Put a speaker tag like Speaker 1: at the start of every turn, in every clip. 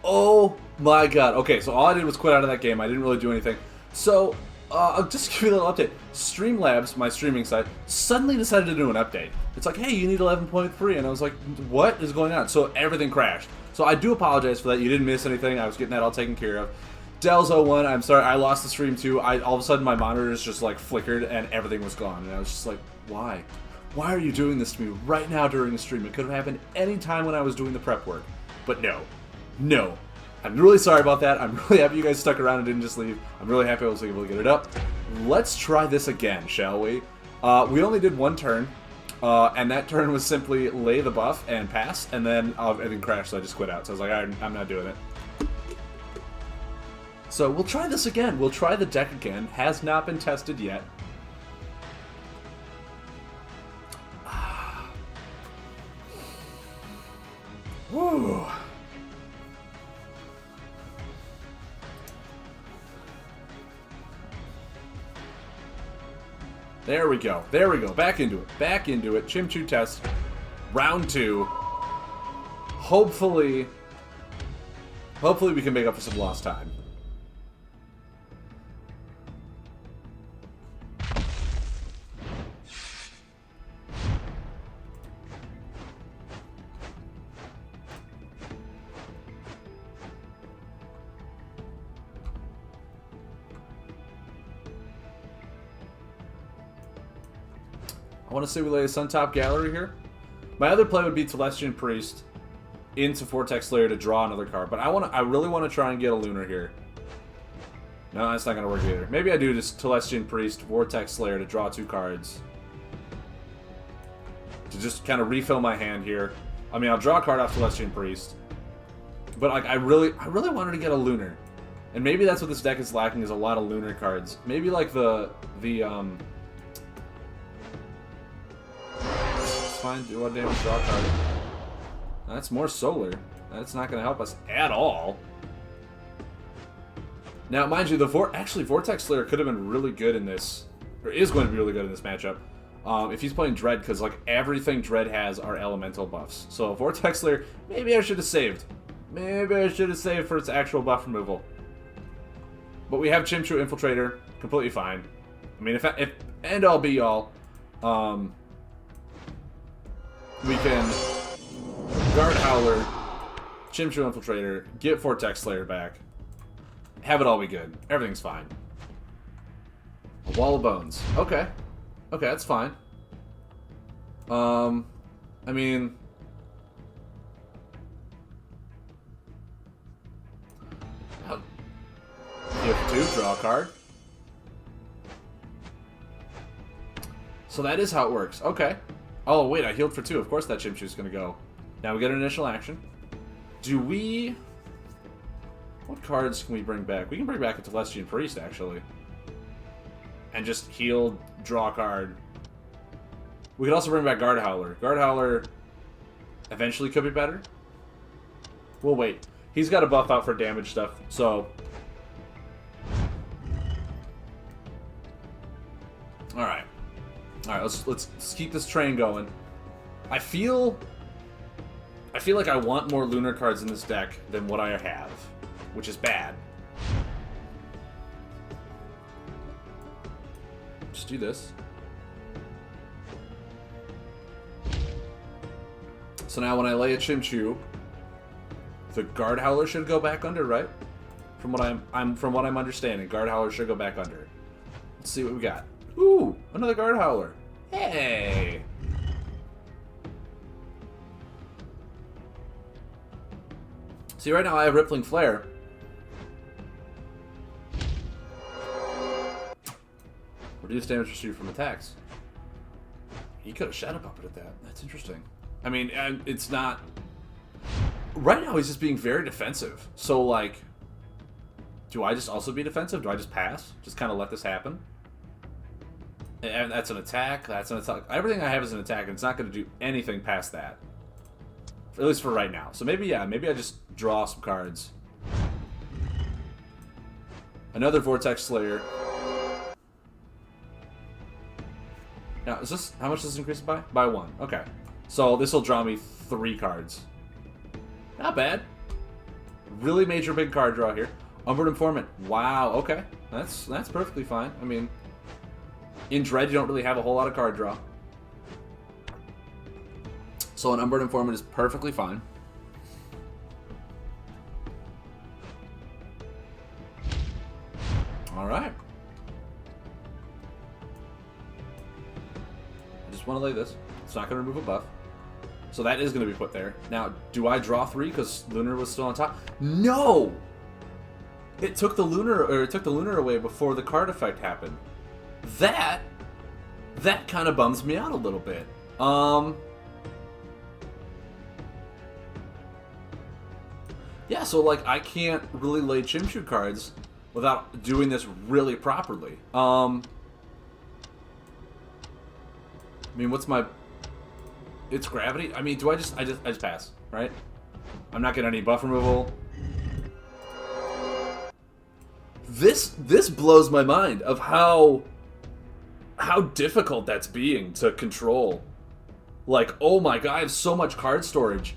Speaker 1: Oh my god. Okay, so all I did was quit out of that game. I didn't really do anything. So, I'll just give you a little update. Streamlabs, my streaming site, suddenly decided to do an update. It's like, hey, you need 11.3, and I was like, what is going on? So everything crashed. So I do apologize for that. You didn't miss anything. I was getting that all taken care of. Dells01, I'm sorry, I lost the stream too. All of a sudden my monitors just like flickered and everything was gone. And I was just like, why? Why are you doing this to me right now during the stream? It could have happened any time when I was doing the prep work. But no. No. I'm really sorry about that. I'm really happy you guys stuck around and didn't just leave. I'm really happy I was able to get it up. Let's try this again, shall we? We only did one turn, and that turn was simply lay the buff and pass, and then everything crashed, so I just quit out. So I was like, I'm not doing it. So we'll try this again. We'll try the deck again. Has not been tested yet. Woo. There we go. There we go. Back into it. Back into it. Chimchu test. Round 2. Hopefully we can make up for some lost time. I want to say we lay a Suntop Gallery here. My other play would be Celestian Priest into Vortex Slayer to draw another card, but I really want to try and get a Lunar here. No, that's not going to work either. Maybe I do just Celestian Priest, Vortex Slayer to draw 2 cards. To just kind of refill my hand here. I mean, I'll draw a card off Celestian Priest. But like, I really wanted to get a Lunar. And maybe that's what this deck is lacking, is a lot of Lunar cards. Maybe like fine, do 1 damage, draw a card. That's more solar. That's not going to help us at all. Now, mind you, actually, Vortex Slayer could have been really good in this, or is going to be really good in this matchup, if he's playing Dread, because like everything Dread has are elemental buffs. So Vortex Slayer, maybe I should have saved. Maybe I should have saved for its actual buff removal. But we have Chimchu Infiltrator, completely fine. I mean, if end all be all, we can Guard Howler, Chimchu Infiltrator, get Vortex Slayer back, have it all be good. Everything's fine. A Wall of Bones. Okay. Okay, that's fine. I mean... Give 2, draw a card. So that is how it works. Okay. Oh, wait, I healed for 2. Of course that Chimchu's going to go. Now we get an initial action. Do we... What cards can we bring back? We can bring back a Celestian Priest, actually. And just heal, draw a card. We could also bring back Guard Howler. Guard Howler eventually could be better. We'll wait. He's got a buff out for damage stuff, so... Alright. Alright, let's keep this train going. I feel like I want more Lunar cards in this deck than what I have, which is bad. Just do this. So now when I lay a Chimchu, the Guard Howler should go back under, right? From what I'm understanding, Guard Howler should go back under. Let's see what we got. Ooh, another Guard Howler. Hey. See, right now I have Rippling Flare. Reduce damage received from attacks. He could have Shadow Puppet at that. That's interesting. I mean, it's not... Right now he's just being very defensive. So, like... Do I just also be defensive? Do I just pass? Just kind of let this happen? And that's an attack. That's an attack. Everything I have is an attack, and it's not going to do anything past that. At least for right now. So maybe, yeah, maybe I just draw some cards. Another Vortex Slayer. Now, is this... How much does this increase it by? By 1. Okay. So this will draw me 3 cards. Not bad. really major big card draw here. Umbred Informant. Wow, okay. That's perfectly fine. I mean, in Dread, you don't really have a whole lot of card draw. So an Umbred Informant is perfectly fine. Alright. I just want to lay this. It's not going to remove a buff. So that is going to be put there. Now, do I draw 3 because Lunar was still on top? No! It took the Lunar away before the card effect happened. That kind of bums me out a little bit. Yeah, so like I can't really lay Chimchu cards without doing this really properly. I mean, what's my... It's gravity? I mean, do I just pass, right? I'm not getting any buff removal. This blows my mind of how difficult that's being to control. Like, oh my god, I have so much card storage.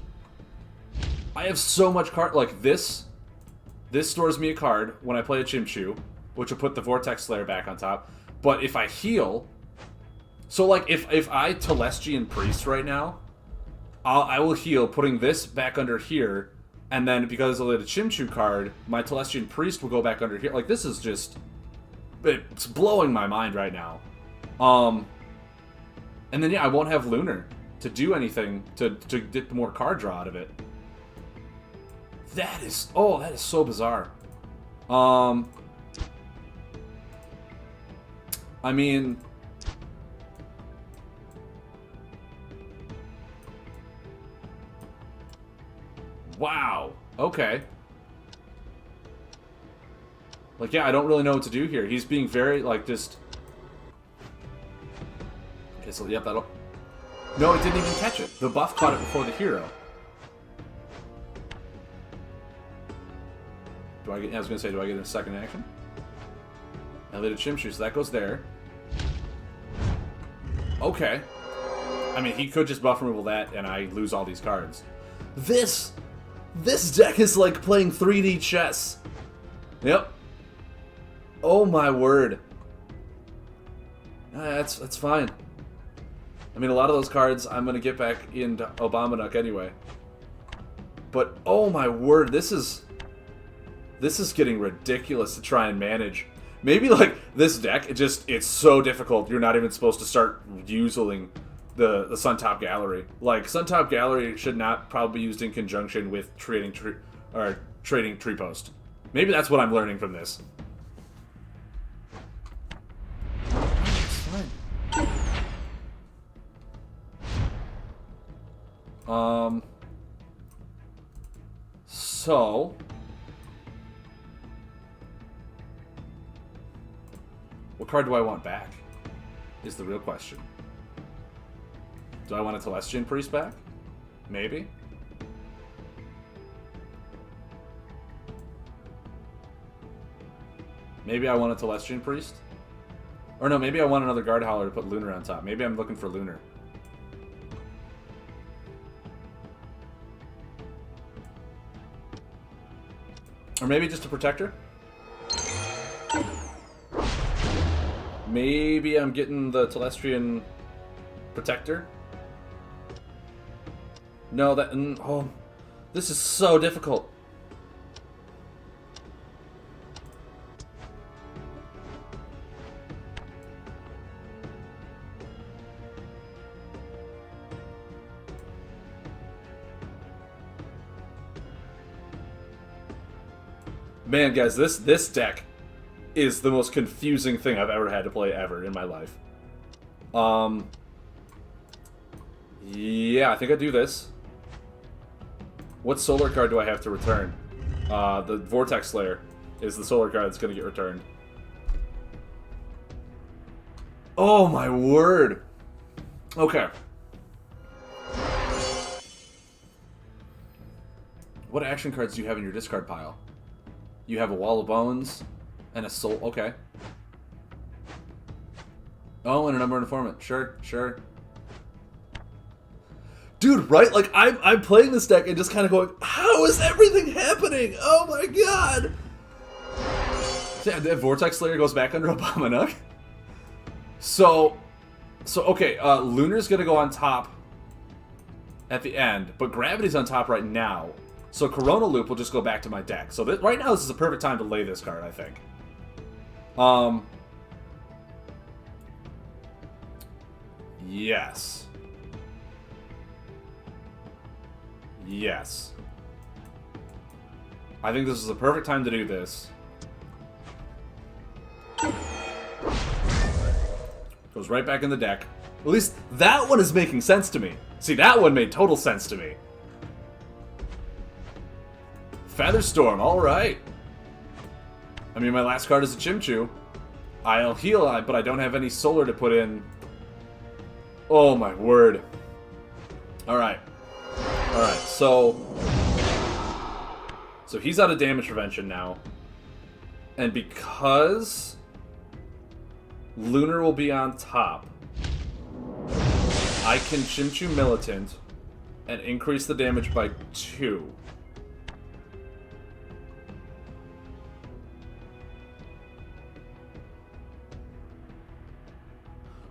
Speaker 1: I have so much card... Like, this stores me a card when I play a Chimchu, which will put the Vortex Slayer back on top. But if I heal... So, like, if I Telestian Priest right now, I will heal, putting this back under here, and then because of the Chimchu card, my Telestian Priest will go back under here. Like, this is just... It's blowing my mind right now. And then, yeah, I won't have Lunar to do anything to get more card draw out of it. That is... Oh, that is so bizarre. I mean... Wow. Okay. Like, yeah, I don't really know what to do here. He's being very, like, just... Okay, so, yep, that'll... No, it didn't even catch it. The buff caught it before the hero. Do I get... I was gonna say, do I get a second action? I lit a Chimchu, so that goes there. Okay. I mean, he could just buff removal that, and I lose all these cards. This deck is like playing 3D chess. Yep. Oh my word. That's fine. I mean, a lot of those cards I'm gonna get back into Obama anyway. But oh my word, this is getting ridiculous to try and manage. Maybe like this deck, it's so difficult. You're not even supposed to start using the Suntop Gallery. Like, Suntop Gallery should not probably be used in conjunction with trading Tree Post. Maybe that's what I'm learning from this. It's fine. So... What card do I want back? Is the real question. Do I want a Telestian Priest back? Maybe. Maybe I want a Telestian Priest? Or no, maybe I want another Guard Howler to put Lunar on top. Maybe I'm looking for Lunar. Or maybe just a Protector? Maybe I'm getting the Telestrian Protector? No, that... Oh, this is so difficult. Man, guys, this deck is the most confusing thing I've ever had to play ever in my life. Yeah, I think I do this. What solar card do I have to return? The Vortex Slayer is the solar card that's going to get returned. Oh my word. Okay. What action cards do you have in your discard pile? You have a Wall of Bones and a Soul. Okay. Oh, and a Number Informant. Sure, sure. Dude, right? Like, I'm playing this deck and just kind of going, how is everything happening? Oh my god! Yeah, the Vortex Slayer goes back under Abominuk. So okay, Lunar's gonna go on top at the end, but Gravity's on top right now. So Corona Loop will just go back to my deck. So right now, this is a perfect time to lay this card, I think. Yes. Yes. I think this is the perfect time to do this. Goes right back in the deck. At least that one is making sense to me. See, that one made total sense to me. Featherstorm, alright. I mean, my last card is a Chimchu. I'll heal, but I don't have any solar to put in. Oh my word. Alright. Alright, so he's out of damage prevention now. And because Lunar will be on top, I can Chimchu Militant and increase the damage by 2.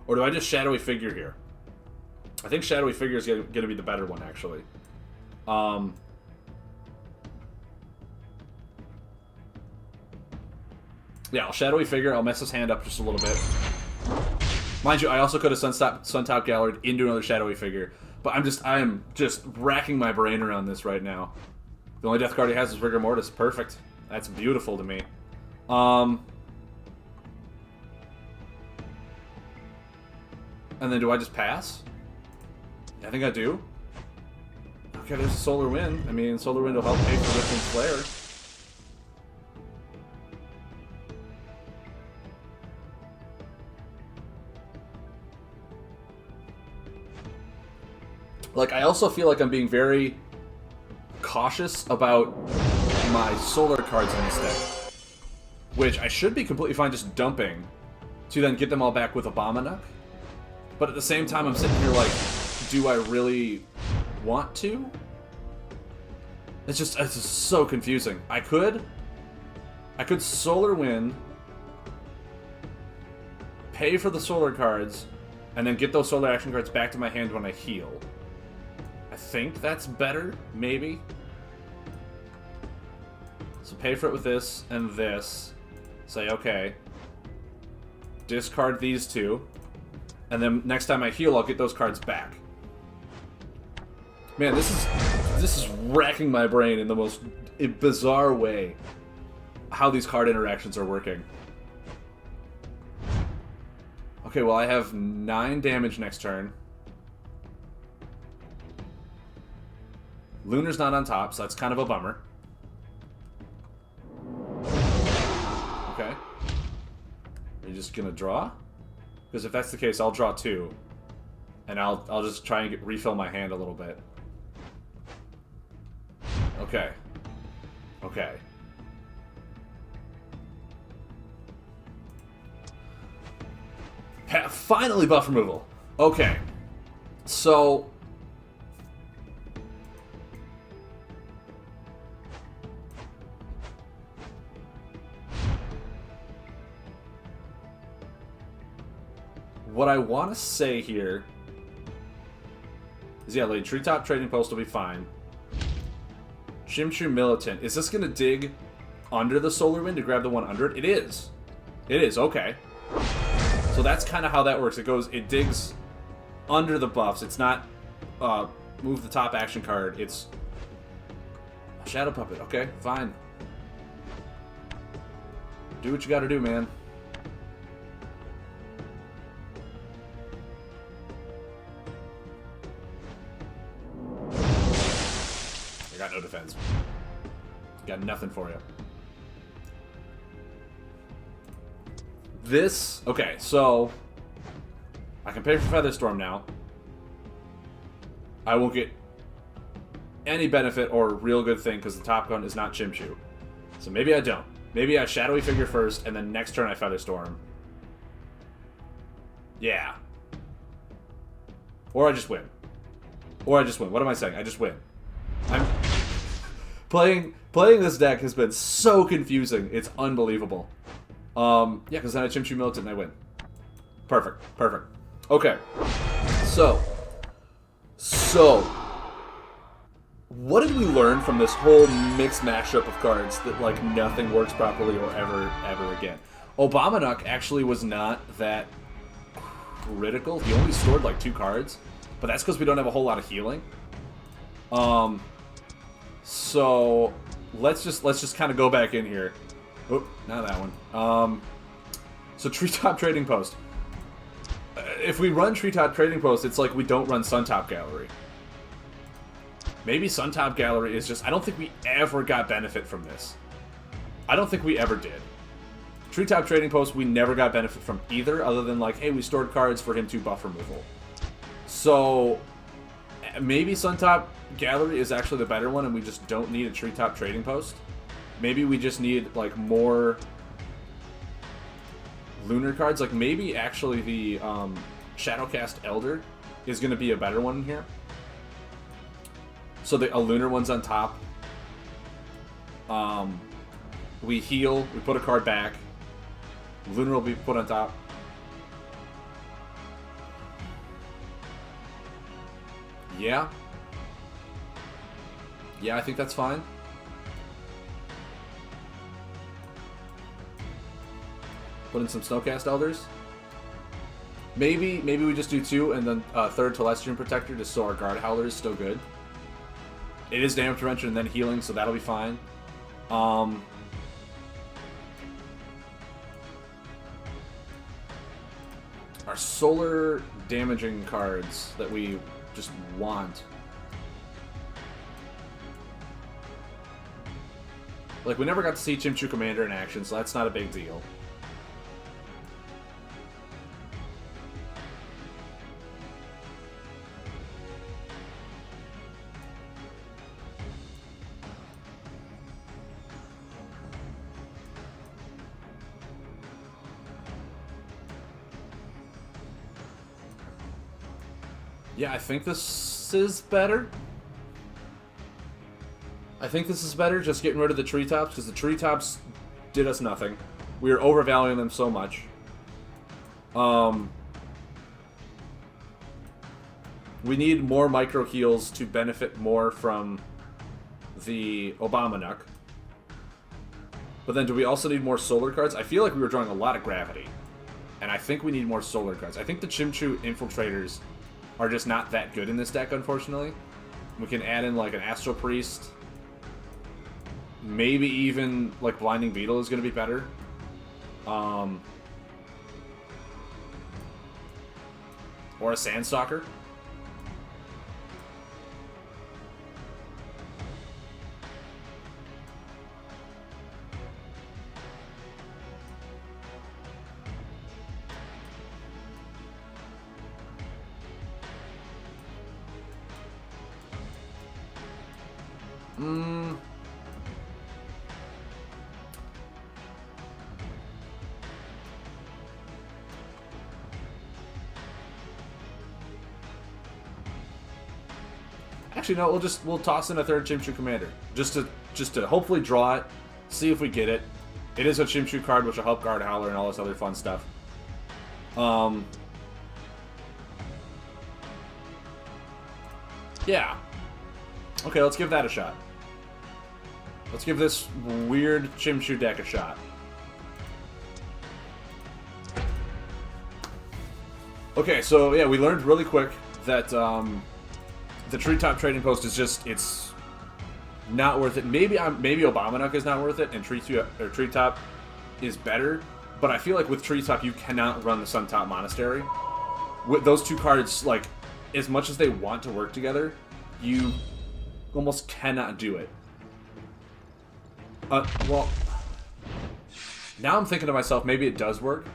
Speaker 1: Or do I just Shadowy Figure here? I think Shadowy Figure is going to be the better one, actually. Yeah, I'll Shadowy Figure. I'll mess his hand up just a little bit. Mind you, I also could have Suntop Gallered into another Shadowy Figure. But I am just racking my brain around this right now. The only death card he has is Rigor Mortis. Perfect. That's beautiful to me. And then do I just pass? I think I do. Okay, there's a Solar Wind. I mean, Solar Wind will help pay for Rifting Flare. Like, I also feel like I'm being very cautious about my solar cards in this deck. Which I should be completely fine just dumping to then get them all back with Abominuk. But at the same time, I'm sitting here like, do I really want to? It's just so confusing. I could Solar Wind, pay for the solar cards, and then get those solar action cards back to my hand when I heal. I think that's better, maybe. So pay for it with this and this. Say, okay. Discard these two. And then next time I heal, I'll get those cards back. Man, this is racking my brain in the most bizarre way. How these card interactions are working. Okay, well I have 9 damage next turn. Lunar's not on top, so that's kind of a bummer. Okay. Are you just gonna draw? Because if that's the case, I'll draw 2. And I'll just try and refill my hand a little bit. Okay. Okay. Finally buff removal. Okay. So... what I want to say here is, yeah, like, Treetop Trading Post will be fine. Chimchu Militant. Is this going to dig under the Solar Wind to grab the one under it? It is. It is, okay. So that's kind of how that works. It digs under the buffs. It's not move the top action card. It's a Shadow Puppet. Okay, fine. Do what you gotta do, man. I got no defense. Got nothing for you. This... okay, so... I can pay for Featherstorm now. I won't get any benefit or real good thing because the top gun is not Chimchu. So maybe I don't. Maybe I Shadowy Figure first, and then next turn I Featherstorm. Yeah. Or I just win. Or I just win. What am I saying? I just win. I'm playing this deck has been so confusing. It's unbelievable. Yeah, because then I Chimchu Militant and I win. Perfect. Perfect. Okay. So, what did we learn from this whole mixed mashup of cards that, like, nothing works properly or ever again? Obamanuk actually was not that critical. He only stored, like, 2 cards. But that's because we don't have a whole lot of healing. So, let's just kind of go back in here. Oh, not that one. So Treetop Trading Post. If we run Treetop Trading Post, it's like we don't run Suntop Gallery. Maybe Suntop Gallery is just... I don't think we ever got benefit from this. I don't think we ever did. Treetop Trading Post, we never got benefit from either, other than like, hey, we stored cards for him to buff removal. So, maybe Suntop Gallery is actually the better one, and we just don't need a Treetop Trading Post. Maybe we just need, like, more lunar cards. Like, maybe actually the Shadowcast Elder is going to be a better one in here. So a lunar one's on top. We heal, we put a card back. Lunar will be put on top. Yeah. Yeah, I think that's fine. Put in some Snowcast Elders. Maybe we just do 2 and then 3rd Telestian Protector just so our Guard Howler is still good. It is damage prevention and then healing, so that'll be fine. Our solar damaging cards that we just want. Like, we never got to see Chimchu Commander in action, so that's not a big deal. Yeah, I think this is better. I think this is better, just getting rid of the treetops, because the treetops did us nothing. We were overvaluing them so much. We need more micro heals to benefit more from the Obamanuk. But then do we also need more solar cards? I feel like we were drawing a lot of gravity. And I think we need more solar cards. I think the Chimchu Infiltrators are just not that good in this deck, unfortunately. We can add in, like, an Astral Priest. Maybe even, like, Blinding Beetle is going to be better. Or a Sandstalker. Actually, no. We'll toss in a 3rd Chimchu Commander just to hopefully draw it, see if we get it. It is a Chimchu card, which will help Guard Howler and all this other fun stuff. Yeah. Okay, let's give that a shot. Let's give this weird Chimchu deck a shot. Okay, so yeah, we learned really quick that the Treetop Trading Post is it's not worth it. Maybe Obamanuk is not worth it, and Treetop is better. But I feel like with Treetop, you cannot run the Suntop Monastery. With those 2 cards, like, as much as they want to work together, you almost cannot do it. Well, now I'm thinking to myself, maybe it does work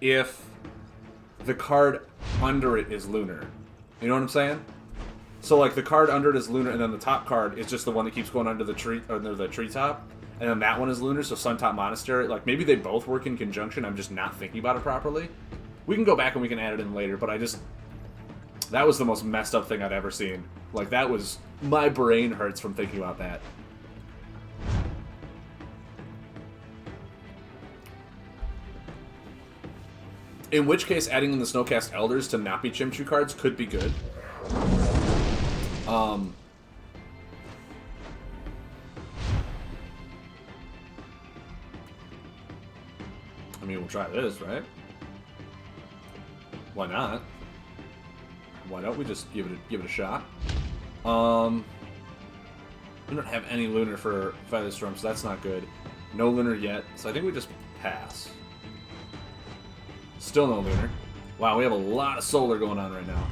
Speaker 1: if the card under it is Lunar. You know what I'm saying? So, like, the card under it is Lunar, and then the top card is just the one that keeps going under the treetop, and then that one is Lunar, so Suntop Monastery. Like, maybe they both work in conjunction. I'm just not thinking about it properly. We can go back and we can add it in later, but That was the most messed up thing I'd ever seen. Like, that was... My brain hurts from thinking about that. In which case, adding in the Snowcast Elders to not be Chimchu cards could be good. I mean, we'll try this, right? Why not? Why don't we just give it a shot? We don't have any Lunar for Featherstorm, so that's not good. No Lunar yet, so I think we just pass. Still no Lunar. Wow, we have a lot of Solar going on right now.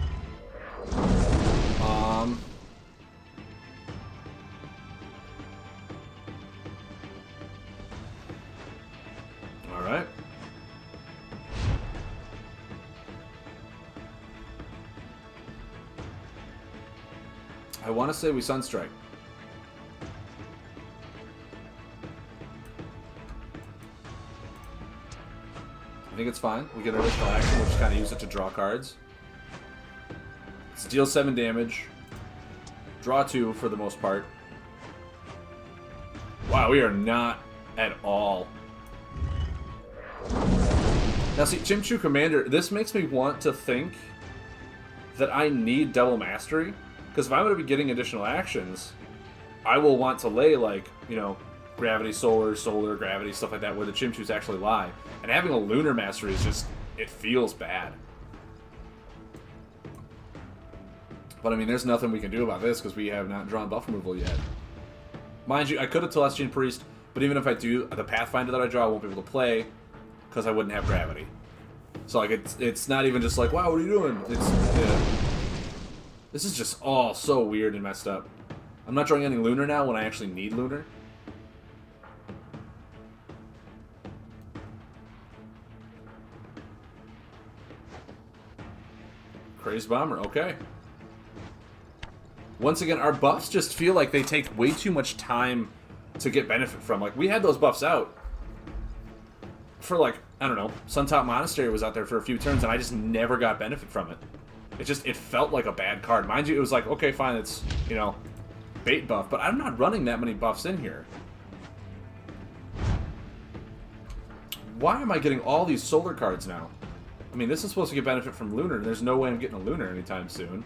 Speaker 1: Alright. I want to say we Sunstrike. I think it's fine. We get an additional action, we'll just kind of use it to draw cards. Let's deal 7 damage. Draw 2 for the most part. Wow, we are not at all. Now see, Chimchu Commander, this makes me want to think that I need Double Mastery. Because if I'm going to be getting additional actions, I will want to lay, like, you know, Gravity, Solar, Solar, Gravity, stuff like that, where the Chimchus actually lie. And having a Lunar Mastery is just, it feels bad. But I mean, there's nothing we can do about this, because we have not drawn buff removal yet. Mind you, I could have Celestian Priest, but even if I do, the Pathfinder that I draw I won't be able to play, because I wouldn't have Gravity. So, like, it's not even just like, wow, what are you doing? It's, yeah. This is just all so weird and messed up. I'm not drawing any Lunar now when I actually need Lunar. Crazed Bomber, okay. Once again, our buffs just feel like they take way too much time to get benefit from. Like, we had those buffs out for, like, I don't know, Suntop Monastery was out there for a few turns, and I just never got benefit from it. It felt like a bad card. Mind you, it was like, okay, fine, it's, you know, bait buff, but I'm not running that many buffs in here. Why am I getting all these Solar cards now? I mean, this is supposed to get benefit from Lunar, and there's no way I'm getting a Lunar anytime soon.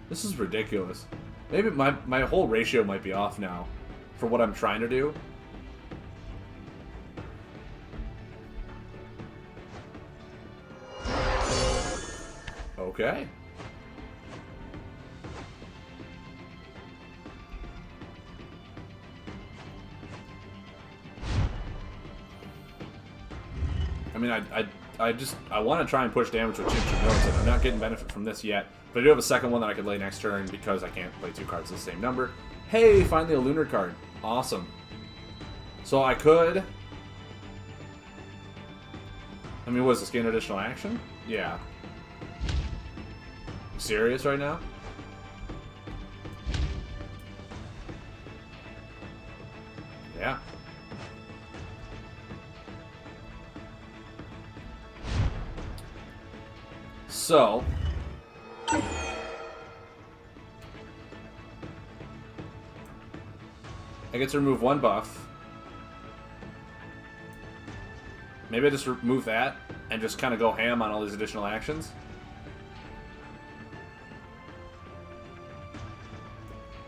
Speaker 1: This is ridiculous. Maybe my whole ratio might be off now for what I'm trying to do. Okay. I mean, I want to try and push damage with Chimchu Militant. I'm not getting benefit from this yet, but I do have a second one that I could lay next turn because I can't play 2 cards of the same number. Hey, finally a Lunar card. Awesome. So I could... I mean, what is this? Gain additional action? Yeah. Serious right now? Yeah. So, I get to remove 1 buff. Maybe I just remove that and just kind of go ham on all these additional actions.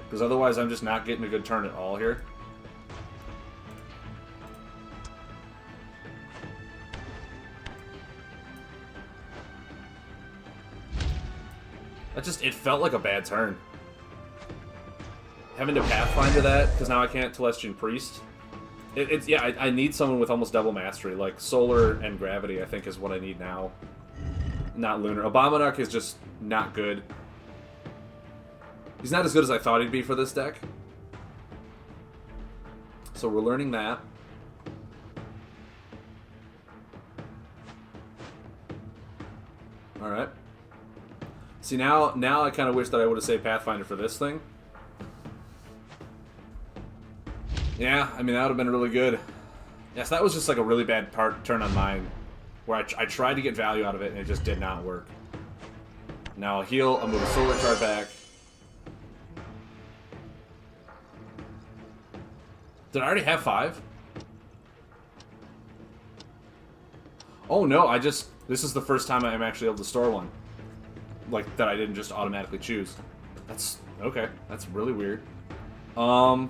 Speaker 1: Because otherwise I'm just not getting a good turn at all here. It felt like a bad turn. Having to Pathfinder that, because now I can't Celestian Priest. Yeah, I need someone with almost double mastery. Like, Solar and Gravity, I think, is what I need now. Not Lunar. Abominarch is just not good. He's not as good as I thought he'd be for this deck. So we're learning that. Alright. See, now I kind of wish that I would have saved Pathfinder for this thing. Yeah, I mean, that would have been really good. Yes, that was just like a really bad turn on mine, where I tried to get value out of it, and it just did not work. Now I'll heal. I'll move a solar card back. Did I already have 5? Oh no, this is the first time I'm actually able to store one. Like, that I didn't just automatically choose. That's, okay, that's really weird. I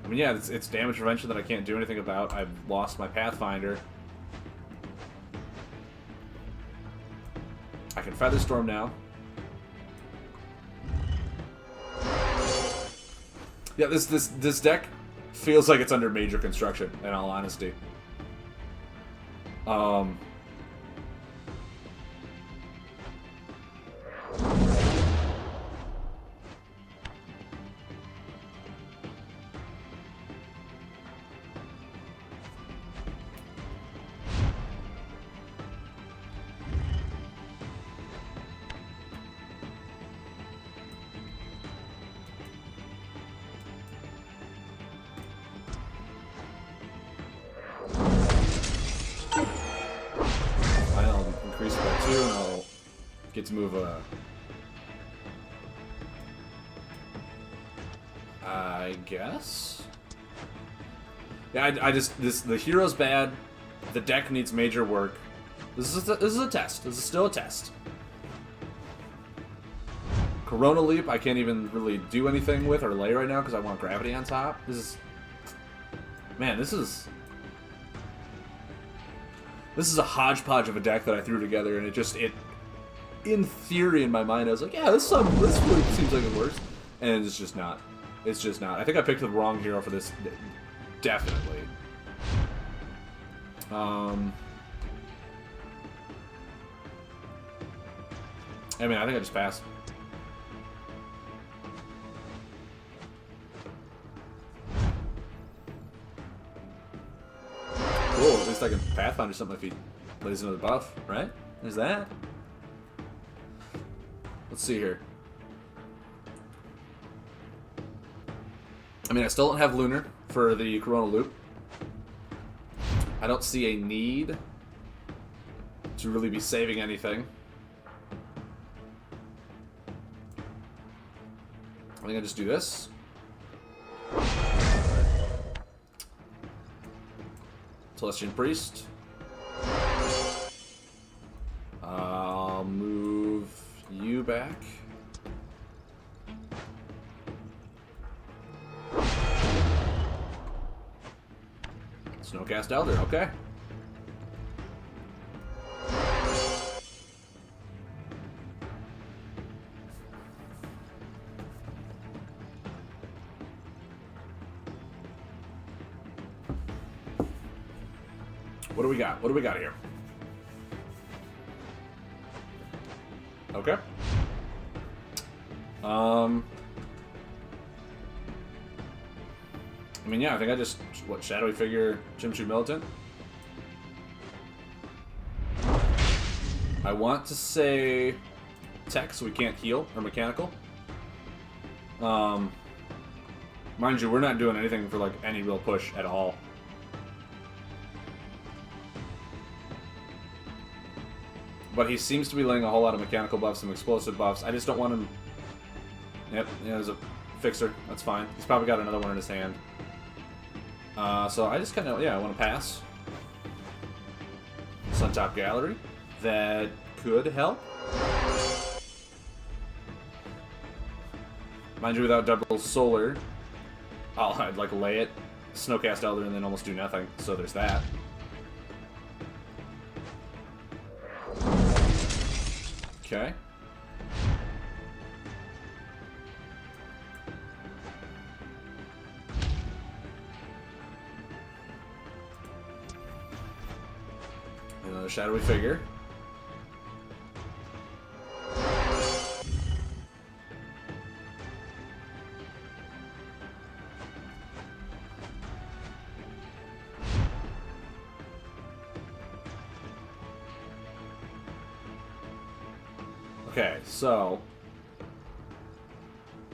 Speaker 1: mean, yeah, it's damage prevention that I can't do anything about. I've lost my Pathfinder. I can Featherstorm now. Yeah, this deck feels like it's under major construction, in all honesty. I'll increase it by 2, and I'll get to move a... I guess? Yeah, the hero's bad. The deck needs major work. This is a test. This is still a test. Corona Leap, I can't even really do anything with or lay right now because I want gravity on top. This is... Man, this is a hodgepodge of a deck that I threw together, and it in theory, in my mind, I was like, yeah, this really seems like it works. And it's just not. It's just not. I think I picked the wrong hero for this. Definitely. I mean, I think I just passed. Cool, at least I can Pathfinder something if he plays another buff, right? There's that. Let's see here. I mean, I still don't have Lunar for the Corona Loop. I don't see a need to really be saving anything. I think I just do this. Celestian Priest. I'll move you back. Snowcast Elder, okay. What do we got? What do we got here? Okay. I mean, yeah, I think I just, Shadowy Figure, Chimchu Militant? I want to say tech, so we can't heal, or mechanical. Mind you, we're not doing anything for, like, any real push at all. But he seems to be laying a whole lot of mechanical buffs, some explosive buffs. I just don't want him... Yep, yeah, there's a fixer. That's fine. He's probably got another one in his hand. So I just kind of, yeah, I want to pass. Suntop Gallery. That could help. Mind you, without double solar, I'd like lay it, Snowcast Elder, and then almost do nothing. So there's that. Okay. Another Shadowy Figure. Okay, so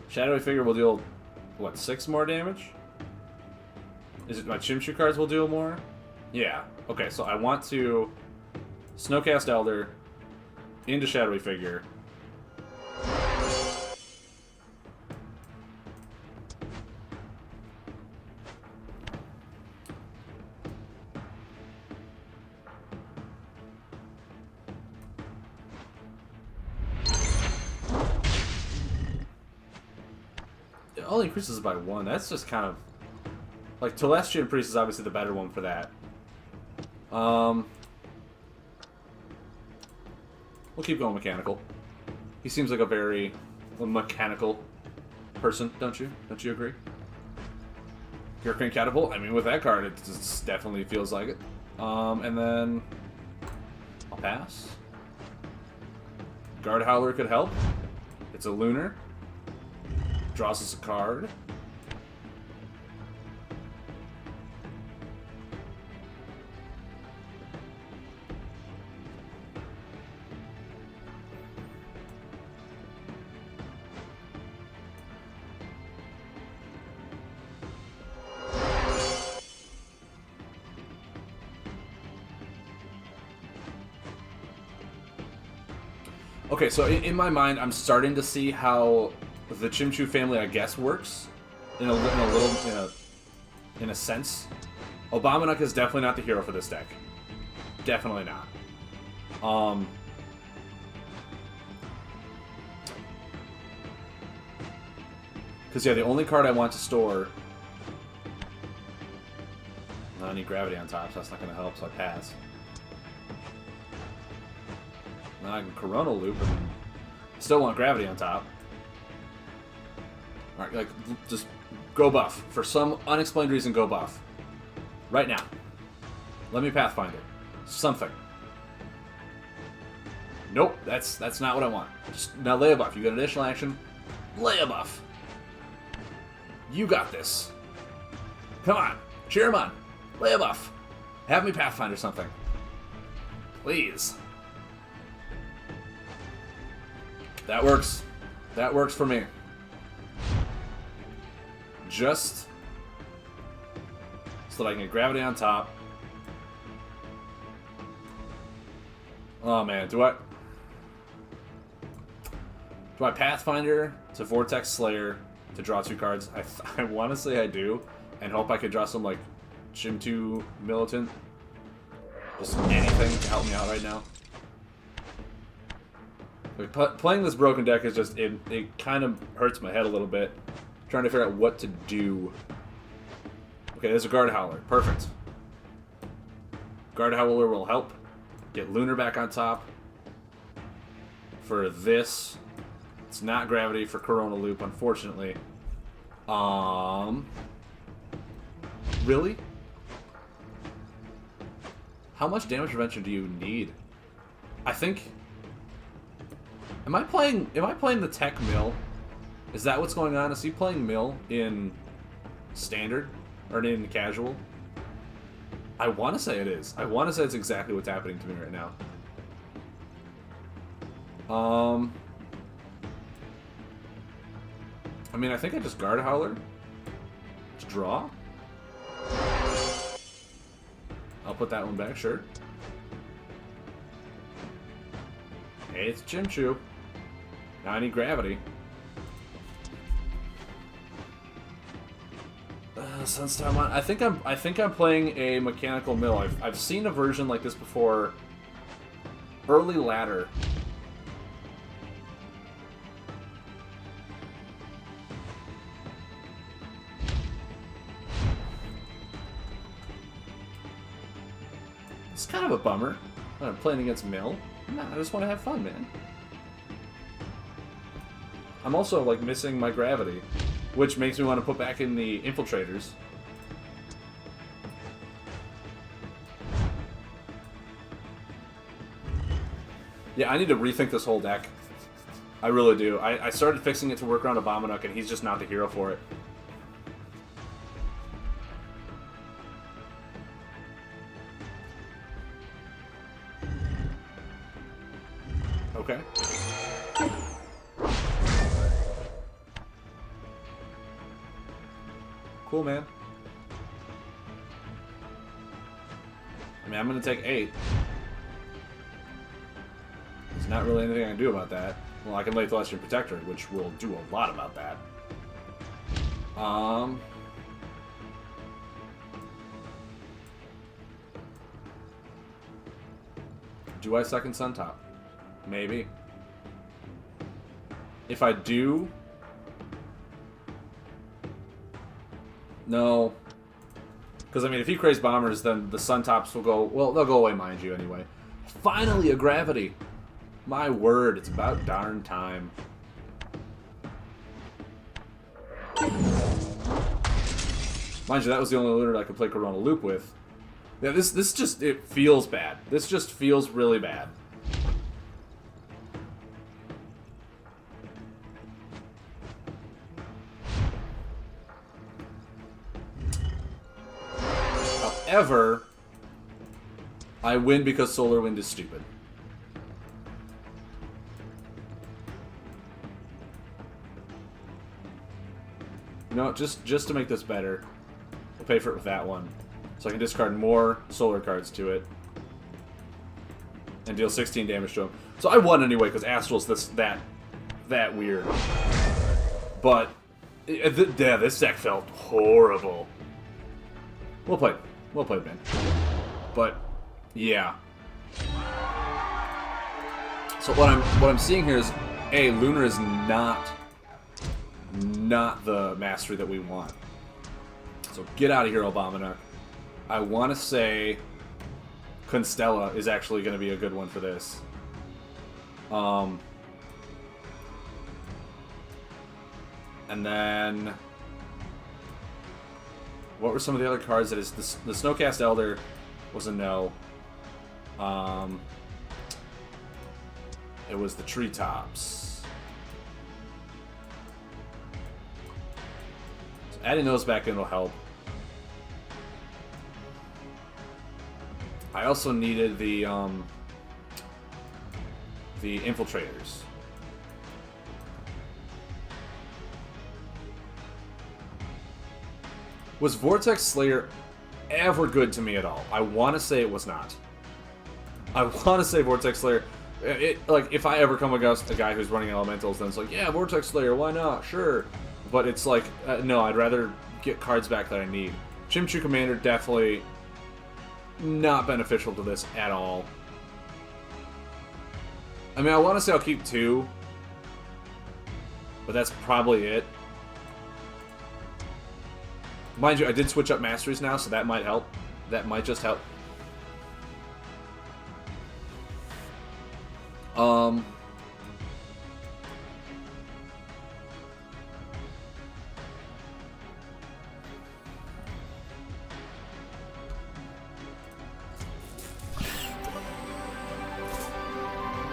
Speaker 1: Shadowy Figure will deal, what, 6 more damage? Is it my Chimchu cards will deal more? Yeah. Okay, so I want to Snowcast Elder, into shadowy figure. It only increases by 1. That's just kind of... Like, Telestian Priest is obviously the better one for that. We'll keep going mechanical. He seems like a very mechanical person, don't you? Don't you agree? Hurricane Catapult? I mean, with that card, it just definitely feels like it. And then... I'll pass. Guard Howler could help. It's a Lunar. Draws us a card. Okay, so in my mind, I'm starting to see how the Chimchu family, I guess, works in a sense. Abominuk is definitely not the hero for this deck. Definitely not. Because yeah, the only card I want to store. I need gravity on top, so that's not going to help. So I pass. Now I can Coronal Loop and still want gravity on top. Alright, like, just go buff. For some unexplained reason, go buff. Right now. Let me Pathfinder. Something. Nope, that's not what I want. Just, now lay a buff. You got additional action. Lay a buff. You got this. Come on. Cheer him on. Lay a buff. Have me Pathfinder something. Please. That works. That works for me. Just so that I can get gravity on top. Oh man, do I Pathfinder to Vortex Slayer to draw 2 cards? I want to say I do, and hope I could draw some like Chimchu Militant. Just anything to help me out right now. Like, playing this broken deck is just it kind of hurts my head a little bit. Trying to figure out what to do. Okay, there's a Guard Howler. Perfect. Guard Howler will help. Get Lunar back on top. For this. It's not gravity for Corona Loop, unfortunately. Really? How much damage prevention do you need? I think... Am I playing the Tech Mill? Is that what's going on? Is he playing Mill in Standard? Or in Casual? I want to say it is. I want to say it's exactly what's happening to me right now. I mean, I think I just Guard Howler. Just draw. I'll put that one back, sure. Hey, it's Chimchu. Now I need gravity. Sunstorm on. I think I'm playing a mechanical mill. I've seen a version like this before. Early ladder. It's kind of a bummer when I'm playing against mill. Nah, I just want to have fun, man. I'm also like missing my gravity, which makes me want to put back in the infiltrators. Yeah, I need to rethink this whole deck. I really do. I started fixing it to work around Abominuk, and he's just not the hero for it. Okay. Cool, man. I mean, I'm going to take 8. There's not really anything I can do about that. Well, I can lay Celestian Protector, which will do a lot about that. Do I second Sun Top? Maybe. If I do... No. Because, I mean, if he creates Bombers, then the Sun Tops will go... Well, they'll go away, mind you, anyway. Finally, a Gravity! My word, it's about darn time. Mind you, that was the only Lunar I could play Corona Loop with. Yeah, this just, it feels bad. This just feels really bad. However, I win because Solar Wind is stupid. You know, just to make this better, we'll pay for it with that one. So I can discard more solar cards to it. And deal 16 damage to him. So I won anyway, because Astral's that weird. But, yeah, this deck felt horrible. Well played. Well played, man. But, yeah. So what I'm seeing here is, A, Lunar is not the mastery that we want. So get out of here, Obama. I want to say Constella is actually going to be a good one for this. And then what were some of the other cards? That is the Snowcast Elder was a no. It was the Treetops. So adding those back in will help. I also needed the Infiltrators. Was Vortex Slayer ever good to me at all? I want to say it was not. I want to say Vortex Slayer... like, if I ever come against a guy who's running Elementals, then it's like, yeah, Vortex Slayer, why not? Sure. But it's like, no, I'd rather get cards back that I need. Chimchu Commander, definitely... not beneficial to this at all. I mean, I want to say I'll keep 2, but that's probably it. Mind you, I did switch up Masteries now, so that might help. That might just help.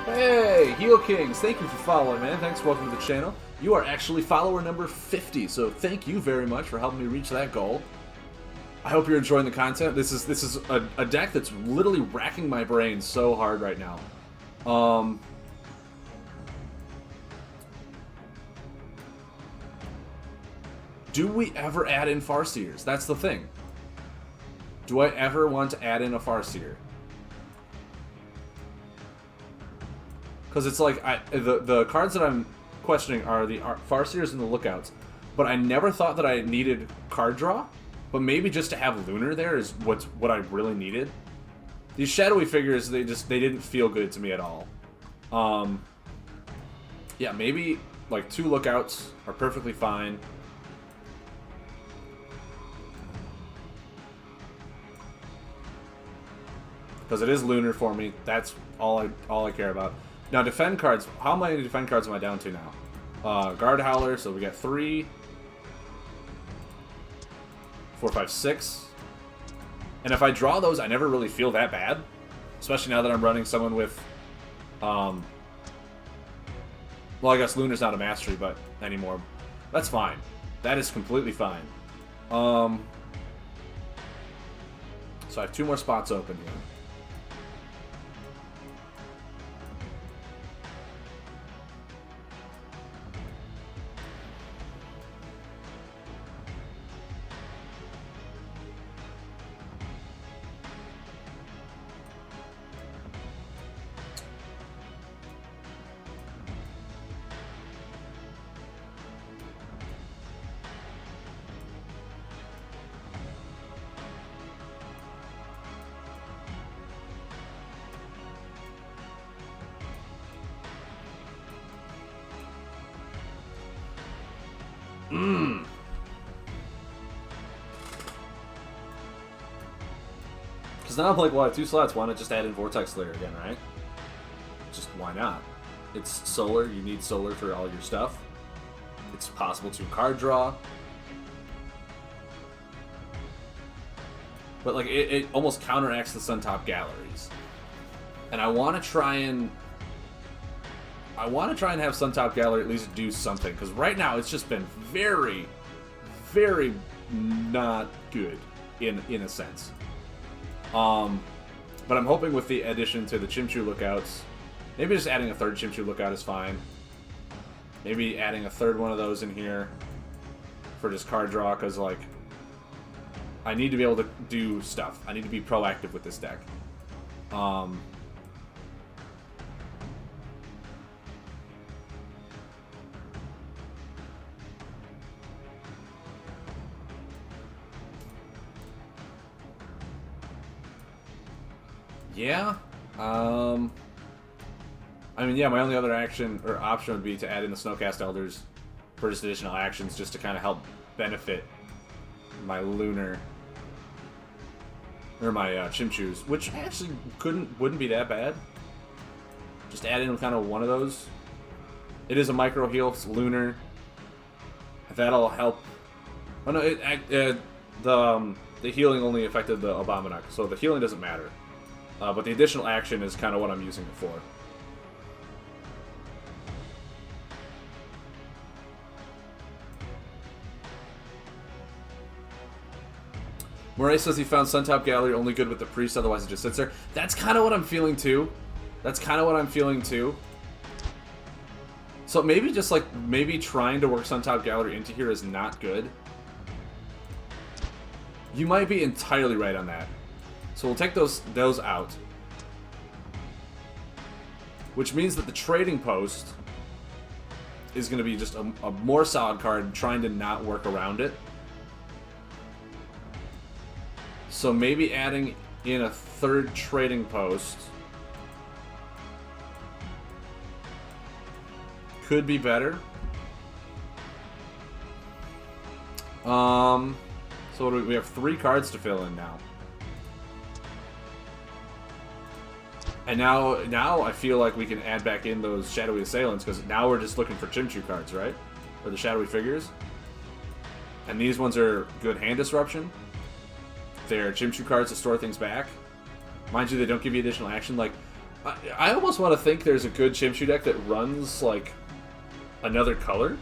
Speaker 1: Hey, Heel Kings, thank you for following, man. Thanks, welcome to the channel. You are actually follower number 50, so thank you very much for helping me reach that goal. I hope you're enjoying the content. This is a deck that's literally racking my brain so hard right now. Do we ever add in Farseers? That's the thing. Do I ever want to add in a Farseer? Because it's like, the cards that I'm questioning are the Farseers and the Lookouts. But I never thought that I needed card draw. But maybe just to have Lunar there is what I really needed. These shadowy figures, they didn't feel good to me at all. Yeah, maybe like 2 Lookouts are perfectly fine. Because it is Lunar for me. That's all I care about. Now, defend cards. How many defend cards am I down to now? Guard Howler, so we got 3, 4, 5, 6. And if I draw those, I never really feel that bad. Especially now that I'm running someone with... well, I guess Lunar's not a mastery, but anymore. That's fine. That is completely fine. So I have 2 more spots open here. Mmm. Because now I'm like, well, I have 2 slots. Why not just add in Vortex Slayer again, right? Just why not? It's solar. You need solar for all your stuff. It's possible to card draw. But like it almost counteracts the Suntop Galleries. And I want to try and have Suntop Gallery at least do something, because right now it's just been very, very not good in a sense. But I'm hoping with the addition to the Chimchu lookouts, maybe just adding a 3rd Chimchu lookout is fine. Maybe adding a 3rd one of those in here for just card draw, because like I need to be able to do stuff. I need to be proactive with this deck. Yeah. I mean, yeah, my only other action or option would be to add in the Snowcast Elders for just additional actions, just to kind of help benefit my Lunar or my Chimchus, which actually wouldn't be that bad. Just add in kind of one of those. It is a micro heal, it's Lunar. That'll help. Oh no, the healing only affected the Abominok, so the healing doesn't matter. But the additional action is kind of what I'm using it for. Murray says he found Suntop Gallery only good with the priest, otherwise it just sits there. That's kind of what I'm feeling too. So maybe just like, maybe trying to work Suntop Gallery into here is not good. You might be entirely right on that. So we'll take those out. Which means that the Trading Post is going to be just a more solid card, trying to not work around it. So maybe adding in a 3rd Trading Post could be better. So what do we have 3 cards to fill in now. And now I feel like we can add back in those Shadowy Assailants, because now we're just looking for Chimchu cards, right? Or the Shadowy Figures. And these ones are good hand disruption. They're Chimchu cards to store things back. Mind you, they don't give you additional action. Like, I almost want to think there's a good Chimchu deck that runs, like, another color.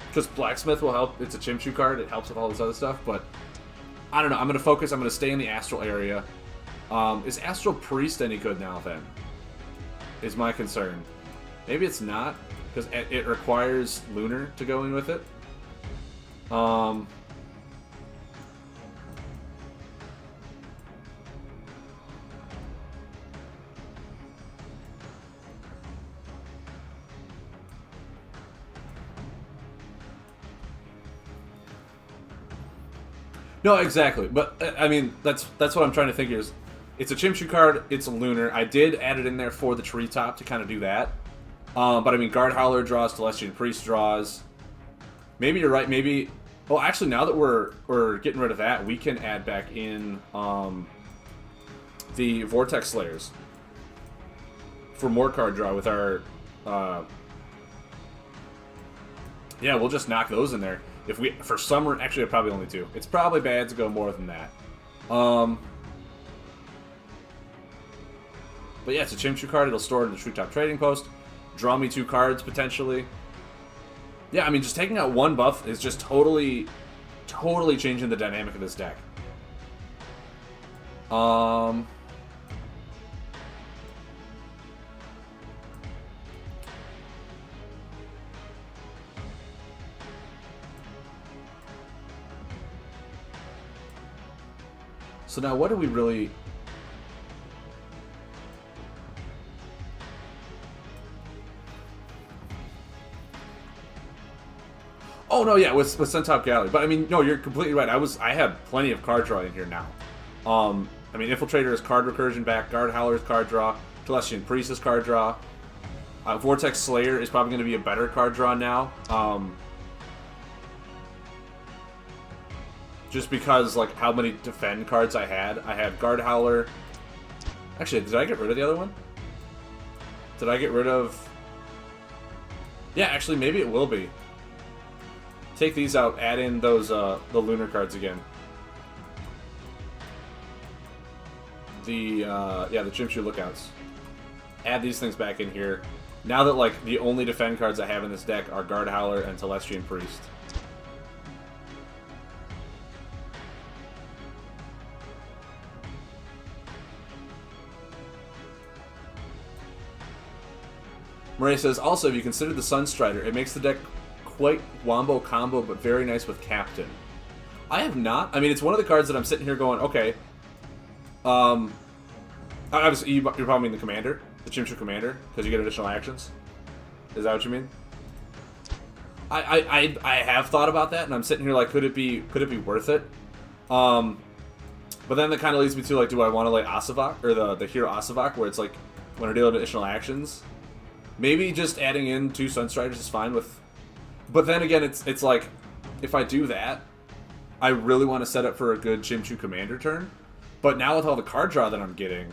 Speaker 1: Because Blacksmith will help. It's a Chimchu card. It helps with all this other stuff. But, I don't know. I'm going to focus. I'm going to stay in the Astral area. Is Astral Priest any good now, then? Is my concern. Maybe it's not, because it requires Lunar to go in with it. No, exactly. But, I mean, that's what I'm trying to think is, it's a Chimchu card, it's a Lunar. I did add it in there for the Treetop to kind of do that. But, I mean, Guard Howler draws, Celestian Priest draws. Maybe you're right, maybe... Well, actually, now that we're getting rid of that, we can add back in the Vortex Slayers for more card draw with our... yeah, we'll just knock those in there. If we, for some, actually probably only 2. It's probably bad to go more than that. But yeah, it's a Chimchu card. It'll store it in the Treetop Trading Post. Draw me 2 cards, potentially. Yeah, I mean, just taking out 1 buff is just totally changing the dynamic of this deck. So now what do we really... Oh, no, yeah, with Suntop Gallery. But, I mean, no, you're completely right. I have plenty of card draw in here now. I mean, Infiltrator is card recursion back. Guard Howler is card draw. Celestian Priest is card draw. Vortex Slayer is probably going to be a better card draw now. Just because, like, how many defend cards I had. I had Guard Howler. Actually, did I get rid of the other one? Did I get rid of... Yeah, actually, maybe it will be. Take these out, add in those, the Lunar cards again. The Chimchu Lookouts. Add these things back in here. Now that, like, the only defend cards I have in this deck are Guard Howler and Telestrian Priest. Murray says, also, if you consider the Sunstrider, it makes the deck quite wombo combo, but very nice with Captain. I have not. I mean, it's one of the cards that I'm sitting here going, okay. Obviously, you're probably mean the Commander, the Chimchu Commander, because you get additional actions. Is that what you mean? I have thought about that, and I'm sitting here like, could it be worth it? But then that kind of leads me to, like, do I want to like Asavak, or the hero Asavak, where it's like, when I deal additional actions? Maybe just adding in 2 Sunstriders is fine with... But then again, it's like, if I do that, I really want to set up for a good Chimchu Commander turn. But now with all the card draw that I'm getting...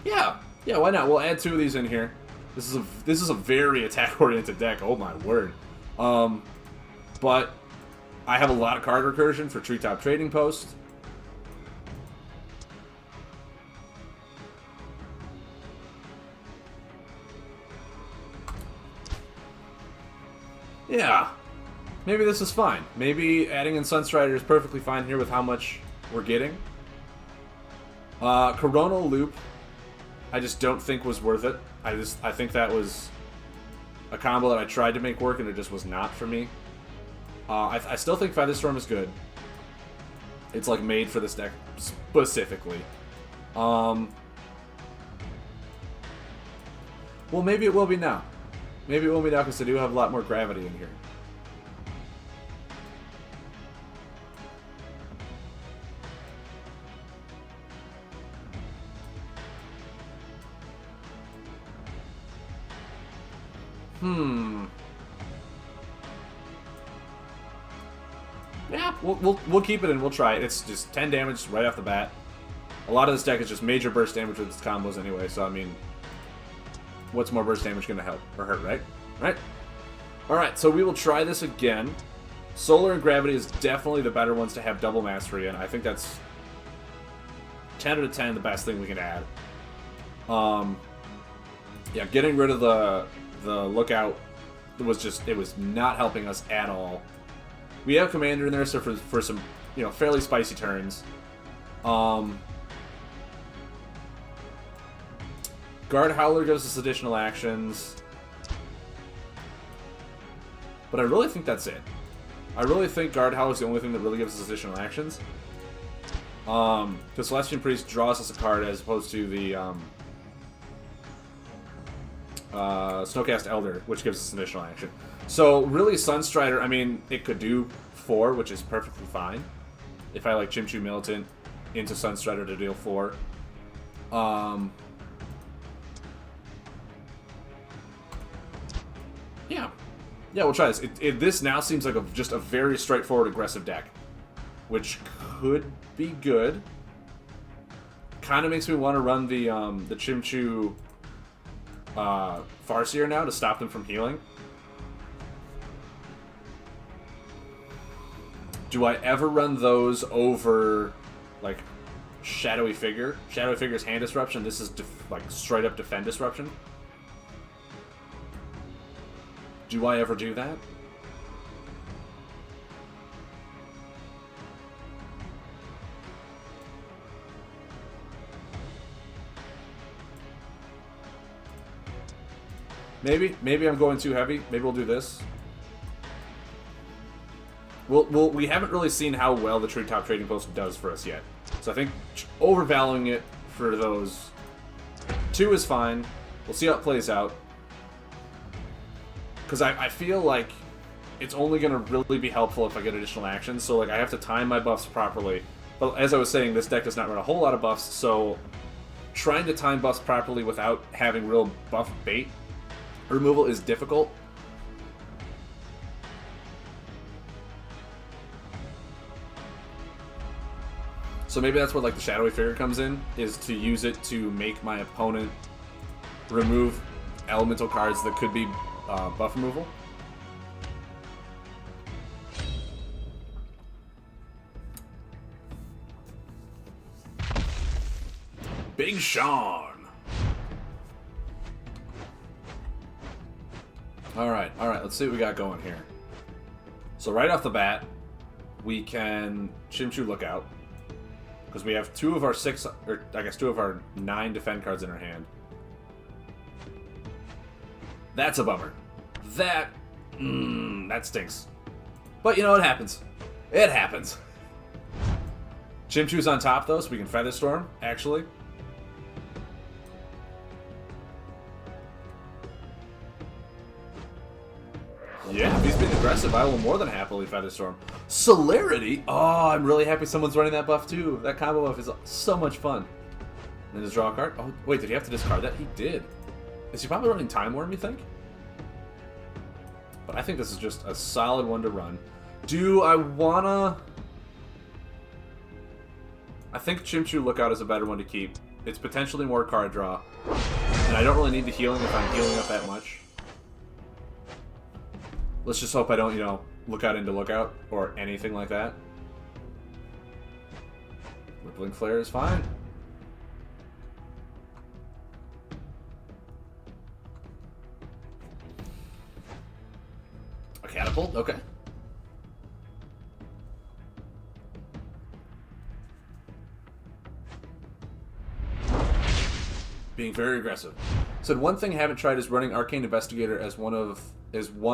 Speaker 1: Yeah, why not? We'll add 2 of these in here. This is a very attack-oriented deck, oh my word. But I have a lot of card recursion for Treetop Trading Post. Yeah, maybe this is fine. Maybe adding in Sunstrider is perfectly fine here with how much we're getting. Coronal Loop, I just don't think was worth it. I think that was a combo that I tried to make work and it just was not for me. I still think Feather Storm is good. It's like made for this deck specifically. Well, maybe it will be now. Maybe it will be now because I do have a lot more gravity in here. Yeah, we'll keep it and we'll try it. It's just 10 damage right off the bat. A lot of this deck is just major burst damage with its combos anyway, so I mean... What's more burst damage going to help or hurt, right? Right? Alright, so we will try this again. Solar and Gravity is definitely the better ones to have double mastery in. I think that's 10 out of 10 the best thing we can add. Yeah, getting rid of the Lookout it was not helping us at all. We have Commander in there, so for some, fairly spicy turns. Guard Howler gives us additional actions. But I really think that's it. I really think Guard Howler is the only thing that really gives us additional actions. Because Celestian Priest draws us a card as opposed to the Snowcast Elder, which gives us an additional action. So really Sunstrider, I mean, it could do 4, which is perfectly fine. If I like Chimchu Militant into Sunstrider to deal 4. Yeah, we'll try this. This now seems like just a very straightforward aggressive deck, which could be good. Kind of makes me want to run the Chimchu Farseer now to stop them from healing. Do I ever run those over, like, Shadowy Figure? Shadowy Figure's Hand Disruption. This is like straight up Defend Disruption. Do I ever do that? Maybe I'm going too heavy. Maybe we'll do this. We haven't really seen how well the Treetop Trading Post does for us yet. So I think overvaluing it for those 2 is fine. We'll see how it plays out. Because I feel like it's only going to really be helpful if I get additional actions. So like I have to time my buffs properly. But as I was saying, this deck does not run a whole lot of buffs. So trying to time buffs properly without having real buff bait removal is difficult. So maybe that's where like the shadowy figure comes in, is to use it to make my opponent remove elemental cards that could be buff removal. Big Sean. Alright, let's see what we got going here. So right off the bat, we can Chimchu Lookout. Because we have 2 of our 6, or I guess 2 of our 9 defend cards in our hand. That's a bummer. That stinks. But you know, it happens. It happens. Chimchu's on top though, so we can Feather Storm, actually. Yeah, if he's being aggressive, I will more than happily Feather Storm. Celerity? Oh, I'm really happy someone's running that buff too. That combo buff is so much fun. And just draw a card? Oh, wait, did he have to discard that? He did. Is he probably running Time Worm, you think? But I think this is just a solid one to run. Do I wanna... I think Chimchu Lookout is a better one to keep. It's potentially more card draw. And I don't really need the healing if I'm healing up that much. Let's just hope I don't, you know, Lookout into Lookout or anything like that. Rippling Flare is fine. A Catapult? Okay. Being very aggressive. Said one thing I haven't tried is running Arcane Investigator as one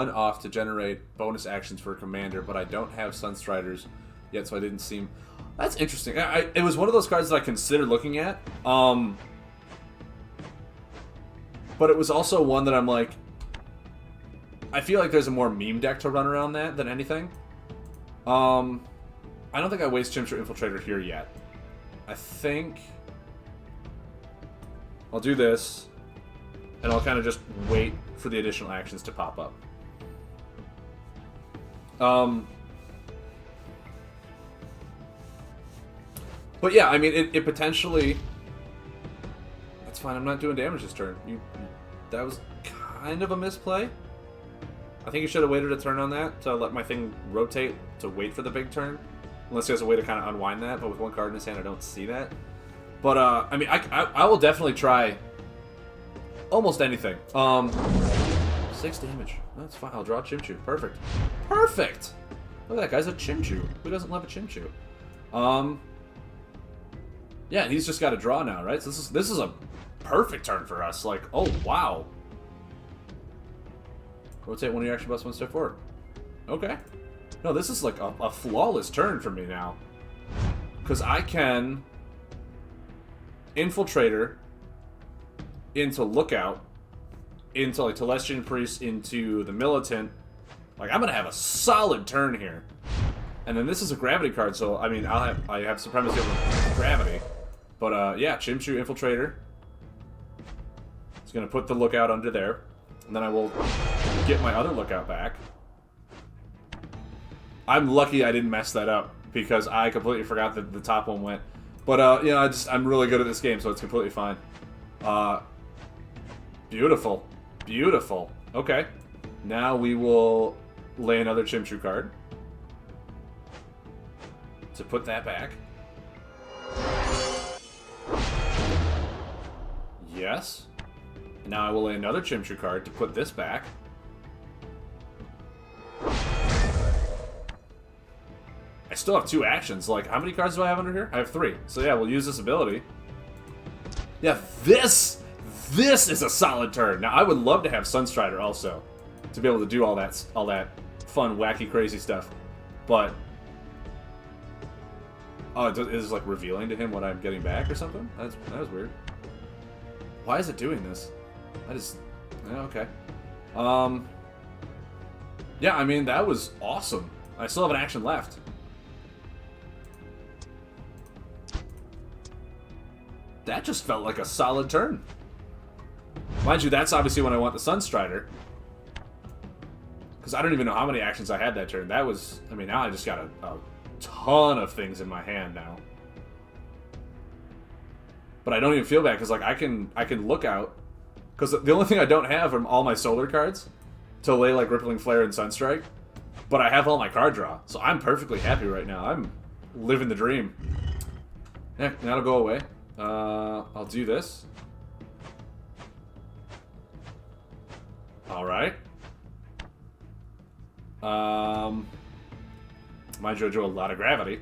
Speaker 1: off to generate bonus actions for a commander, but I don't have Sunstriders yet, so I didn't seem... That's interesting. It was one of those cards that I considered looking at, but it was also one that I'm like, I feel like there's a more meme deck to run around that than anything. I don't think I waste Chimchu Infiltrator here yet. I think I'll do this, and I'll kind of just wait for the additional actions to pop up. But yeah, I mean, it potentially... That's fine, I'm not doing damage this turn. That was kind of a misplay. I think you should have waited a turn on that to let my thing rotate to wait for the big turn. Unless he has a way to kind of unwind that, but with one card in his hand, I don't see that. But, I mean, I will definitely try almost anything. 6 damage. That's fine. I'll draw Chimchu. Perfect. Perfect! Look at that guy's a Chimchu. Who doesn't love a Chimchu? Yeah, and he's just got to draw now, right? So this is a perfect turn for us. Like, oh, wow. Rotate one of your action buffs 1 step forward. Okay. No, this is like a flawless turn for me now. Because I can Infiltrator into Lookout, into like Telestian Priest, into the Militant. Like, I'm gonna have a solid turn here. And then this is a gravity card, so I mean I have supremacy over gravity. But yeah, Chimchu Infiltrator. It's gonna put the Lookout under there. And then I will get my other Lookout back. I'm lucky I didn't mess that up, because I completely forgot that the top one went. But, you know, I'm really good at this game, so it's completely fine. Beautiful. Beautiful. Okay. Now we will lay another Chimchu card to put that back. Yes. Now I will lay another Chimchu card to put this back. I still have 2 actions. Like, how many cards do I have under here? I have 3. So yeah, we'll use this ability. Yeah, this is a solid turn. Now, I would love to have Sunstrider also, to be able to do all that fun, wacky, crazy stuff. But oh, it is like revealing to him what I'm getting back or something. That was weird. Why is it doing this? Okay. Yeah, I mean, that was awesome. I still have an action left. That just felt like a solid turn. Mind you, that's obviously when I want the Sunstrider. Because I don't even know how many actions I had that turn. That was... I mean, now I just got a ton of things in my hand now. But I don't even feel bad because like I can look out because the only thing I don't have are all my solar cards to lay like Rippling Flare and Sunstrike, but I have all my card draw, so I'm perfectly happy right now. I'm living the dream. Yeah, that'll go away. I'll do this. All right. My JoJo a lot of gravity.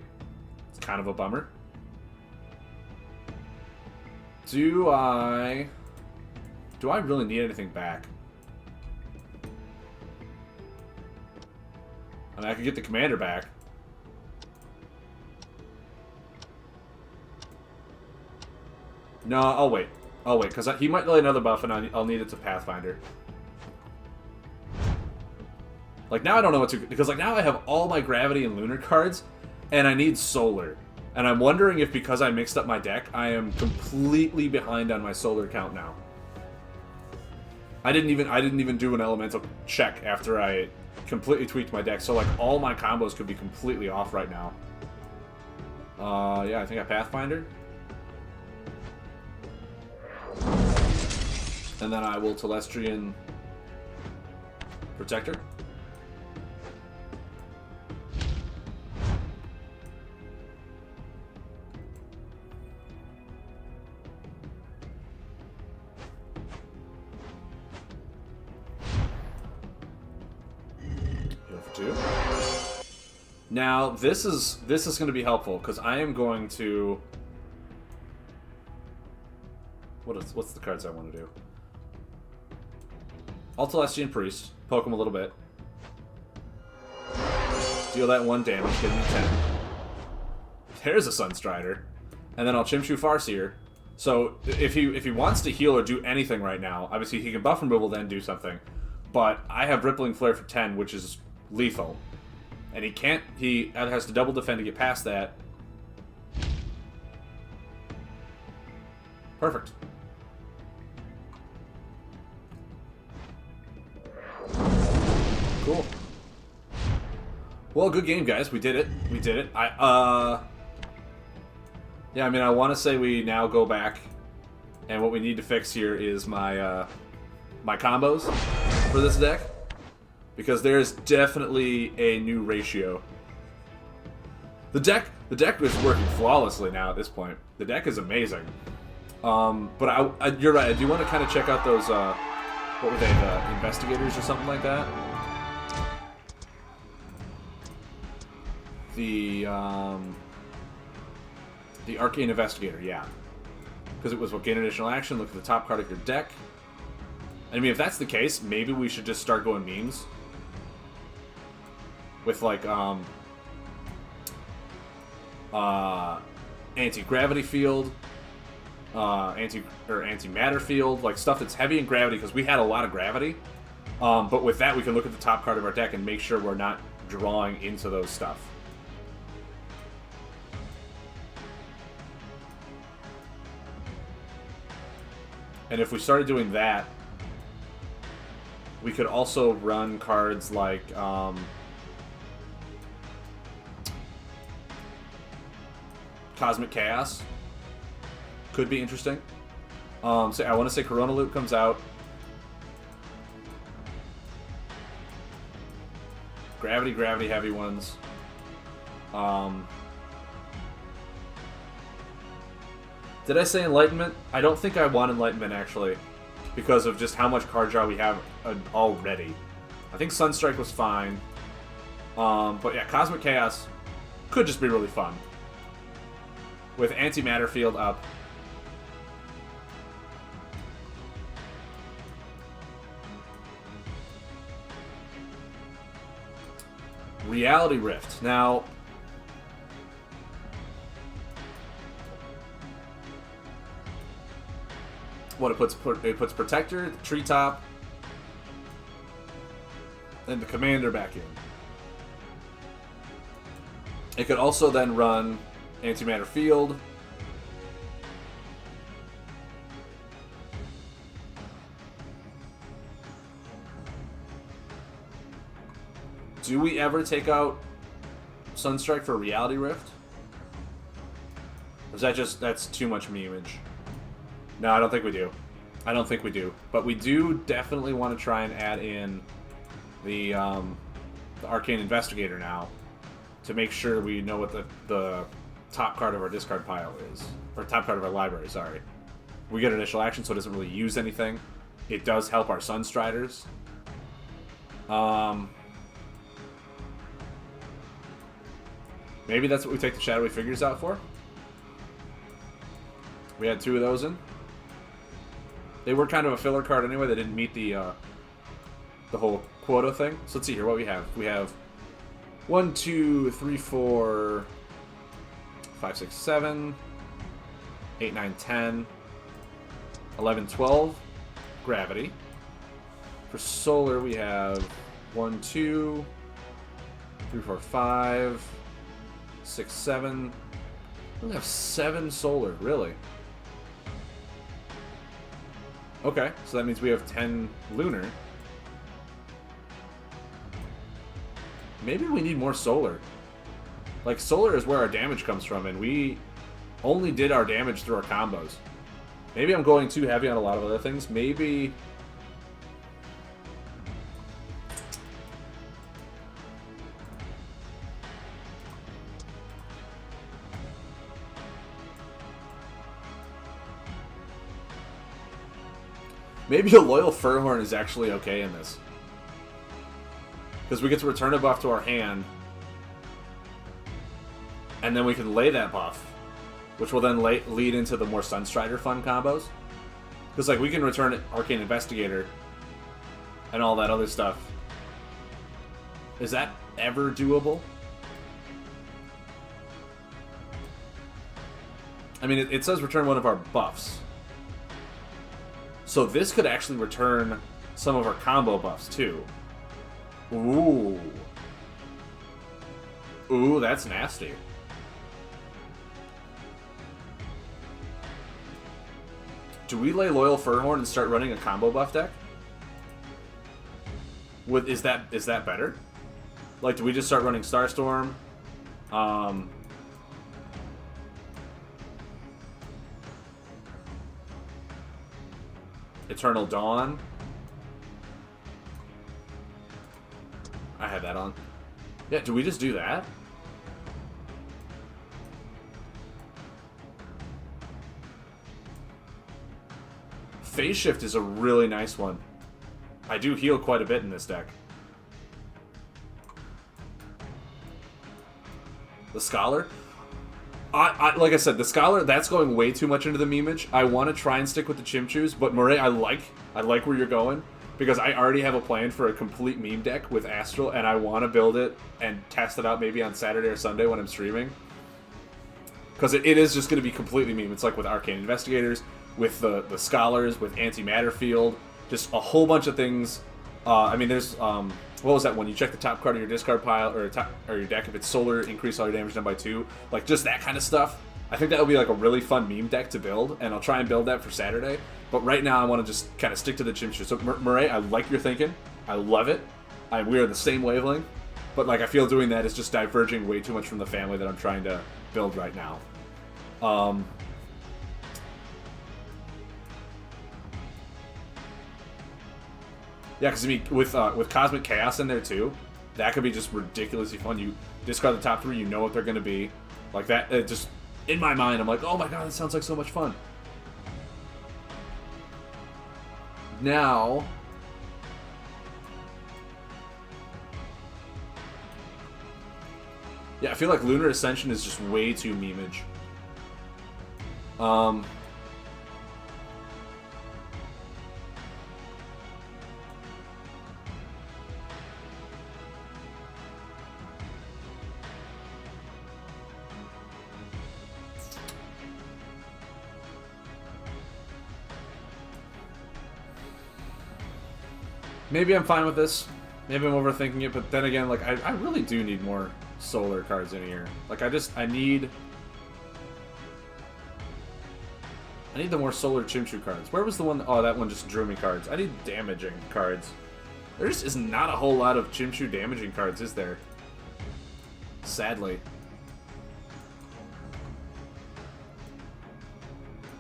Speaker 1: It's kind of a bummer. Do I really need anything back? I mean, I could get the commander back. No, I'll wait. I'll wait, because he might lay another buff, and I'll need it to Pathfinder. Like, now I don't know what to... Because, like, now I have all my Gravity and Lunar cards, and I need Solar. And I'm wondering if, because I mixed up my deck, I am completely behind on my Solar count now. I didn't even do an Elemental check after I completely tweaked my deck, so, like, all my combos could be completely off right now. Yeah, I think I Pathfinder. And then I will Telestrian Protector. Now, this is going to be helpful, because I am going to... What's the cards I want to do? I'll Celestian Priest, poke him a little bit. Deal that 1 damage, give him 10. There's a Sunstrider. And then I'll Chimchu Farseer. So, if he wants to heal or do anything right now, obviously he can buff removal, then do something. But I have Rippling Flare for 10, which is lethal. And he has to double defend to get past that. Perfect. Cool. Well, good game, guys. We did it. We did it. Yeah, I mean, I want to say we now go back, and what we need to fix here is my my combos for this deck. Because there is definitely a new ratio. The deck is working flawlessly now at this point. The deck is amazing. But you're right. I do want to kind of check out those. What were they? The investigators or something like that. The Arcane Investigator, yeah. Because it was what, gain additional action. Look at the top card of your deck. I mean, if that's the case, maybe we should just start going memes. With like anti-gravity field, anti-matter field, like stuff that's heavy in gravity, because we had a lot of gravity. But with that, we can look at the top card of our deck and make sure we're not drawing into those stuff. And if we started doing that, we could also run cards like Cosmic Chaos. Could be interesting. So I want to say Corona Loop comes out. Gravity heavy ones. Did I say Enlightenment? I don't think I want Enlightenment, actually, because of just how much card draw we have already. I think Sunstrike was fine. But yeah, Cosmic Chaos could just be really fun. With Antimatter Field up. Reality Rift. Now, what it puts Protector, the Treetop, and the Commander back in. It could also then run Antimatter Field. Do we ever take out Sunstrike for Reality Rift? Or is that just, that's too much memeage? No, I don't think we do. I don't think we do. But we do definitely want to try and add in the Arcane Investigator now to make sure we know what the top card of our discard pile is. Or top card of our library, sorry. We get initial action, so it doesn't really use anything. It does help our Sunstriders. Maybe that's what we take the Shadowy Figures out for. We had 2 of those in. They were kind of a filler card anyway. They didn't meet the whole quota thing. So let's see here what we have. We have 1, 2, 3, 4, 5, 6, 7, 8, 9, 10, 11, 12. Gravity. For solar, we have 1, 2, 3, 4, 5, 6, 7. We only have 7 solar, really. Okay, so that means we have 10 lunar. Maybe we need more solar. Like, solar is where our damage comes from, and we only did our damage through our combos. Maybe I'm going too heavy on a lot of other things. Maybe... maybe a Loyal Furhorn is actually okay in this. Because we get to return a buff to our hand, and then we can lay that buff, which will then lead into the more Sunstrider fun combos. Because, like, we can return Arcane Investigator and all that other stuff. Is that ever doable? I mean, it says return one of our buffs. So this could actually return some of our combo buffs, too. Ooh. Ooh, that's nasty. Do we lay Loyal Furhorn and start running a combo buff deck? Is that better? Like, do we just start running Starstorm? Eternal Dawn. I had that on. Yeah, do we just do that? Phase Shift is a really nice one. I do heal quite a bit in this deck. The Scholar? Like I said, the Scholar, that's going way too much into the memeage. I want to try and stick with the Chimchus, but Murray, I like where you're going, because I already have a plan for a complete meme deck with Astral, and I want to build it and test it out maybe on Saturday or Sunday when I'm streaming. Because it is just going to be completely meme. It's like with Arcane Investigators, with the Scholars, with Antimatter Field, just a whole bunch of things. I mean, there's... what was that one? You check the top card of your discard pile, or your deck. If it's solar, increase all your damage done by 2. Like, just that kind of stuff. I think that would be like a really fun meme deck to build, and I'll try and build that for Saturday. But right now, I want to just kind of stick to the Chimchu. So, Murray, I like your thinking. I love it. We are the same wavelength. But, like, I feel doing that is just diverging way too much from the family that I'm trying to build right now. Yeah, because I mean, with Cosmic Chaos in there too, that could be just ridiculously fun. You discard the top 3, you know what they're going to be. Like that, it just, in my mind, I'm like, oh my god, that sounds like so much fun. Now... yeah, I feel like Lunar Ascension is just way too memeage. Maybe I'm fine with this. Maybe I'm overthinking it, but then again, like, I really do need more solar cards in here. Like, I need the more solar Chimchu cards. Where was the one? Oh, that one just drew me cards. I need damaging cards. There just is not a whole lot of Chimchu damaging cards, is there? Sadly.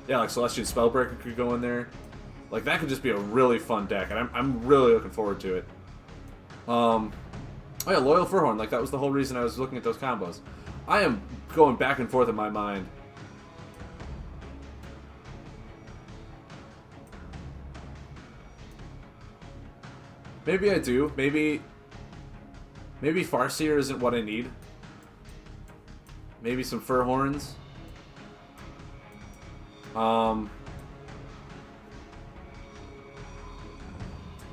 Speaker 1: Yeah, like Celestian Spellbreaker could go in there. Like, that could just be a really fun deck, and I'm really looking forward to it. Oh yeah, Loyal Furhorn. Like, that was the whole reason I was looking at those combos. I am going back and forth in my mind. Maybe I do. Maybe Farseer isn't what I need. Maybe some Furhorns.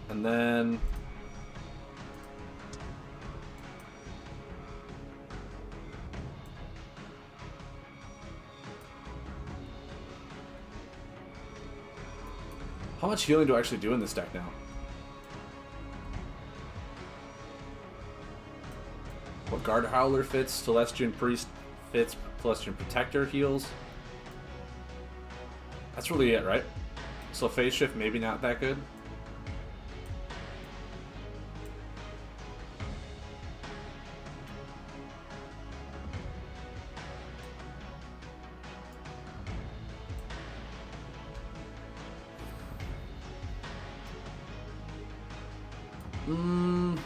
Speaker 1: And then how much healing do I actually do in this deck now? What Guard Howler fits, Celestian Priest fits, Celestian Protector heals. That's really it, right? So Phase Shift maybe not that good.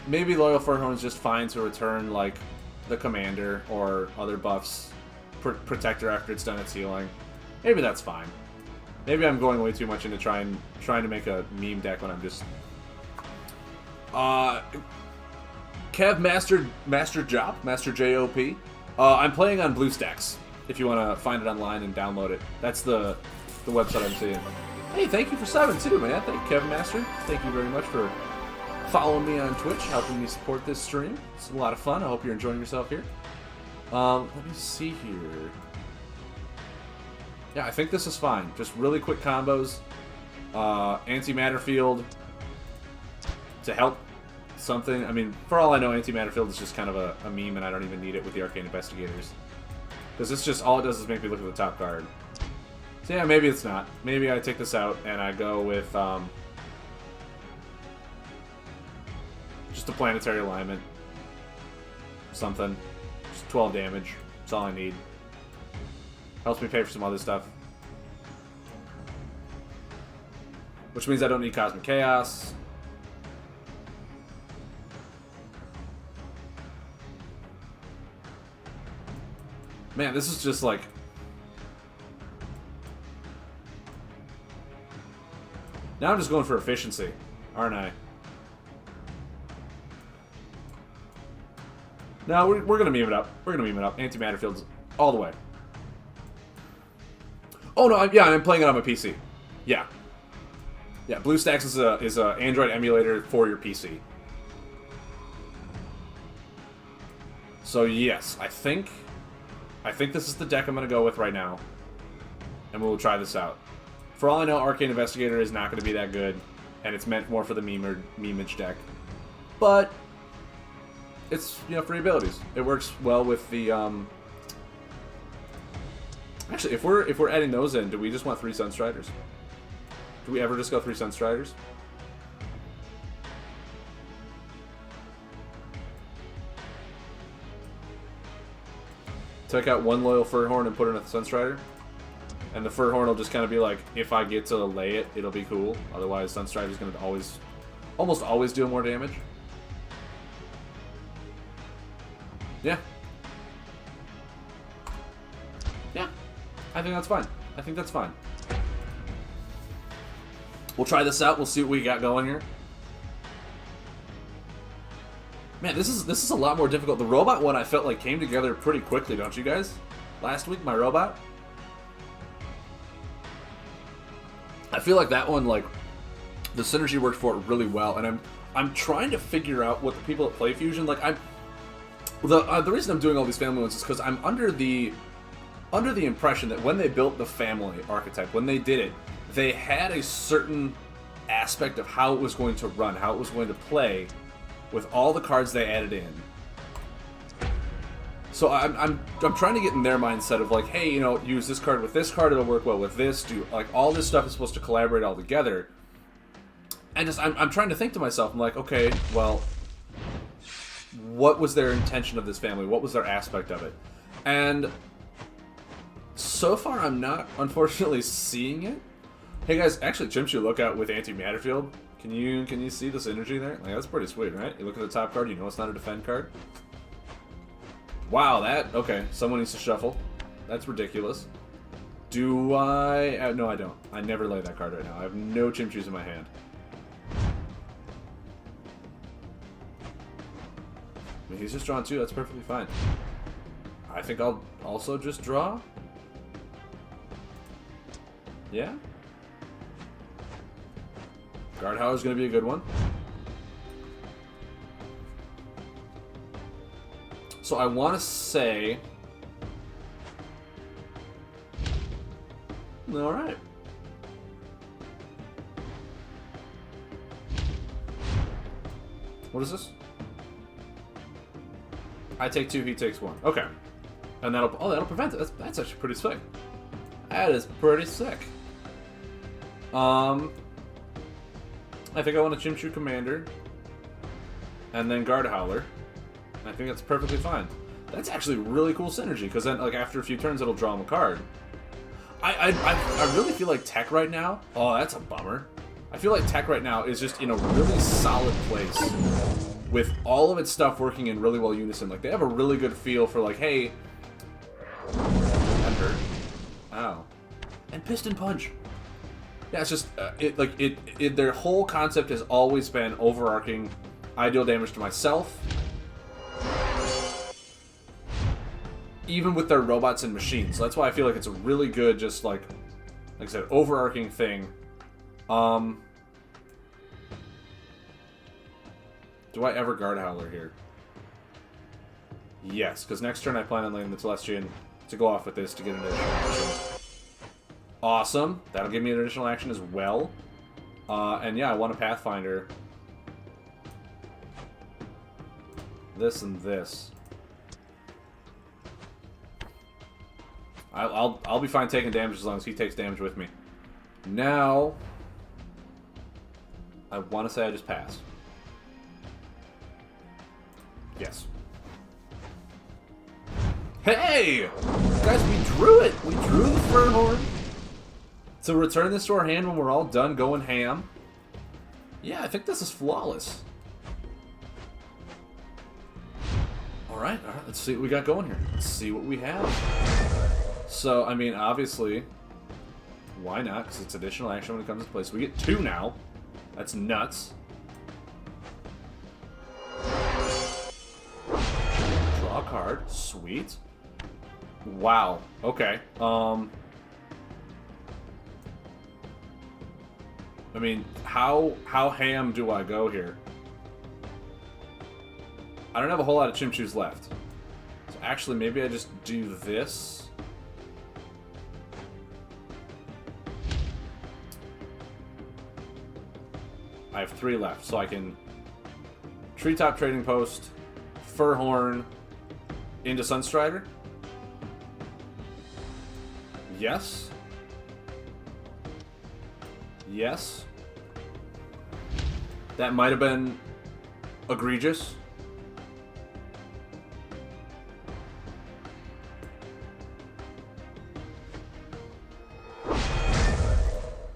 Speaker 1: Maybe Loyal Furhorn's just fine to return, like, the Commander or other buffs. Protector after it's done its healing. Maybe that's fine. Maybe I'm going way too much into trying to make a meme deck when I'm just... Kev Master J-O-P. I'm playing on BlueStacks, if you want to find it online and download it. That's the website I'm seeing. Hey, thank you for subbing too, man. Thank you, Kev Master. Thank you very much for following me on Twitch, helping me support this stream. It's a lot of fun. I hope you're enjoying yourself here. Let me see here. Yeah, I think this is fine. Just really quick combos. Antimatter Field to help something. I mean, for all I know, Antimatter Field is just kind of a meme, and I don't even need it with the Arcane Investigators. Because it's just, all it does is make me look at the top card. So yeah, maybe it's not. Maybe I take this out and I go with just a Planetary Alignment. Something. Just 12 damage. That's all I need. Helps me pay for some other stuff. Which means I don't need Cosmic Chaos. Man, this is just like... Now I'm just going for efficiency, aren't I? No, we're going to meme it up. We're going to meme it up. Antimatter Fields all the way. Oh, no, I'm playing it on my PC. Yeah. Yeah, BlueStacks is a Android emulator for your PC. So, yes, I think this is the deck I'm going to go with right now. And we'll try this out. For all I know, Arcane Investigator is not going to be that good. And it's meant more for the memeage deck. But it's, free abilities. It works well with the, Actually, if we're adding those in, do we just want 3 Sunstriders? Do we ever just go 3 Sunstriders? Take out 1 Loyal Furhorn and put in a Sunstrider? And the Furhorn will just kind of be like, if I get to lay it, it'll be cool. Otherwise, Sunstrider's going to almost always do more damage. Yeah. Yeah. I think that's fine. I think that's fine. We'll try this out. We'll see what we got going here. Man, this is a lot more difficult. The robot one I felt like came together pretty quickly, don't you guys? Last week, my robot. I feel like that one, like, the synergy worked for it really well, and I'm trying to figure out what the people at PlayFusion, like, the reason I'm doing all these family ones is because I'm under the impression that when they built the family archetype, when they did it, they had a certain aspect of how it was going to run, how it was going to play, with all the cards they added in. So I'm trying to get in their mindset of like, hey, use this card with this card, it'll work well with this. Do like all this stuff is supposed to collaborate all together. And just I'm trying to think to myself, I'm like, okay, well, what was their intention of this family? What was their aspect of it? And So far, I'm not, unfortunately, seeing it. Hey guys, actually, Chimchu, look out with anti-matter field. Can you see this energy there? Like, that's pretty sweet, right? You look at the top card, you know it's not a defend card. Wow, okay, someone needs to shuffle. That's ridiculous. Do I? No, I don't. I never lay that card right now. I have no Chimchus in my hand. I mean, he's just drawn 2. That's perfectly fine. I think I'll also just draw. Yeah. Guardhauer is going to be a good one. So I want to say... Alright. What is this? I take 2, he takes 1. Okay. And that'll prevent it. That's actually pretty sick. That is pretty sick. I think I want a Chimchu Commander. And then Guard Howler. I think that's perfectly fine. That's actually really cool synergy, because then, like, after a few turns, it'll draw him a card. I really feel like Tech right now... Oh, that's a bummer. I feel like Tech right now is just in a really solid place with all of its stuff working in really well unison. Like, they have a really good feel for, like, hey... That hurt. Ow. And Piston Punch. Yeah, it's just... their whole concept has always been overarching... I deal damage to myself. Even with their robots and machines. So that's why I feel like it's a really good, just like I said, overarching thing. Do I ever Guard Howler here? Yes, because next turn I plan on laying the Celestian to go off with this to get an additional action. Awesome. That'll give me an additional action as well. And yeah, I want a Pathfinder. This and this. I'll be fine taking damage as long as he takes damage with me. Now, I want to say I just passed. Yes. Hey! Guys, we drew it! We drew the Fernhorn. So return this to our hand when we're all done going ham. Yeah, I think this is flawless. Alright, let's see what we got going here. Let's see what we have. So, I mean, obviously, why not? Because it's additional action when it comes to play. So we get 2 now. That's nuts. Draw a card. Sweet. Wow. Okay. I mean, how ham do I go here? I don't have a whole lot of Chimchus left. So actually, maybe I just do this. I have 3 left, so I can Treetop Trading Post, Furhorn, into Sunstrider. Yes. Yes. That might have been egregious.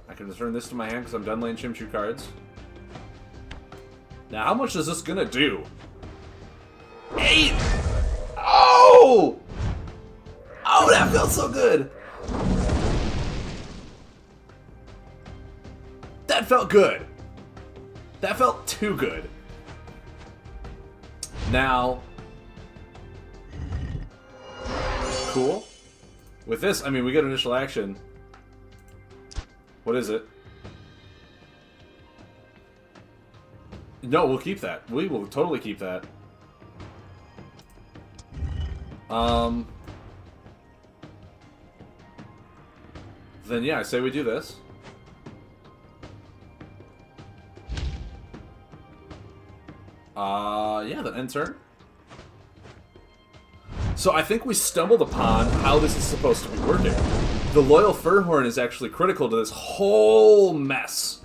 Speaker 1: I can return this to my hand because I'm done laying Chimchu cards. Now, how much is this gonna do? 8! Oh! Oh, that felt so good! That felt good! That felt too good. Now... Cool. With this, I mean, we get initial action. What is it? No, we'll keep that. We will totally keep that. Then yeah, I say we do this. Yeah, then end turn. So I think we stumbled upon how this is supposed to be working. The Loyal Furhorn is actually critical to this whole mess.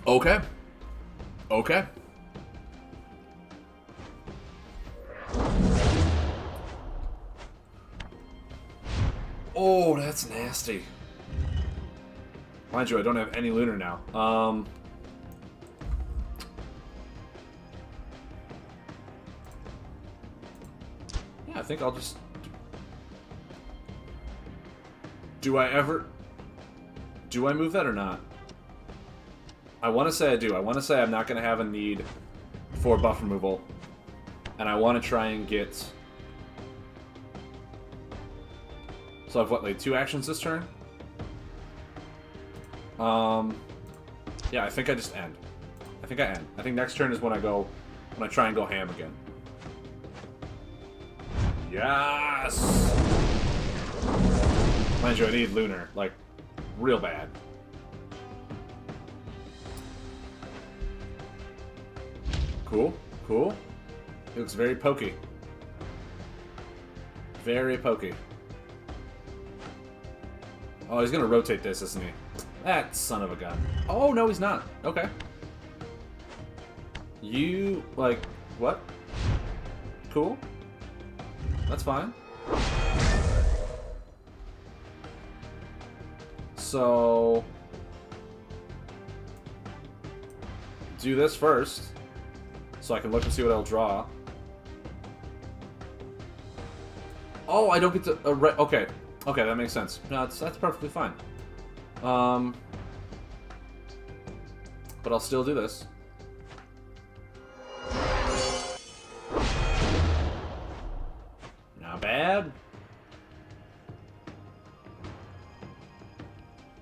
Speaker 1: Okay. Okay. Oh, that's nasty. Mind you, I don't have any Lunar now. Yeah, I think I'll just... Do I move that or not? I want to say I do. I want to say I'm not going to have a need for buff removal. And I want to try and get... So I've, what, like 2 actions this turn? Yeah, I think I just end. I think I end. I think next turn is when I try and go ham again. Yes! Mind you, I need Lunar, like, real bad. Cool, cool. It looks very pokey. Very pokey. Oh, he's gonna rotate this, isn't he? That son of a gun. Oh, no, he's not. Okay. You, like, what? Cool. That's fine. So... do this first. So I can look and see what I'll draw. Oh, I don't get to... okay. Okay, that makes sense. No, that's perfectly fine. But I'll still do this. Not bad.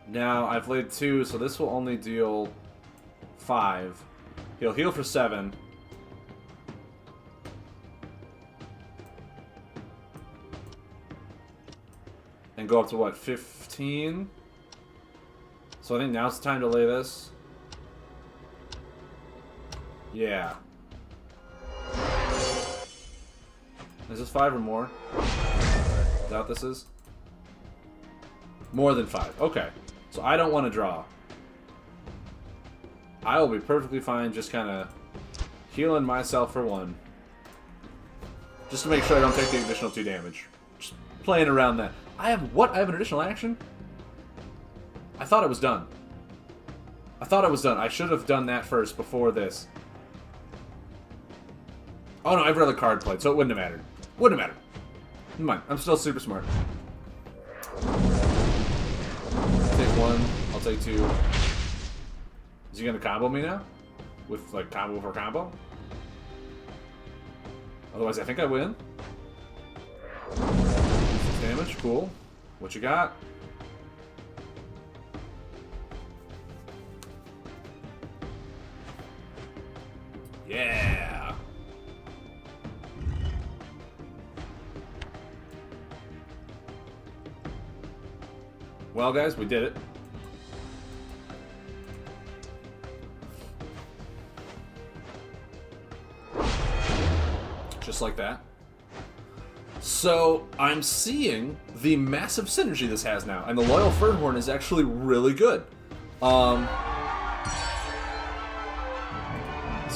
Speaker 1: Now, I've laid 2, so this will only deal 5. He'll heal for 7. And go up to, what, 15? So I think now's the time to lay this. Yeah. Is this 5 or more? Is that what this is? More than 5. Okay. So I don't want to draw. I will be perfectly fine just kind of healing myself for 1. Just to make sure I don't take the additional 2 damage. Just playing around that. I have what? I have an additional action? I thought it was done. I thought it was done. I should have done that first before this. Oh no, I have another card played, so it wouldn't have mattered. Wouldn't have mattered. Never mind. I'm still super smart. Take 1. I'll take 2. Is he gonna combo me now? With like combo for combo? Otherwise I think I win. 6 damage, cool. What you got? Yeah! Well guys, we did it. Just like that. So, I'm seeing the massive synergy this has now, and the Loyal Fernhorn is actually really good. So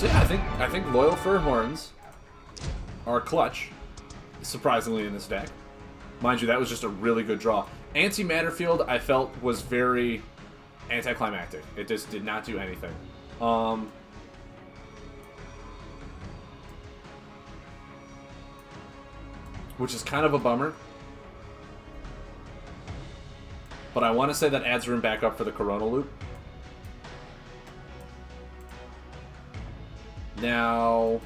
Speaker 1: yeah, I think Loyal Fernhorns are clutch, surprisingly, in this deck. Mind you, that was just a really good draw. Anti-Matter Field, I felt, was very anticlimactic. It just did not do anything. Which is kind of a bummer. But I want to say that adds room back up for the Corona loop. Now...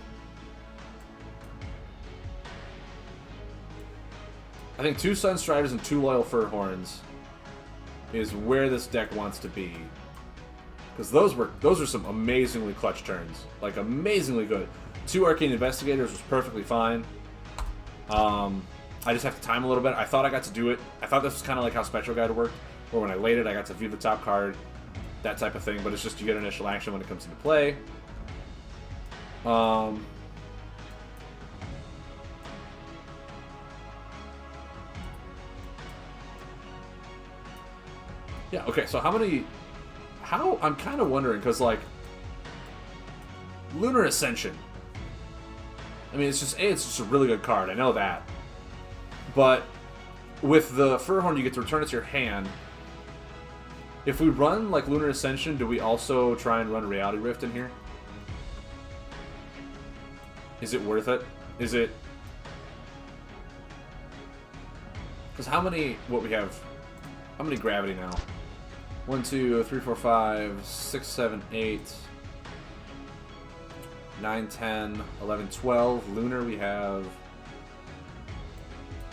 Speaker 1: I think 2 Sunstriders and 2 Loyal Fernhorns is where this deck wants to be. Because those are some amazingly clutch turns. Like, amazingly good. 2 Arcane Investigators was perfectly fine. I just have to time a little bit. I thought I got to do it. I thought this was kind of like how Spectral Guide worked, where when I laid it, I got to view the top card, that type of thing, but it's just you get initial action when it comes into play. Yeah, okay, so I'm kind of wondering, because, like, Lunar Ascension, I mean, it's just a really good card, I know that. But with the Furhorn, you get to return it to your hand. If we run, like, Lunar Ascension, do we also try and run Reality Rift in here? Is it worth it? Is it... Because how many... What we have... How many gravity now? 1, 2, 3, 4, 5, 6, 7, 8... 9, 10, 11, 12. Lunar, we have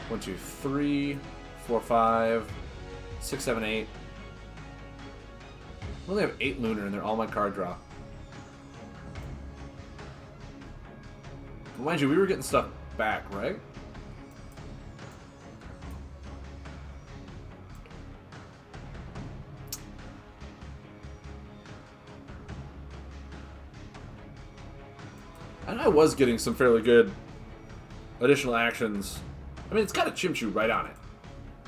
Speaker 1: 1, 2, 3, 4, 5, 6, 7, 8. I only have 8 lunar, and they're all my card draw. Mind you, we were getting stuff back, right? And I was getting some fairly good additional actions. I mean, it's got a Chimchu right on it.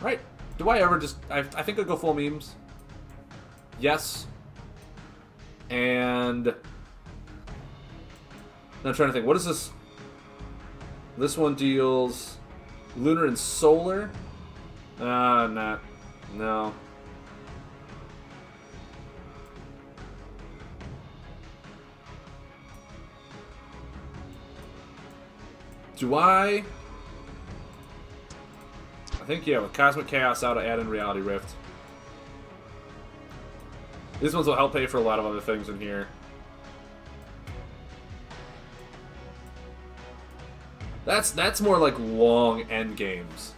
Speaker 1: Right? Do I ever just... I think I'll go full memes. Yes. And... I'm trying to think. What is this? This one deals... Lunar and Solar? Not... No. Do I think, yeah, with Cosmic Chaos out, I add in Reality Rift. These ones will help pay for a lot of other things in here. That's more like long end games.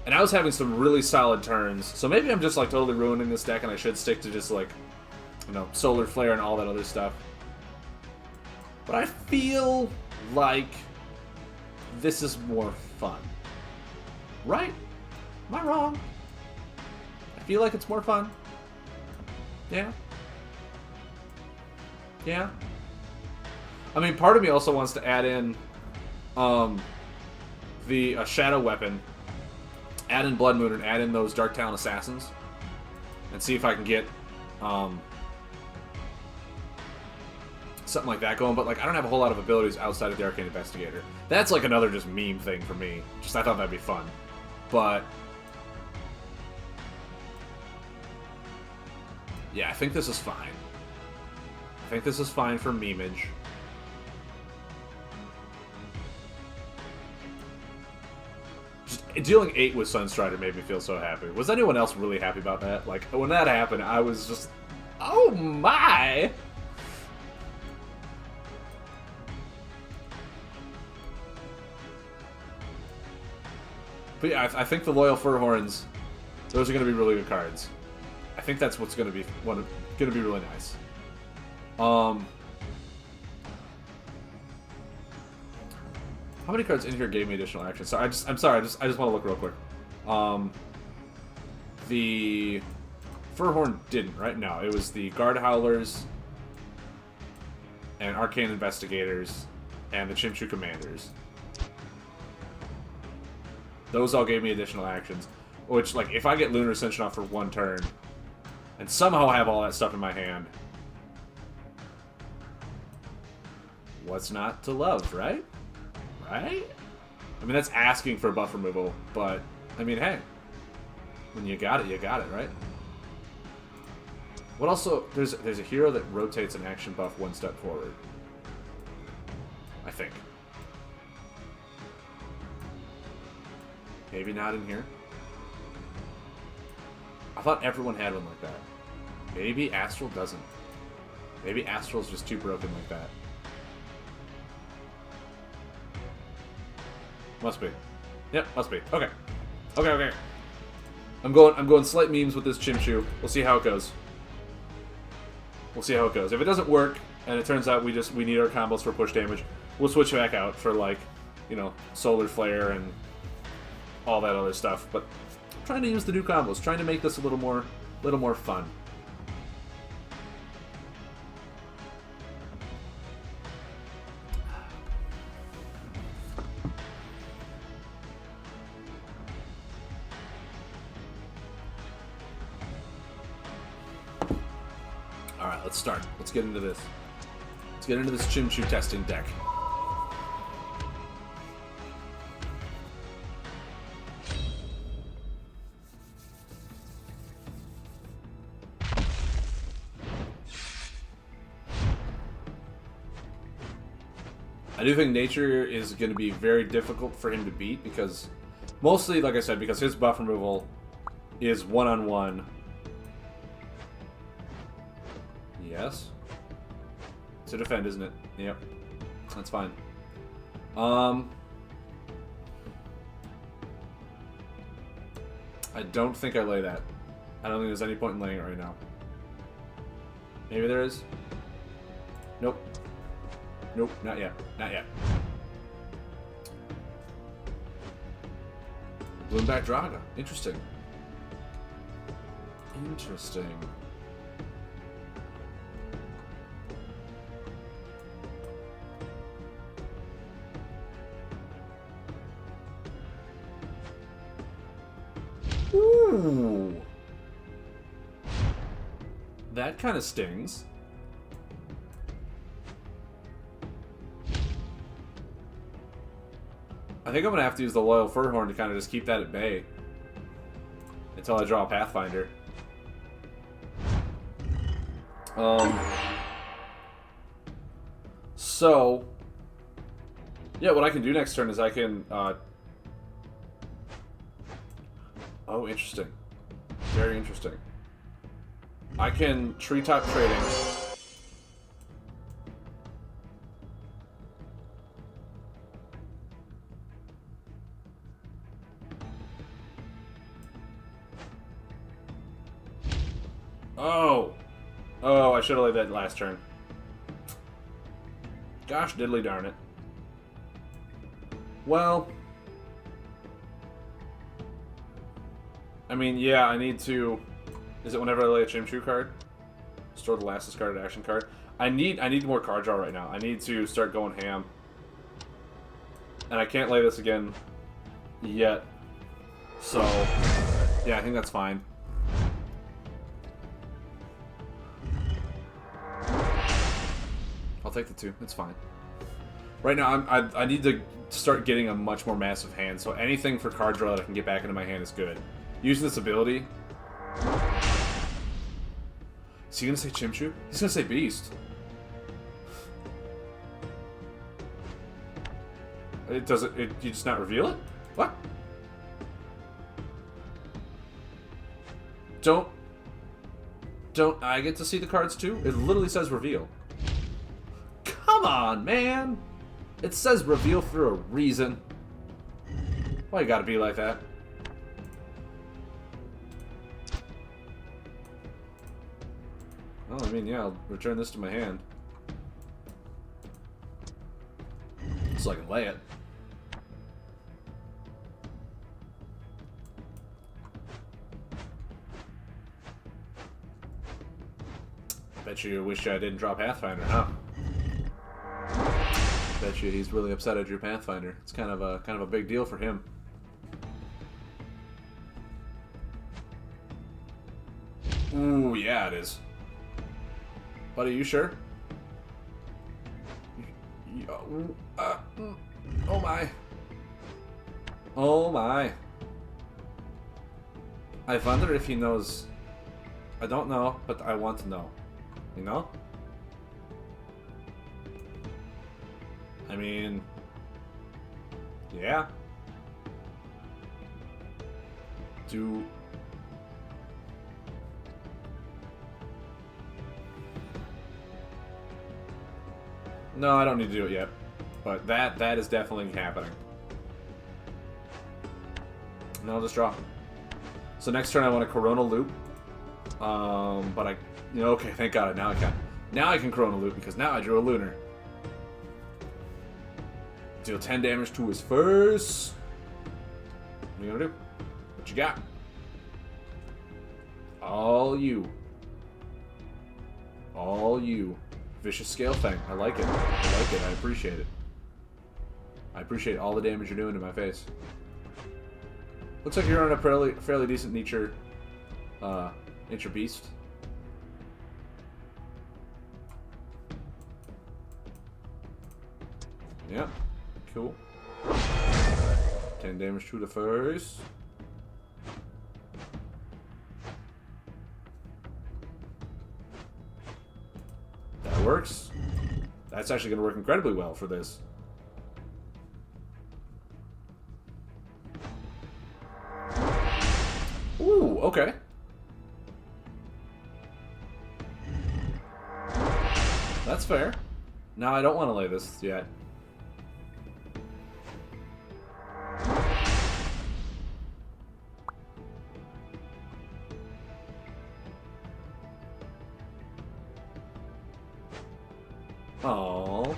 Speaker 1: And I was having some really solid turns, so maybe I'm just like totally ruining this deck and I should stick to just like, you know, Solar Flare and all that other stuff. But I feel like this is more fun. Right? Am I wrong? I feel like it's more fun. Yeah? Yeah? I mean, part of me also wants to add in the Shadow Weapon, add in Blood Moon, and add in those Dark Talon Assassins, and see if I can get something like that going. But like, I don't have a whole lot of abilities outside of the Arcane Investigator. That's like another just meme thing for me. Just I thought that'd be fun. But yeah, I think this is fine. I think this is fine for memeage. Just dealing 8 with Sunstrider made me feel so happy. Was anyone else really happy about that? Like, when that happened, I was just, oh my! But yeah, I think the Loyal Furhorns, those are going to be really good cards. I think that's what's going to be really nice. How many cards in here gave me additional action? So I'm sorry. I just want to look real quick. The Furhorn didn't, right? No, it was the Guard Howlers and Arcane Investigators and the Chimchu Commanders. Those all gave me additional actions, which, like, if I get Lunar Ascension off for one turn, and somehow have all that stuff in my hand, what's not to love, right? Right? I mean, that's asking for buff removal, but, I mean, hey, when you got it, right? What also, there's a hero that rotates an action buff one step forward, I think. Maybe not in here. I thought everyone had one like that. Maybe Astral doesn't. Maybe Astral's just too broken like that. Must be. Yep, must be. Okay. Okay. I'm going slight memes with this Chimchu. We'll see how it goes. We'll see how it goes. If it doesn't work, and it turns out we need our combos for push damage, we'll switch back out for, like, you know, Solar Flare and all that other stuff. But I'm trying to use the new combos, trying to make this a little more fun. Alright, let's start. Let's get into this. Let's get into this Chimchu testing deck. I do think nature is going to be very difficult for him to beat because, mostly, like I said, because his buff removal is one-on-one. Yes. To defend, isn't it? Yep. That's fine. I don't think I lay that. I don't think there's any point in laying it right now. Maybe there is. Nope. Nope, not yet. Not yet. Bloomback Draga. Interesting. Interesting. Ooh. That kind of stings. I think I'm going to have to use the Loyal Furhorn to kind of just keep that at bay until I draw a Pathfinder. So, yeah, what I can do next turn is I can, oh, interesting. Very interesting. I can Treetop Trading. Oh! Oh, I should have laid that last turn. Gosh diddly darn it. Well... I mean, yeah, I need to... Is it whenever I lay a Chimchu card? Store the last discarded action card. I need more card draw right now. I need to start going ham. And I can't lay this again yet. So, yeah, I think that's fine. I'll take the 2. It's fine. Right now, I need to start getting a much more massive hand. So anything for card draw that I can get back into my hand is good. Using this ability. Is he gonna say Chimchu? He's gonna say Beast. It doesn't. You just not reveal it? What? Don't I get to see the cards too? It literally says reveal. Come on, man! It says reveal for a reason. Why you gotta be like that? Well, I mean, yeah, I'll return this to my hand. So I can lay it. Bet you wish I didn't draw Pathfinder, huh? Bet you he's really upset I drew Pathfinder. It's kind of a big deal for him. Ooh, yeah, it is. Buddy, you sure? Oh my. Oh my. I wonder if he knows. I don't know, but I want to know. You know? I mean... Yeah. No, I don't need to do it yet. But that is definitely happening. And I'll just draw. So next turn I want a Corona Loop. But okay, thank God, now I can. Now I can Corona Loop because now I drew a Lunar. Deal 10 damage to his face. What are you gonna do? What you got? All you. All you. Vicious Scale Fang. I like it. I like it. I appreciate it. I appreciate all the damage you're doing to my face. Looks like you're on a fairly decent nature beast. Yep. Cool. 10 damage to the face. That works. That's actually going to work incredibly well for this. okay. That's fair. Now I don't want to lay this yet. Oh.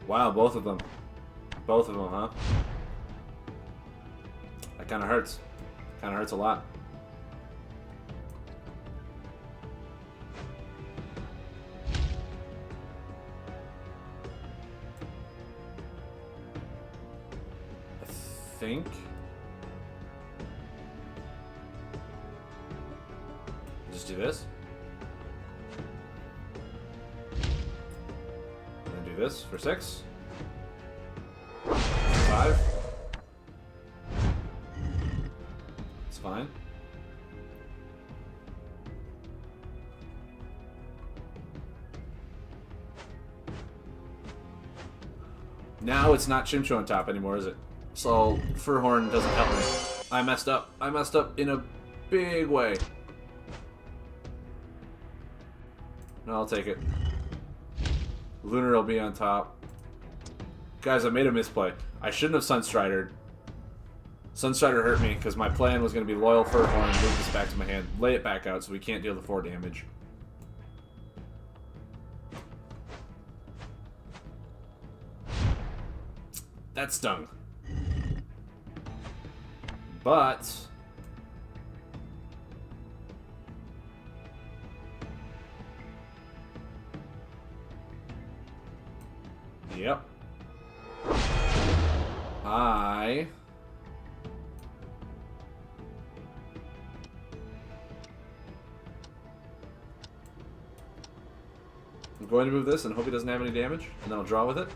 Speaker 1: Wow, both of them. Both of them, huh? That kind of hurts. Kind of hurts a lot. I think. Just do this. And then do this for 6. 5. It's fine. Now it's not Chimchu on top anymore, is it? So Furhorn doesn't help me. I messed up. I messed up in a big way. No, I'll take it. Lunar will be on top. Guys, I made a misplay. I shouldn't have Sunstridered. Sunstrider hurt me because my plan was going to be loyal Furhorn, move this back to my hand, lay it back out so we can't deal the 4 damage. That stung. But yep. I'm going to move this and hope he doesn't have any damage, and then I'll draw with it.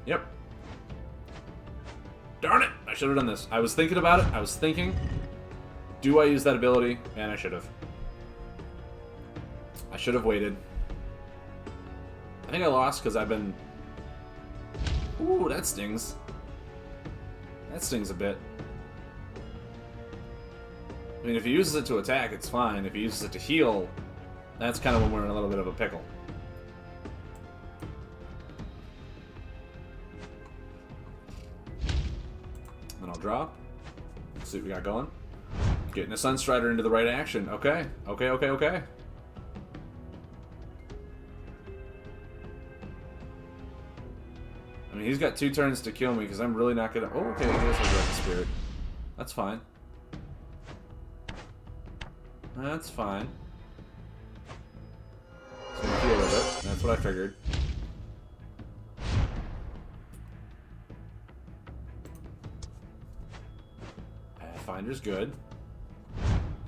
Speaker 1: Yep. Darn it! I should have done this. I was thinking about it. I was thinking, do I use that ability? And I should have. I should have waited. I think I lost because I've been... Ooh, that stings. That stings a bit. I mean, if he uses it to attack, it's fine. If he uses it to heal, that's kind of when we're in a little bit of a pickle. Then I'll draw. Let's see what we got going. Getting a Sunstrider into the right action. Okay. Okay, okay, okay. I mean, he's got 2 turns to kill me because I'm really not gonna... Oh, okay, he does have Direct Spirit. That's fine. That's fine. He's gonna heal with it. That's what I figured. Pathfinder's good.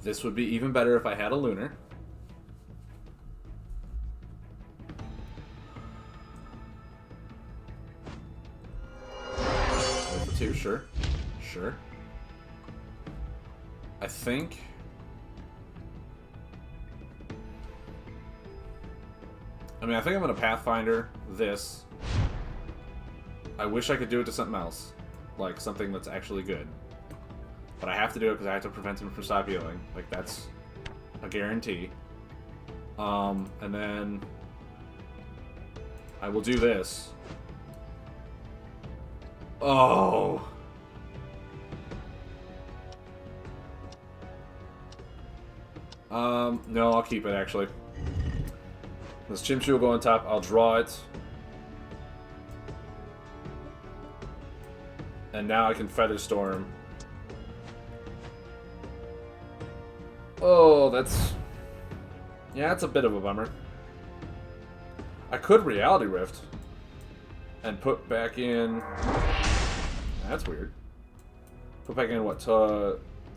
Speaker 1: This would be even better if I had a Lunar. With the 2, sure. Sure. I think... I mean, I think I'm going to Pathfinder this. I wish I could do it to something else. Like, something that's actually good. But I have to do it because I have to prevent him from stop healing. Like, that's a guarantee. And then... I will do this. Oh! No, I'll keep it, actually. This Chimchu will go on top. I'll draw it. And now I can Featherstorm. Oh, that's... Yeah, that's a bit of a bummer. I could Reality Rift. And put back in... That's weird. Put back in what?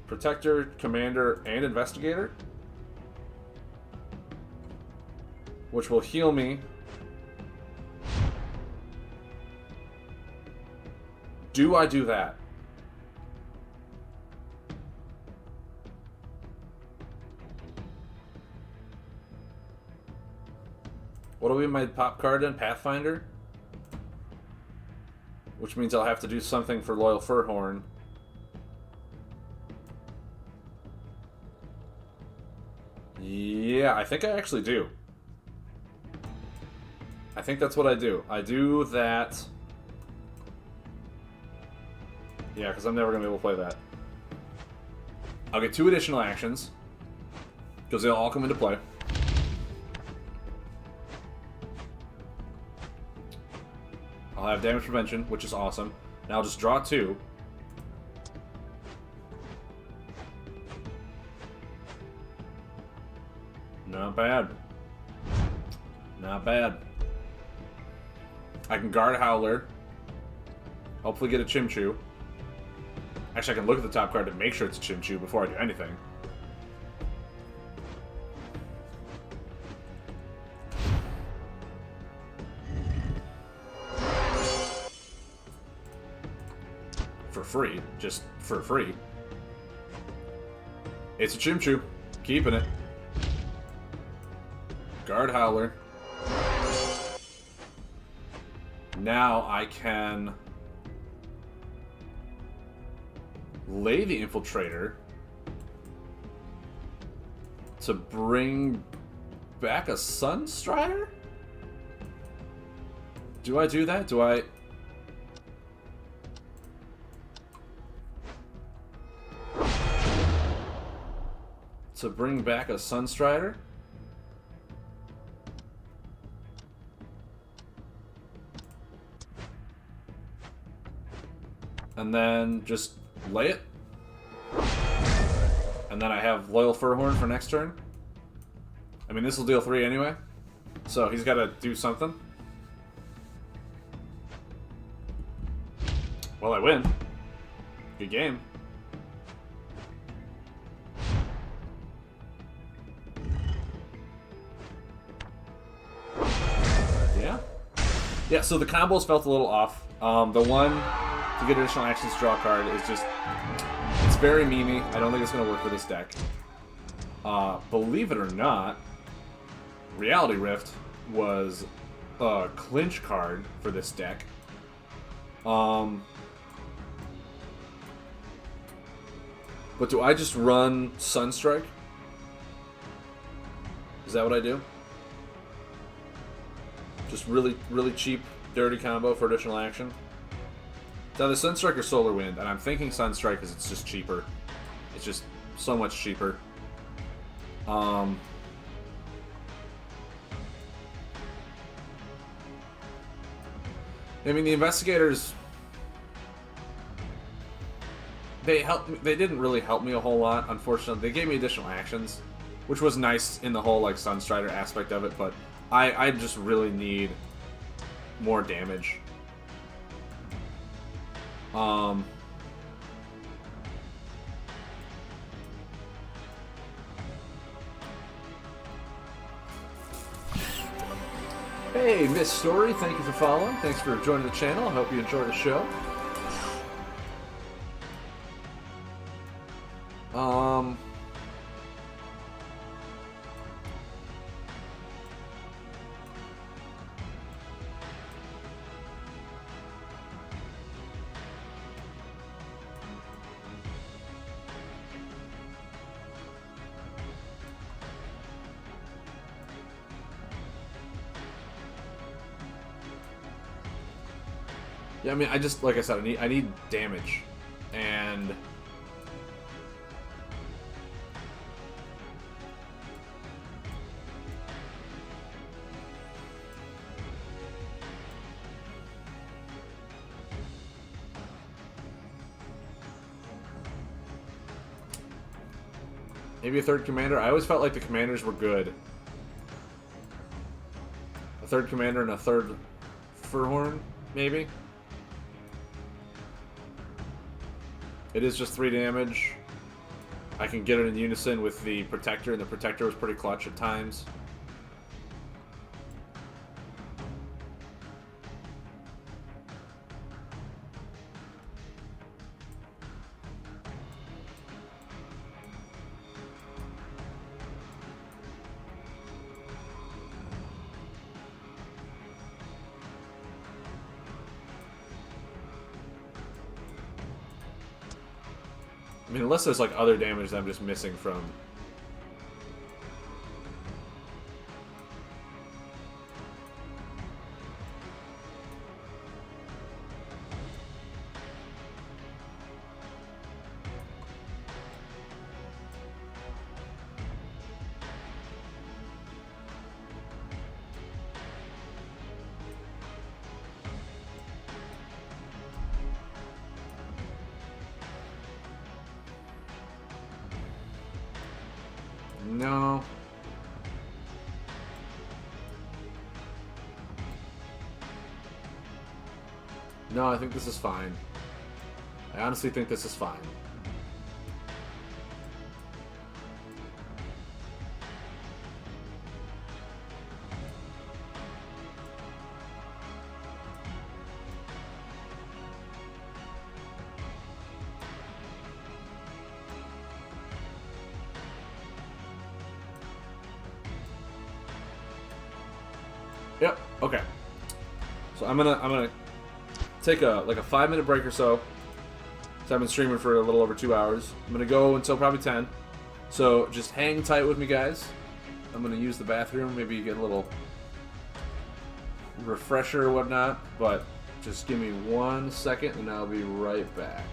Speaker 1: Protector, Commander, and Investigator? Which will heal me. Do I do that? What'll be my pop card then? Pathfinder? which means I'll have to do something for Loyal Furhorn. Yeah, I think I actually do. I think that's what I do. I do that... Yeah, because I'm never going to be able to play that. I'll get 2 additional actions, because they'll all come into play. I'll have damage prevention, which is awesome. Now I'll just draw 2. Not bad. Not bad. I can guard Howler. Hopefully get a Chimchu. Actually, I can look at the top card to make sure it's a Chimchu before I do anything. For free. Just for free. It's a Chimchu. Keeping it. Guard Howler. Now I can lay the Infiltrator to bring back a Sunstrider? Do I do that? Do I... To bring back a Sunstrider? And then just lay it. And then I have Loyal Furhorn for next turn. I mean, this will deal 3 anyway. So he's got to do something. Well, I win. Good game. Yeah. Yeah, so the combos felt a little off. The one... to get additional actions, draw a card is just... It's very memey. I don't think it's going to work for this deck. Believe it or not, Reality Rift was a clinch card for this deck. But do I just run Sunstrike? Is that what I do? Just really, really cheap, dirty combo for additional action? It's either Sunstrike or Solar Wind, and I'm thinking Sunstrike because it's just cheaper. It's just so much cheaper. I mean, the investigators... They didn't really help me a whole lot, unfortunately. They gave me additional actions, which was nice in the whole, like, Sunstrider aspect of it, but I just really need more damage. Hey, Miss Story, thank you for following. Thanks for joining the channel. I hope you enjoy the show. Yeah, I mean, I just, like I said, I need damage, and maybe a third commander. I always felt like the commanders were good. A third commander and a third Furhorn, maybe. It is just 3 damage. I can get it in unison with the Protector, and the Protector was pretty clutch at times. I mean, unless there's like other damage that I'm just missing from. No. No, I think this is fine. I honestly think this is fine. Yep. Okay. So I'm gonna take a 5-minute break or so. So I've been streaming for a little over 2 hours. I'm gonna go until probably 10. So just hang tight with me, guys. I'm gonna use the bathroom. Maybe get a little refresher or whatnot. But just give me 1 second, and I'll be right back.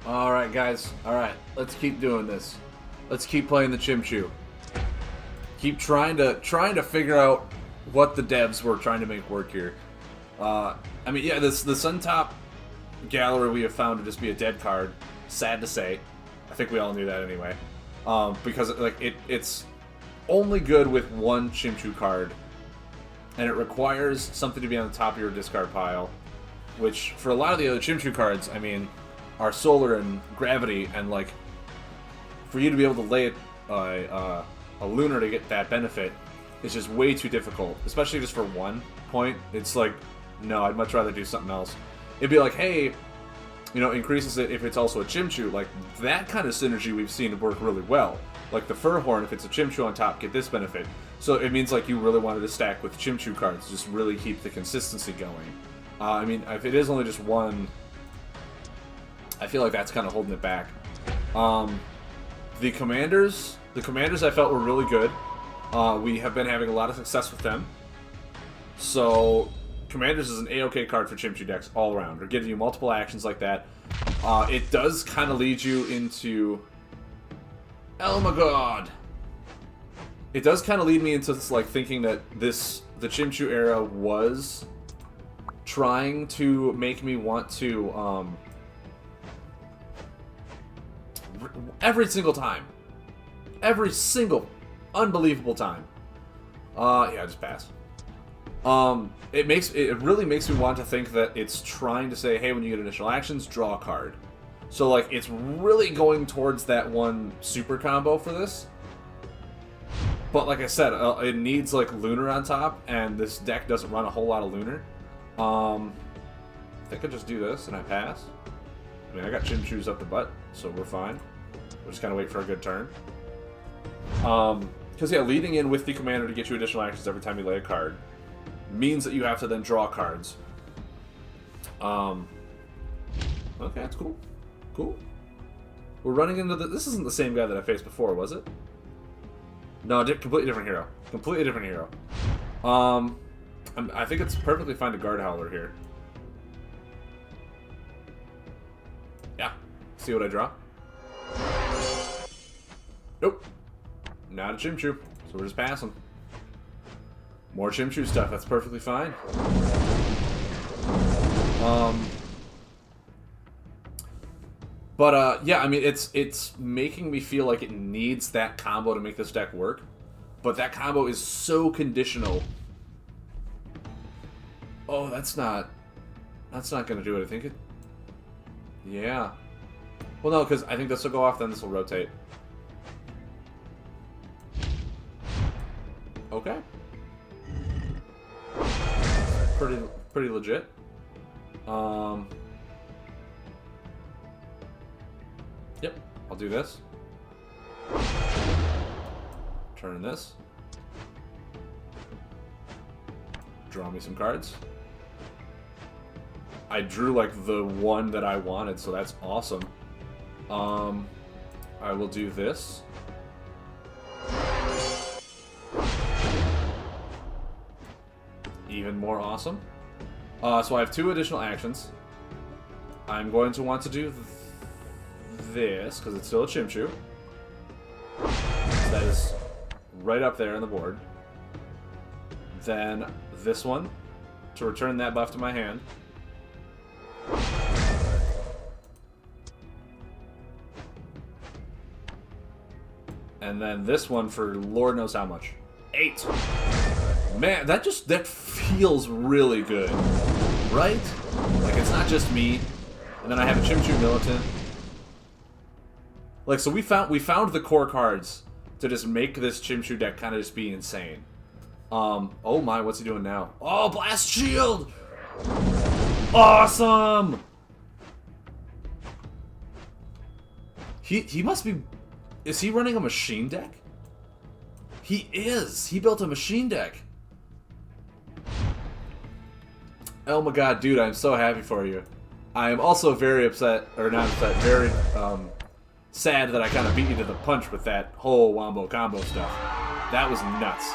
Speaker 1: Alright, guys. Alright, let's keep doing this. Let's keep playing the Chimchu. Keep trying to figure out what the devs were trying to make work here. I mean, yeah, the Suntop Gallery we have found to just be a dead card. Sad to say. I think we all knew that anyway. Because like it's only good with one Chimchu card, and it requires something to be on the top of your discard pile, which for a lot of the other Chimchu cards, I mean, are solar and gravity, and like for you to be able to lay a lunar to get that benefit is just way too difficult, especially just for 1 point. It's like, no, I'd much rather do something else. It'd be like, hey, you know, increases it if it's also a Chimchu. Like, that kind of synergy we've seen work really well. Like the Furhorn, if it's a Chimchu on top, get this benefit. So it means like you really wanted to stack with Chimchu cards, just really keep the consistency going. I mean, if it is only just one, I feel like that's kind of holding it back. The commanders I felt were really good. We have been having a lot of success with them. So Commanders is an A-OK card for Chimchu decks all around. They're giving you multiple actions like that. It does kind of lead you into... Oh my god! It does kind of lead me into this, like, thinking that the Chimchu era was trying to make me want to, every single time. Every single unbelievable time. Yeah, just pass. It really makes me want to think that it's trying to say, hey, when you get additional actions, draw a card. So, like, it's really going towards that one super combo for this. But, like I said, it needs, like, Lunar on top, and this deck doesn't run a whole lot of Lunar. I think I just do this, and I pass. I mean, I got Chimchus up the butt, so we're fine. We'll just kind of wait for a good turn. Because, yeah, leading in with the commander to get you additional actions every time you lay a card means that you have to then draw cards. Okay, that's cool. Cool. We're running into the... This isn't the same guy that I faced before, was it? No, completely different hero. Completely different hero. I think it's perfectly fine to guard Howler here. Yeah. See what I draw? Nope. Not a Chimchu. So we're just passing. More Chimchu stuff. That's perfectly fine. Yeah, I mean, it's making me feel like it needs that combo to make this deck work. But that combo is so conditional. Oh, that's not going to do it. I think it... Yeah. Well, no, because I think this will go off, then this will rotate. Okay. Pretty legit. Yep, I'll do this. Turn this. Draw me some cards. I drew like the one that I wanted, so that's awesome. I will do this. Even more awesome. So I have 2 additional actions. I'm going to want to do this, because it's still a Chimchu. That is right up there on the board. Then this one, to return that buff to my hand. And then this one for Lord knows how much. 8! Man, that feels really good, right? Like, it's not just me. And then I have a Chimchu Militant. Like, so we found the core cards to just make this Chimchu deck kind of just be insane. Oh my, what's he doing now? Oh, Blast Shield! Awesome! He must be... Is he running a machine deck? He is! He built a machine deck! Oh my god, dude, I'm so happy for you. I am also very upset, or not upset, very sad that I kind of beat you to the punch with that whole wombo combo stuff. That was nuts.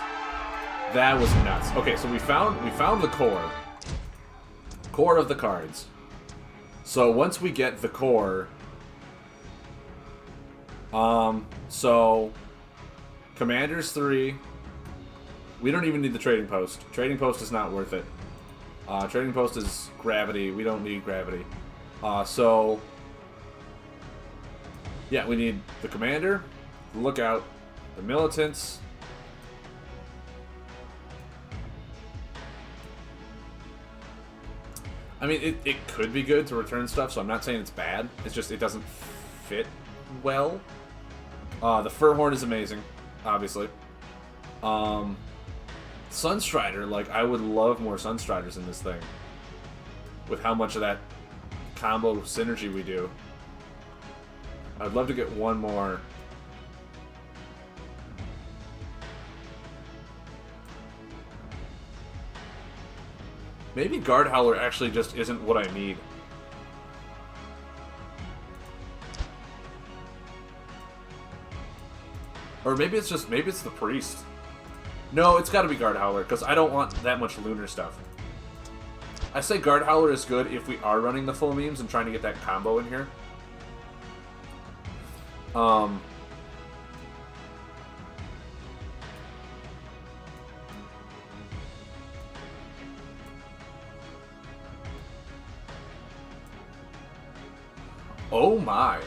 Speaker 1: That was nuts. Okay, so we found the core of the cards. So once we get the core, So Commanders 3. We don't even need the Trading Post. Trading Post is not worth it. Trading Post is gravity. We don't need gravity. So yeah, we need the Commander, the Lookout, the Militants. I mean, it could be good to return stuff, so I'm not saying it's bad. It's just it doesn't fit well. The Furhorn is amazing, obviously. Sunstrider, like, I would love more Sunstriders in this thing. With how much of that combo synergy we do. I'd love to get one more. Maybe Guard Howler actually just isn't what I need. Or maybe it's the Priest. No, it's gotta be Guard Howler, because I don't want that much Lunar stuff. I say Guard Howler is good if we are running the full memes and trying to get that combo in here. Oh my.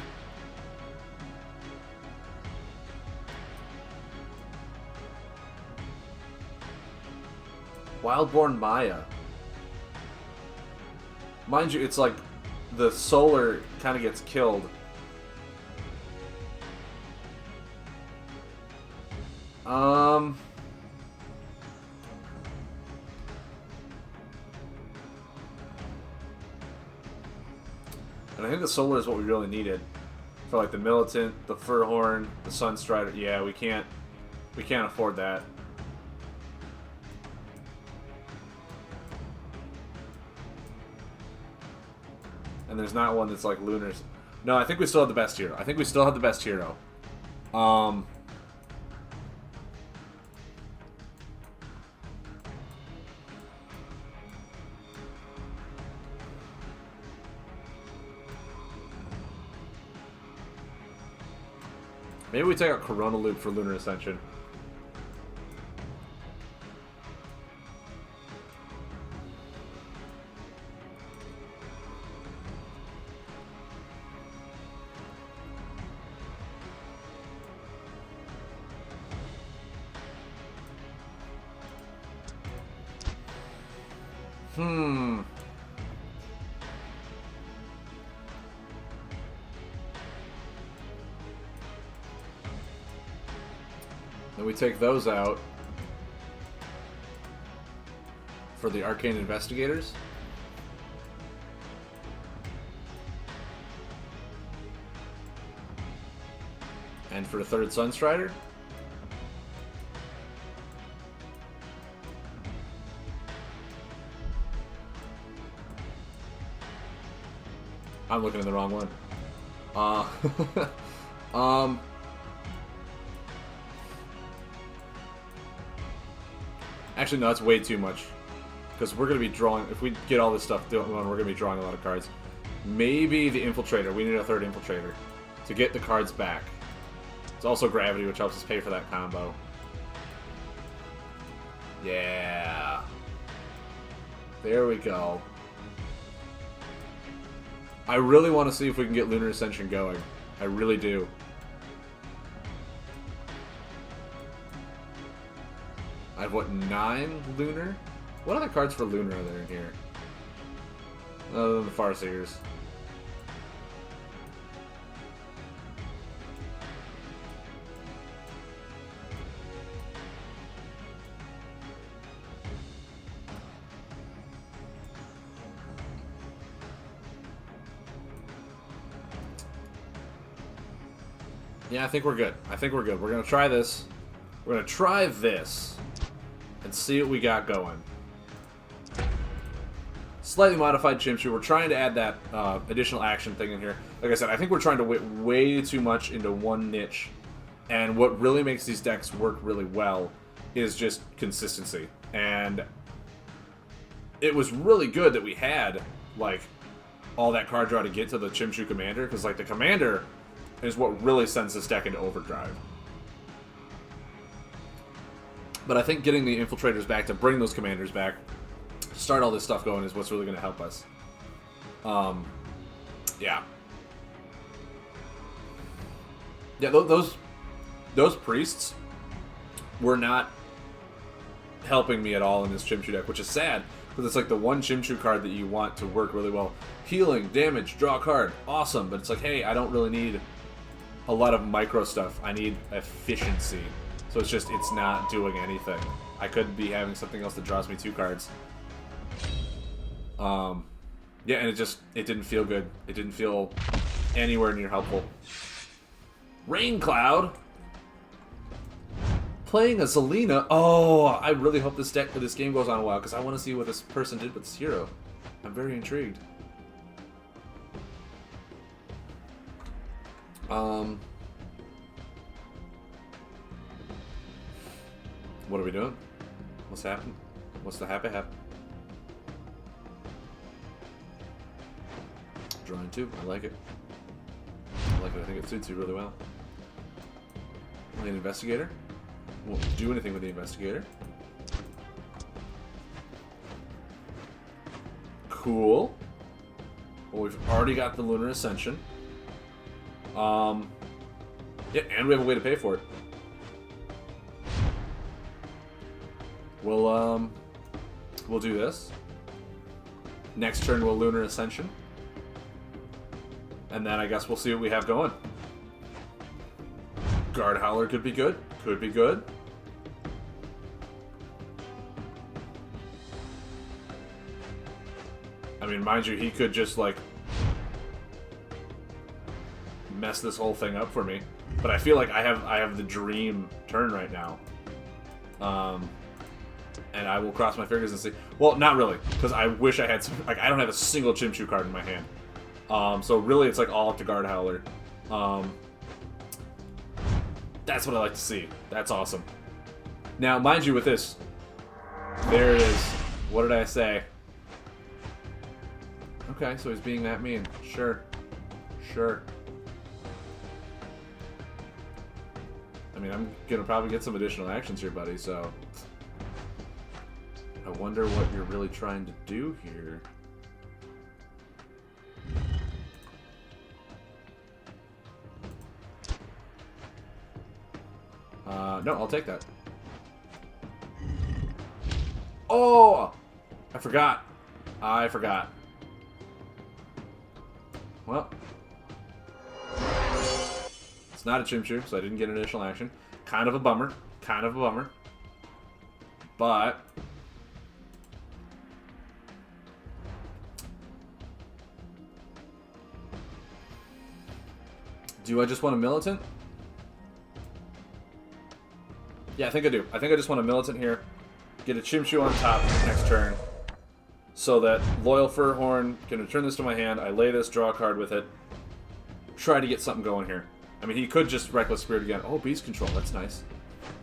Speaker 1: Wildborn Maya. Mind you, it's like the solar kind of gets killed. And I think the solar is what we really needed for like the Militant, the Furhorn, the Sunstrider. Yeah, we can't afford that. And there's not one that's like Lunars. No, I think we still have the best hero. I think we still have the best hero. Maybe we take out Corona Loop for Lunar Ascension. Then we take those out for the Arcane Investigators. And for the third Sunstrider. I'm looking at the wrong one. Actually, no, that's way too much. Because we're going to be drawing... If we get all this stuff done, we're going to be drawing a lot of cards. Maybe the Infiltrator. We need a third Infiltrator to get the cards back. It's also Gravity, which helps us pay for that combo. Yeah. There we go. I really want to see if we can get Lunar Ascension going. I really do. I have, what, 9 Lunar? What other cards for Lunar are there in here? Other than the Farseers. Yeah, I think we're good. I think we're good. We're going to try this. We're going to try this. And see what we got going. Slightly modified Chimchu. We're trying to add that additional action thing in here. Like I said, I think we're trying to wait way too much into one niche. And what really makes these decks work really well is just consistency. And it was really good that we had, like, all that card draw to get to the Chimchu Commander. Because, like, the Commander is what really sends this deck into overdrive. But I think getting the infiltrators back to bring those commanders back, start all this stuff going, is what's really going to help us. Yeah. Yeah, those priests were not helping me at all in this Chimchu deck, which is sad, because it's like the one Chimchu card that you want to work really well. Healing, damage, draw a card, awesome, but it's like, hey, I don't really need a lot of micro stuff. I need efficiency. So it's just, it's not doing anything. I could be having something else that draws me 2 cards. Yeah, and it didn't feel good. It didn't feel anywhere near helpful. Rain Cloud? Playing a Zelina? Oh, I really hope this game goes on a while, because I want to see what this person did with this hero. I'm very intrigued. What are we doing? What's happening? What's the happy? Drawing 2. I like it. I like it. I think it suits you really well. Only an investigator. Won't do anything with the investigator. Cool. Well, we've already got the Lunar Ascension. Yeah, and we have a way to pay for it. We'll do this. Next turn we'll Lunar Ascension. And then I guess we'll see what we have going. Guard Howler could be good. Could be good. I mean, mind you, he could just, like, mess this whole thing up for me. But I feel like I have the dream turn right now. And I will cross my fingers and see. Well, not really, because I wish I had some. Like, I don't have a single Chimchu card in my hand. So really, it's like all up to Guard Howler. That's what I like to see. That's awesome. Now, mind you, with this, there it is. What did I say? Okay, so he's being that mean. Sure. Sure. I mean, I'm gonna probably get some additional actions here, buddy, so I wonder what you're really trying to do here. No, I'll take that. Oh! I forgot. Well. It's not a Chimchu, so I didn't get an additional action. Kind of a bummer. But do I just want a militant? Yeah, I think I do. I think I just want a militant here. Get a Chimchu on top next turn. So that Loyal Furhorn can return this to my hand. I lay this, draw a card with it. Try to get something going here. I mean, he could just Reckless Spirit again. Oh, Beast Control. That's nice.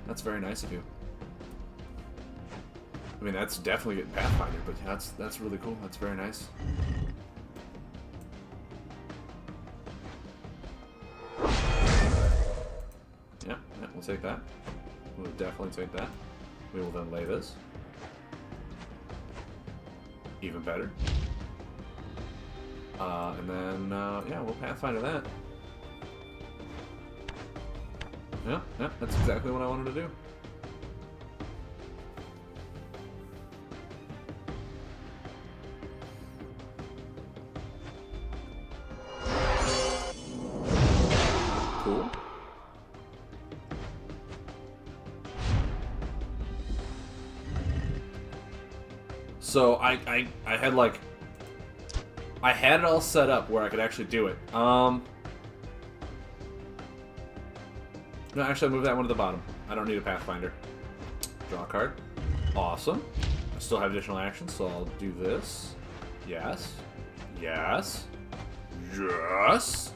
Speaker 1: That's very nice of you. I mean, that's definitely getting Pathfinder, but yeah, that's really cool. That's very nice. Yeah, we'll take that. We'll definitely take that. We will then lay this. Even better. And then, yeah, we'll Pathfinder that. Yeah, that's exactly what I wanted to do. Cool. So I had like I had it all set up where I could actually do it. No, actually, I'll move that one to the bottom. I don't need a Pathfinder. Draw a card. Awesome. I still have additional actions, so I'll do this. Yes. Yes. Yes.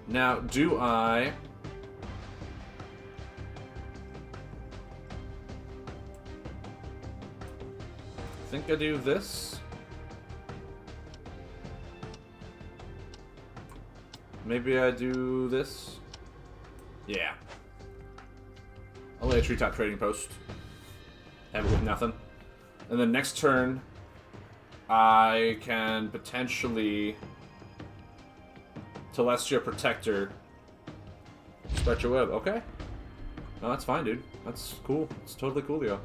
Speaker 1: Now, do I think I do this? maybe I do this. Yeah. I'll lay a treetop trading post. Have it with nothing. And then next turn, I can potentially Celestia Protector. Stretch your web. Okay. No, that's fine, dude. That's cool. It's totally cool, yo.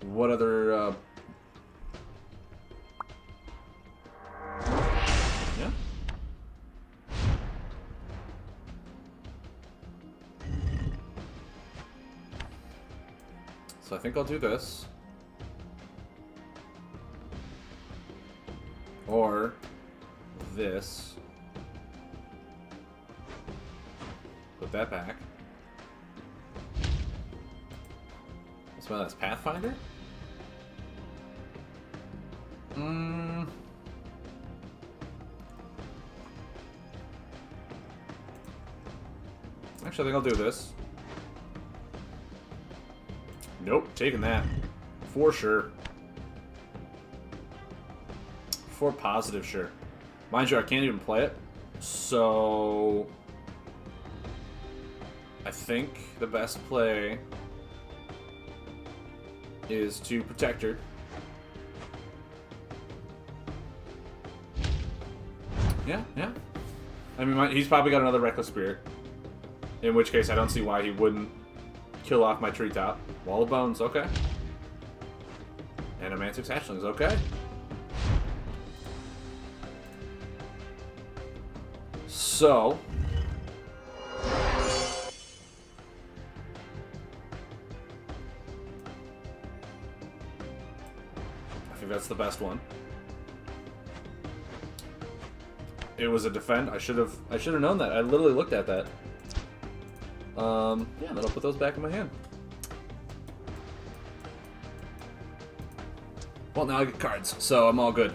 Speaker 1: What other, yeah? So I think I'll do this. Or this. Put that back. What's my last Pathfinder? Actually, I think I'll do this. Nope, taking that. For sure. For positive, sure. Mind you, I can't even play it. So I think the best play is to protect her. Yeah, yeah. I mean, he's probably got another Reckless Spirit. In which case, I don't see why he wouldn't kill off my treetop. Wall of Bones, okay. Animantic's Hatchlings, okay. So I think that's the best one. It was a defend. I should have known that. I literally looked at that. Yeah, then I'll put those back in my hand. Well, now I get cards, so I'm all good.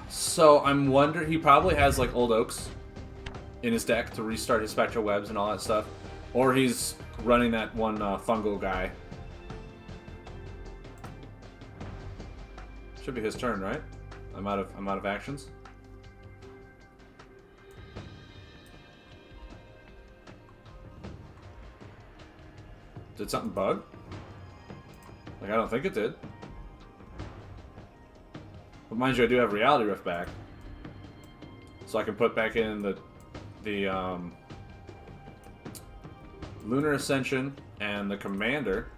Speaker 1: So I'm wondering, he probably has like Old Oaks in his deck to restart his Spectral Webs and all that stuff, or he's running that one fungal guy. Should be his turn, right? I'm out of actions. Did something bug? Like, I don't think it did. But mind you, I do have Reality Rift back. So I can put back in the Lunar Ascension and the Commander.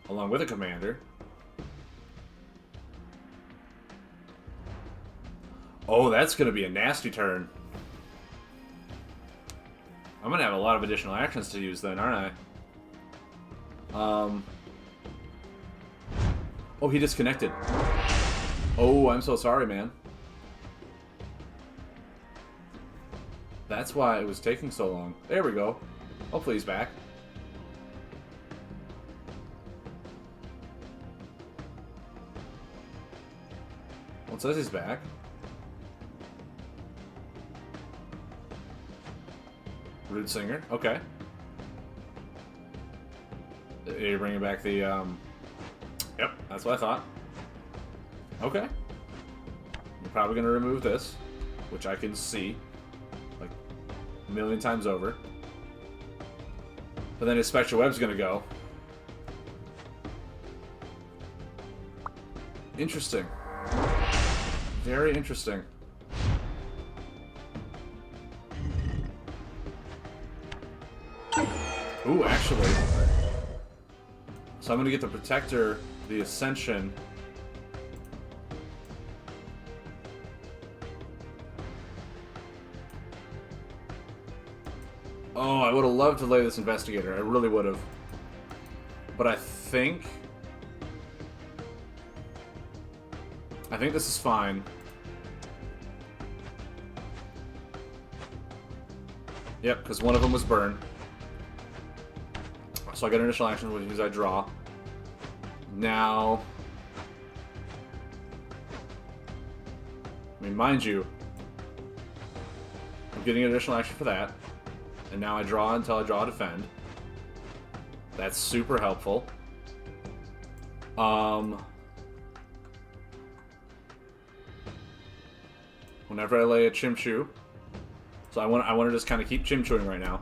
Speaker 1: Along with a Commander. Oh, that's going to be a nasty turn. I'm going to have a lot of additional actions to use then, aren't I? Oh, he disconnected. Oh, I'm so sorry, man. That's why it was taking so long. There we go. Hopefully he's back. Well, it says he's back. Rude Singer, okay. You're bringing back the, Yep, that's what I thought. Okay. You're probably going to remove this, which I can see, like, a million times over. But then his Spectral Web's going to go. Interesting. Very interesting. Ooh, actually. So I'm going to get the Protector, the Ascension. Oh, I would have loved to lay this Investigator. I really would have. But I think this is fine. Yep, because one of them was burn. So I get an initial action, which is I draw. Now, I mean, mind you, I'm getting an additional action for that. And now I draw until I draw a defend. That's super helpful. whenever I lay a Chimchu. So I want to just kind of keep Chimchuing right now.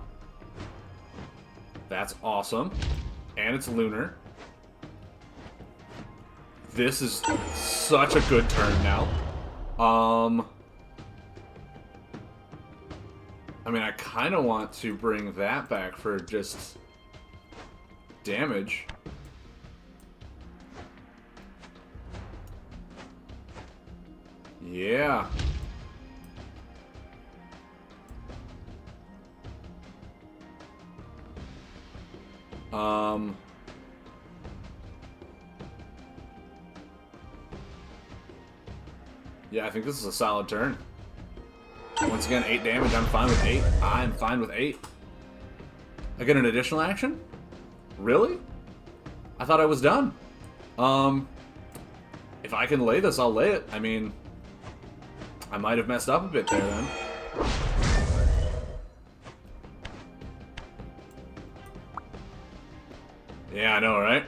Speaker 1: That's awesome. And it's lunar. This is such a good turn now. I mean, I kind of want to bring that back for just damage. Yeah. Yeah, I think this is a solid turn. Once again, 8 damage. I'm fine with 8. I'm fine with 8. I get an additional action? Really? I thought I was done. If I can lay this, I'll lay it. I mean, I might have messed up a bit there then. Yeah, I know, right?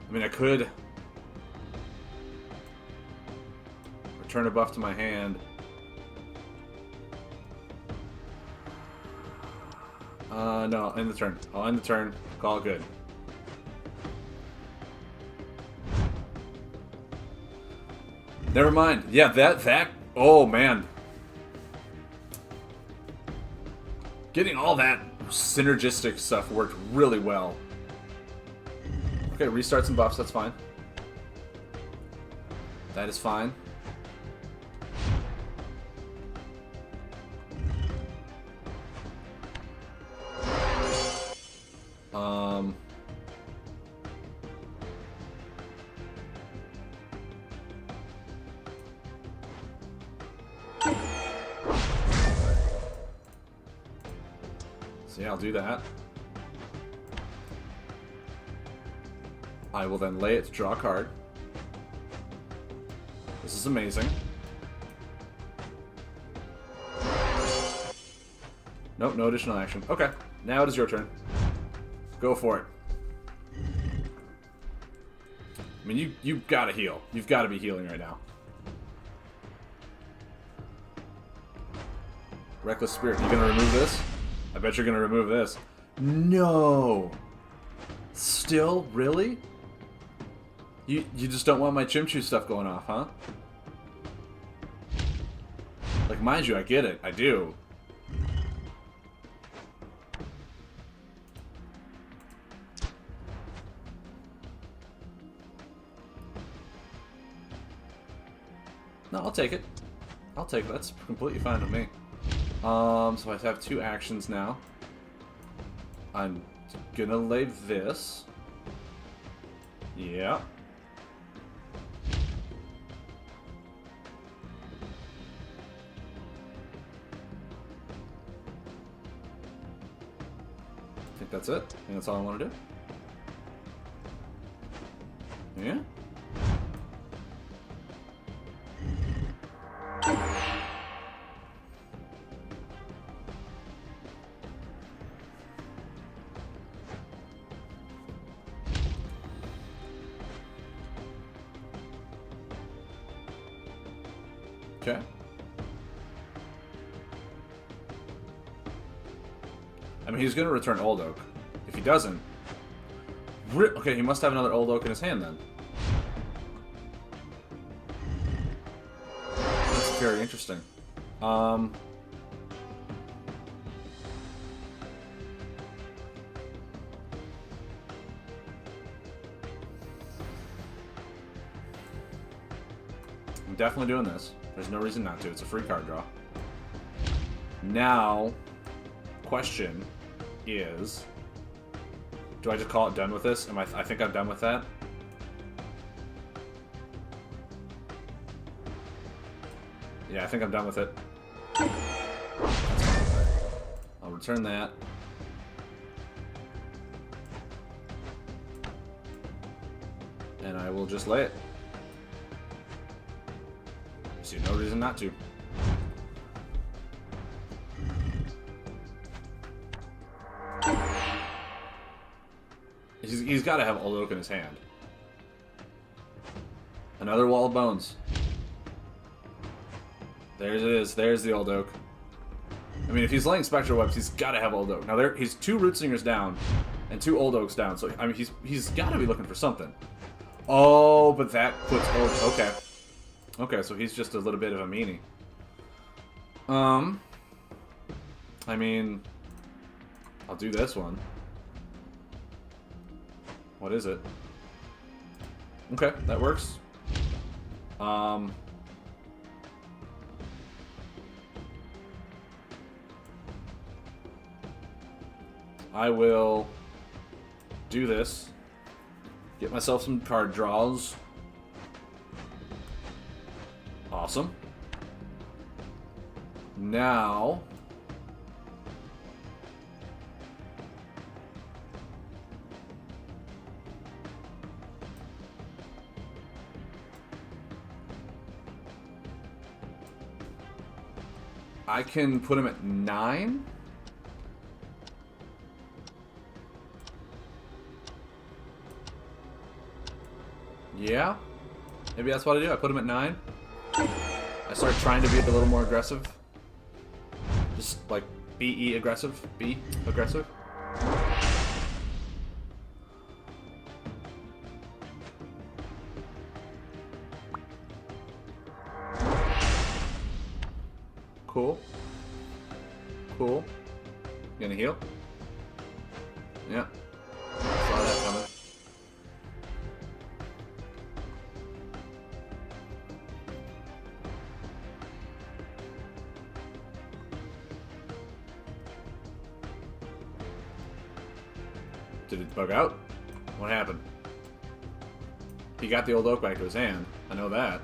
Speaker 1: I mean, I could return a buff to my hand. No, I'll end the turn. I'll end the turn. Call it good. Never mind. Yeah, that. Oh, man. Getting all that synergistic stuff worked really well. Okay, restart some buffs. That's fine. That is fine. So yeah, I'll do that. I will then lay it to draw a card. This is amazing. Nope, no additional action. Okay, now it is your turn. Go for it. I mean, you gotta heal. You've got to be healing right now. Reckless Spirit. You gonna remove this? I bet you're gonna remove this. No. Still, really? You just don't want my Chimchu stuff going off, huh? Like, mind you, I get it. I do. No, I'll take it. I'll take it. That's completely fine with me. So I have 2 actions now. I'm gonna lay this. Yeah. I think that's it. I think that's all I want to do. Yeah. Okay. I mean, he's going to return Old Oak. If he doesn't... Okay, he must have another Old Oak in his hand, then. That's very interesting. I'm definitely doing this. There's no reason not to. It's a free card draw. Now, question is, do I just call it done with this? I think I'm done with that. Yeah, I think I'm done with it. I'll return that. And I will just lay it. See, no reason not to. He's got to have Old Oak in his hand. Another Wall of Bones. There it is. There's the old oak. I mean, if he's laying spectral webs, he's got to have old oak. Now he's 2 root singers down and 2 old oaks down. So I mean, he's got to be looking for something. Oh, but that puts old. Okay. Okay, so he's just a little bit of a meanie. I mean, I'll do this one. What is it? Okay, that works. I will do this. Get myself some card draws. Awesome. Now... I can put him at 9. Yeah. Maybe that's what I do. I put him at 9. I start trying to be a little more aggressive. Just like BE aggressive. B aggressive. Cool. Cool. You gonna heal? Yeah. Saw that coming. Did it bug out? What happened? He got the old oak back to his hand. I know that.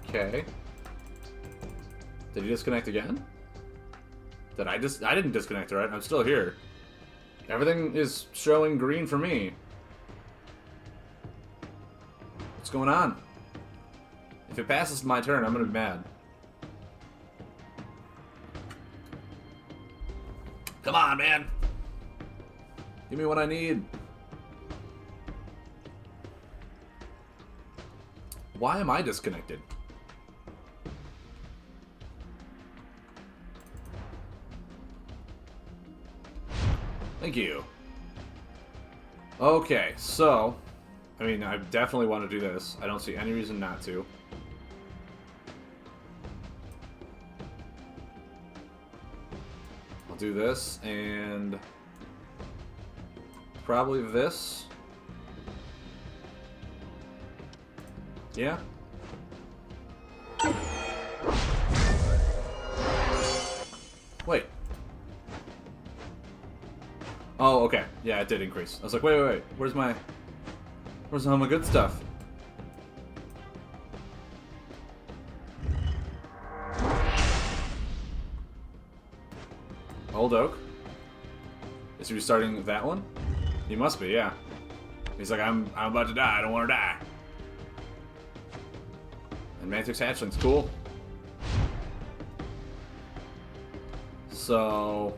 Speaker 1: Okay. Did he disconnect again? I didn't disconnect, right? I'm still here. Everything is showing green for me. What's going on? If it passes my turn, I'm gonna be mad. Come on, man! Give me what I need. Why am I disconnected? Thank you. Okay, so... I mean, I definitely want to do this. I don't see any reason not to. I'll do this, and... probably this. Yeah? Wait. Oh, okay. Yeah, it did increase. I was like, wait. Where's all my good stuff? Old oak? Is he restarting that one? He must be, yeah. He's like, I'm about to die. I don't want to die. And Mantic's hatchling's cool. So...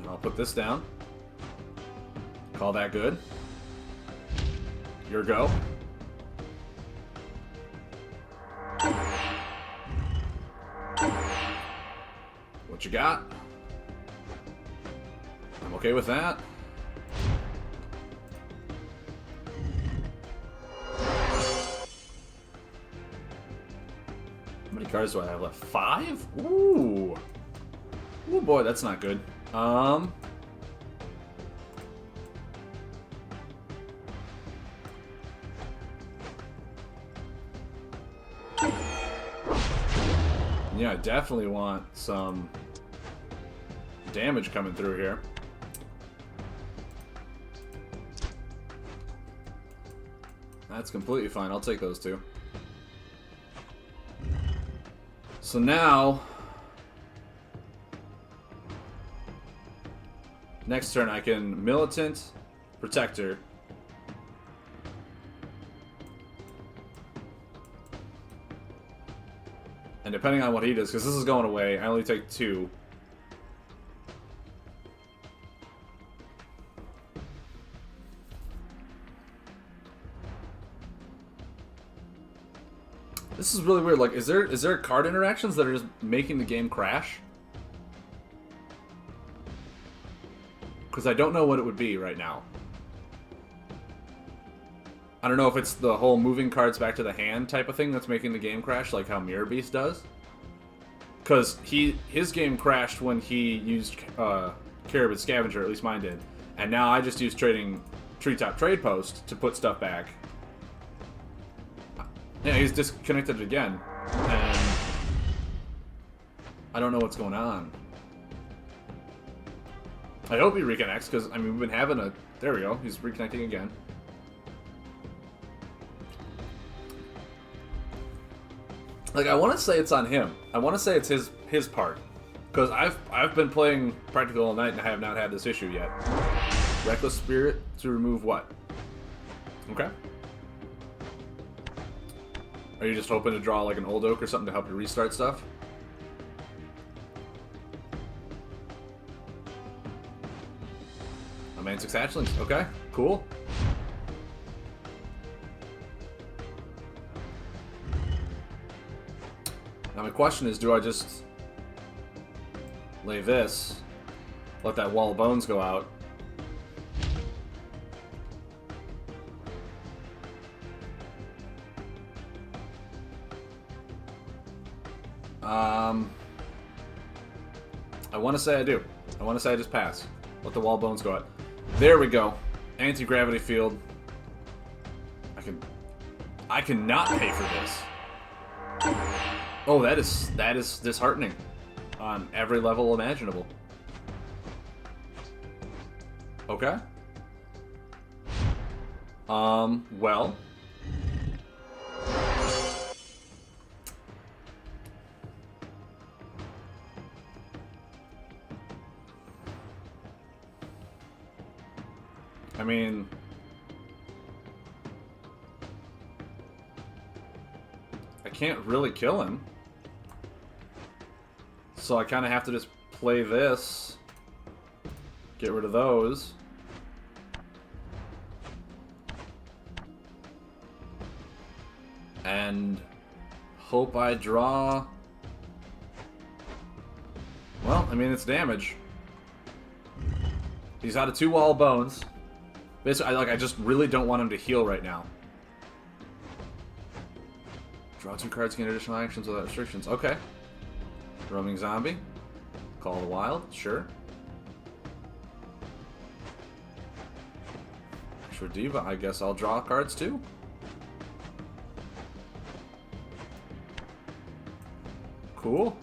Speaker 1: I'll put this down. Call that good. Your go. What you got? I'm okay with that. How many cards do I have left? 5? Ooh. Ooh boy, that's not good. Yeah, I definitely want some damage coming through here. That's completely fine. I'll take those two. So now... next turn I can Militant, Protector, And depending on what he does, because this is going away, I only take 2. This is really weird. Like, is there card interactions that are just making the game crash? Because I don't know what it would be right now. I don't know if it's the whole moving cards back to the hand type of thing that's making the game crash, like how Mirror Beast does. Because his game crashed when he used Caribid Scavenger, at least mine did. And now I just use Treetop Trade Post to put stuff back. Yeah, he's disconnected again. And I don't know what's going on. I hope he reconnects, because, I mean, we've been having a... There we go, he's reconnecting again. Like, I want to say it's on him. I want to say it's his part. Because I've been playing Practical all night and I have not had this issue yet. Reckless Spirit to remove what? Okay. Are you just hoping to draw like an old oak or something to help you restart stuff? A man 6 hatchlings. Okay, cool. Now my question is, do I just lay this, let that wall of bones go out? I want to say I do. I want to say I just pass. Let the wall of bones go out. There we go. Anti-gravity field. I cannot pay for this. Oh, that is disheartening on every level imaginable. Okay. Well. I mean, I can't really kill him. So I kind of have to just play this, get rid of those. And hope I draw. Well, I mean, it's damage. He's out of 2 wall bones. Basically, I just really don't want him to heal right now. Draw 2 cards, gain additional actions without restrictions. Okay. Roaming Zombie. Call of the Wild. Sure. Extra Diva. I guess I'll draw cards too. Cool.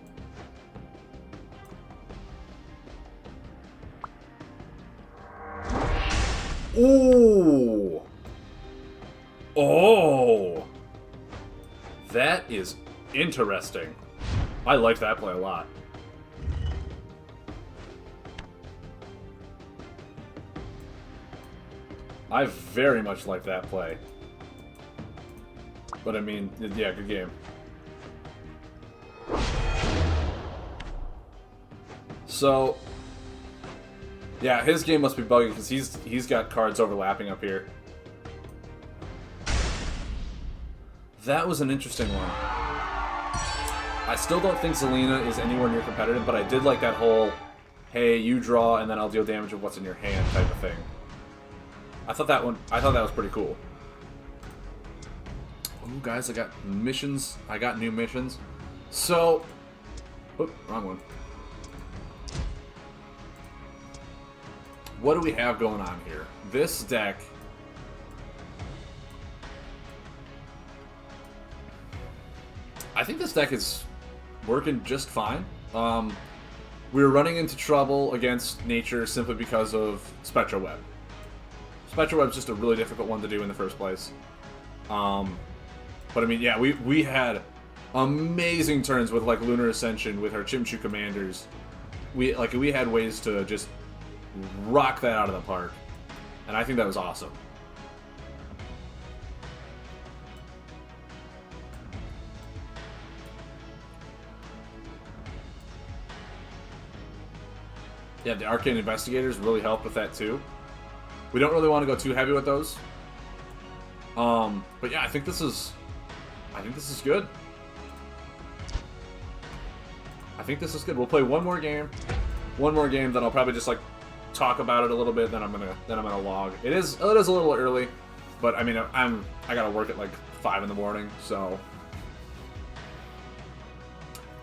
Speaker 1: Ooh. Oh. That is interesting. I like that play a lot. I very much like that play. But I mean, yeah, good game. So, yeah, his game must be buggy because he's got cards overlapping up here. That was an interesting one. I still don't think Zelina is anywhere near competitive, but I did like that whole, hey, you draw and then I'll deal damage with what's in your hand type of thing. I thought that was pretty cool. Ooh, guys, I got missions. I got new missions. So, oop, wrong one. What do we have going on here? This deck. I think this deck is working just fine. We were running into trouble against nature simply because of Spectral Web. Spectral Web's just a really difficult one to do in the first place. But I mean, yeah, we had amazing turns with like Lunar Ascension with our Chimchu commanders. We had ways to just rock that out of the park, and I think that was awesome. Yeah, the Arcane Investigators really help with that too. We don't really want to go too heavy with those. But yeah, I think this is good. I think this is good. We'll play one more game, then I'll probably just like talk about it a little bit. Then I'm gonna log. It is a little early, but I mean I gotta work at like 5 in the morning, so.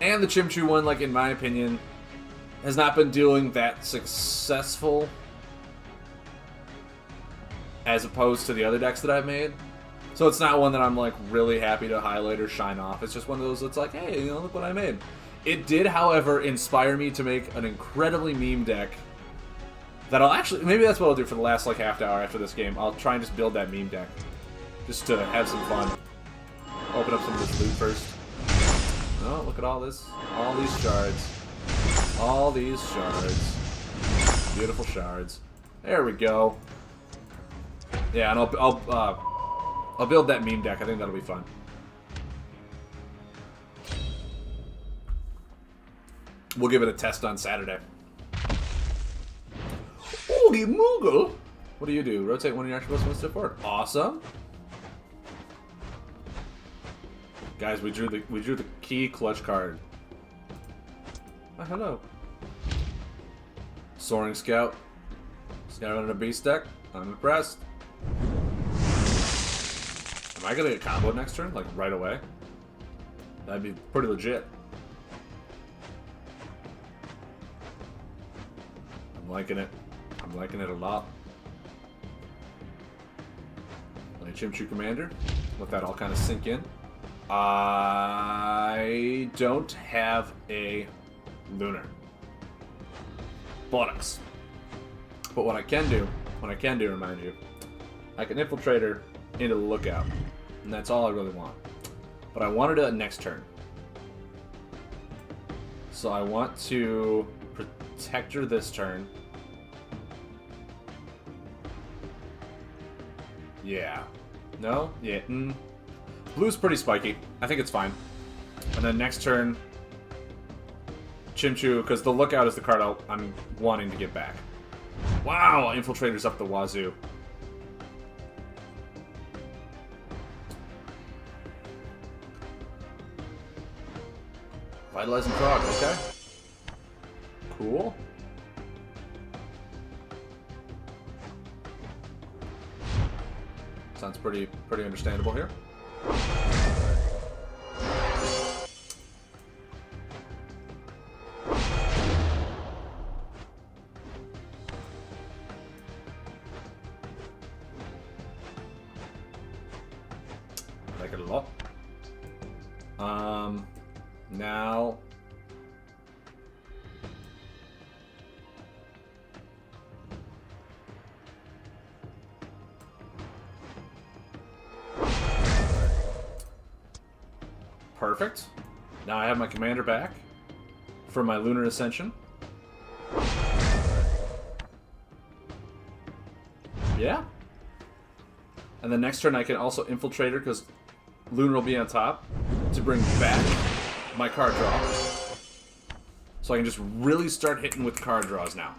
Speaker 1: And the Chimchu one, like in my opinion, has not been doing that successful as opposed to the other decks that I've made. So it's not one that I'm like really happy to highlight or shine off. It's just one of those that's like, hey, you know, look what I made. It did, however, inspire me to make an incredibly meme deck that I'll actually, maybe that's what I'll do for the last like half hour after this game. I'll try and just build that meme deck just to have some fun. Open up some of this loot first. Oh, look at all this. All these shards. All these shards. Beautiful shards. There we go. Yeah, and I'll build that meme deck. I think that'll be fun. We'll give it a test on Saturday. Oogie Moogle! What do you do? Rotate one of your action plus 1 step forward. Awesome. Guys, we drew the key clutch card. Oh, hello. Soaring Scout. Scout on a beast deck. I'm impressed. Am I gonna get comboed next turn? Like right away? That'd be pretty legit. I'm liking it. I'm liking it a lot. Play Chimchu Commander. Let that all kind of sink in. I don't have a Lunar. Bollocks. But what I can do, remind you, I can infiltrate her into the lookout. And that's all I really want. But I want her to next turn. So I want to protect her this turn. Yeah. No? Yeah. Blue's pretty spiky. I think it's fine. And then next turn, Chimchu, because the lookout is the card I'm wanting to get back. Wow, Infiltrator's up the wazoo. Vitalizing Frog, okay. Cool. Sounds pretty understandable here. Like it a lot. Now perfect. Now I have my commander back for my Lunar Ascension. Yeah. And the next turn I can also infiltrate her because Lunar will be on top to bring back my card draw. So I can just really start hitting with card draws now.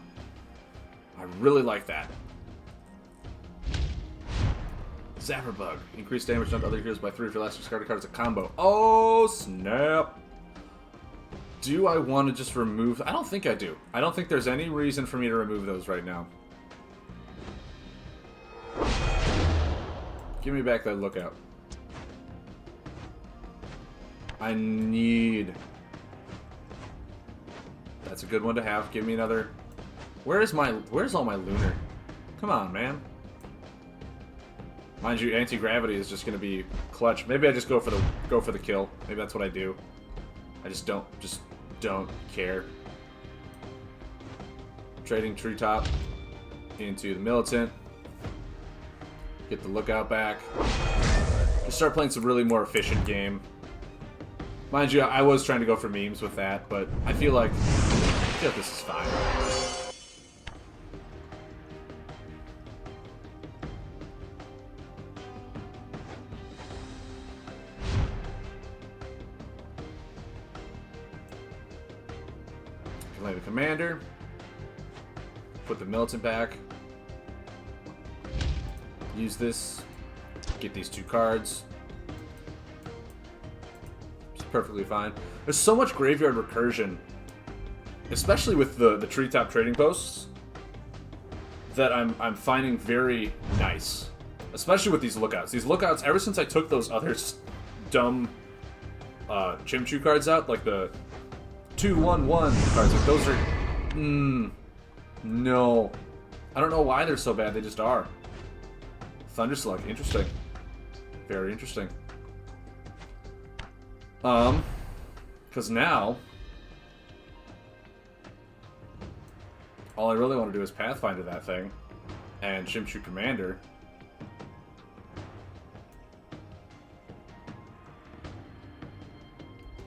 Speaker 1: I really like that. Zapperbug. Increase damage done to other heroes by 3 if your last discarded card is a combo. Oh, snap. Do I want to just remove... I don't think I do. I don't think there's any reason for me to remove those right now. Give me back that lookout. I need... That's a good one to have. Give me another... Where's all my Lunar? Come on, man. Mind you, anti-gravity is just going to be clutch. Maybe I just go for the kill. Maybe that's what I do. I just don't care. Trading Treetop into the Militant. Get the lookout back. Just start playing some really more efficient game. Mind you, I was trying to go for memes with that, but I feel like this is fine. Play the commander. Put the militant back. Use this. Get these 2 cards. It's perfectly fine. There's so much graveyard recursion, especially with the treetop trading posts, that I'm finding very nice. Especially with these lookouts. These lookouts, ever since I took those other dumb Chimchu cards out, like the 2/1/1 cards, like those are... no. I don't know why they're so bad, they just are. Thunderslug, interesting. Very interesting. Because now, all I really want to do is Pathfinder that thing, and Chimchu Commander.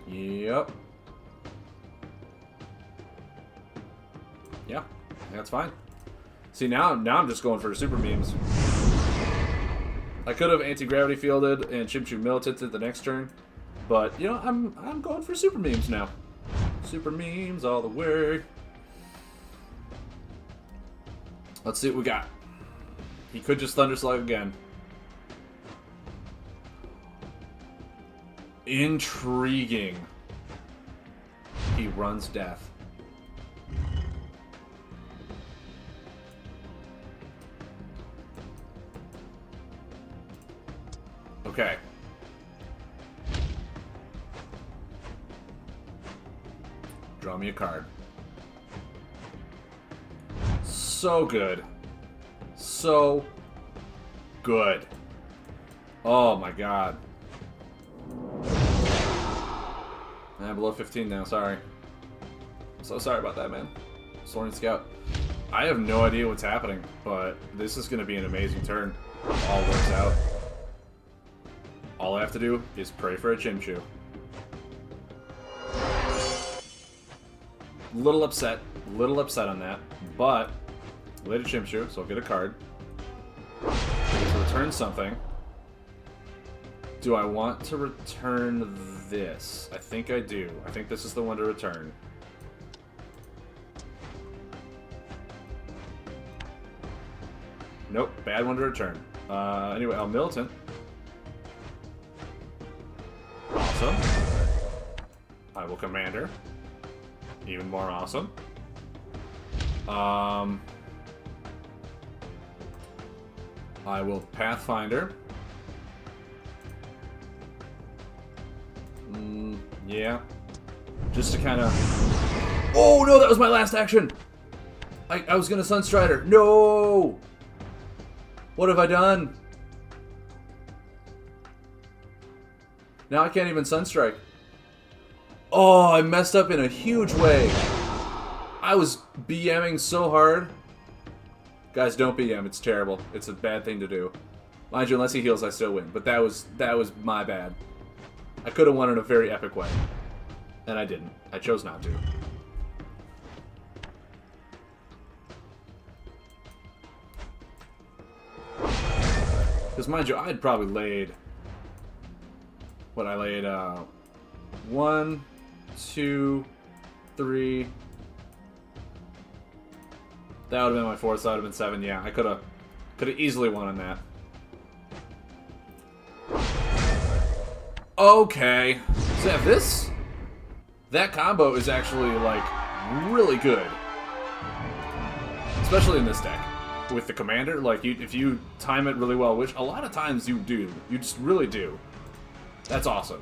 Speaker 1: Yep. Yeah, that's fine. See, now I'm just going for super memes. I could have anti-gravity fielded and Chimchu militanted the next turn, but you know, I'm going for super memes now. Super memes all the way. Let's see what we got. He could just Thunderslug again. Intriguing. He runs death. Okay. Draw me a card. So good. So good. Oh my god. I'm below 15 now, sorry. So sorry about that, man. Soaring Scout. I have no idea what's happening, but this is going to be an amazing turn. All works out. All I have to do is pray for a Chimchu. Little upset on that, but later Chimchu, so I'll get a card. To return something. Do I want to return this? I think I do. I think this is the one to return. Nope, bad one to return. Anyway, I'll militant. Awesome. I will commander. Even more awesome. I will Pathfinder. Yeah. Just to kind of... Oh, no, that was my last action! I was going to Sunstrider. No! What have I done? Now I can't even Sunstrike. Oh, I messed up in a huge way. I was BMing so hard. Guys, don't BM. It's terrible. It's a bad thing to do. Mind you, unless he heals, I still win. But that was my bad. I could have won in a very epic way. And I didn't. I chose not to. Because mind you, I had probably laid... What, I laid, 1, 2, 3... That would have been my 4th, so that would have been 7. Yeah, I could have easily won on that. Okay. So yeah, that combo is actually, like, really good. Especially in this deck. With the commander, like, if you time it really well, which a lot of times you do. You just really do. That's awesome.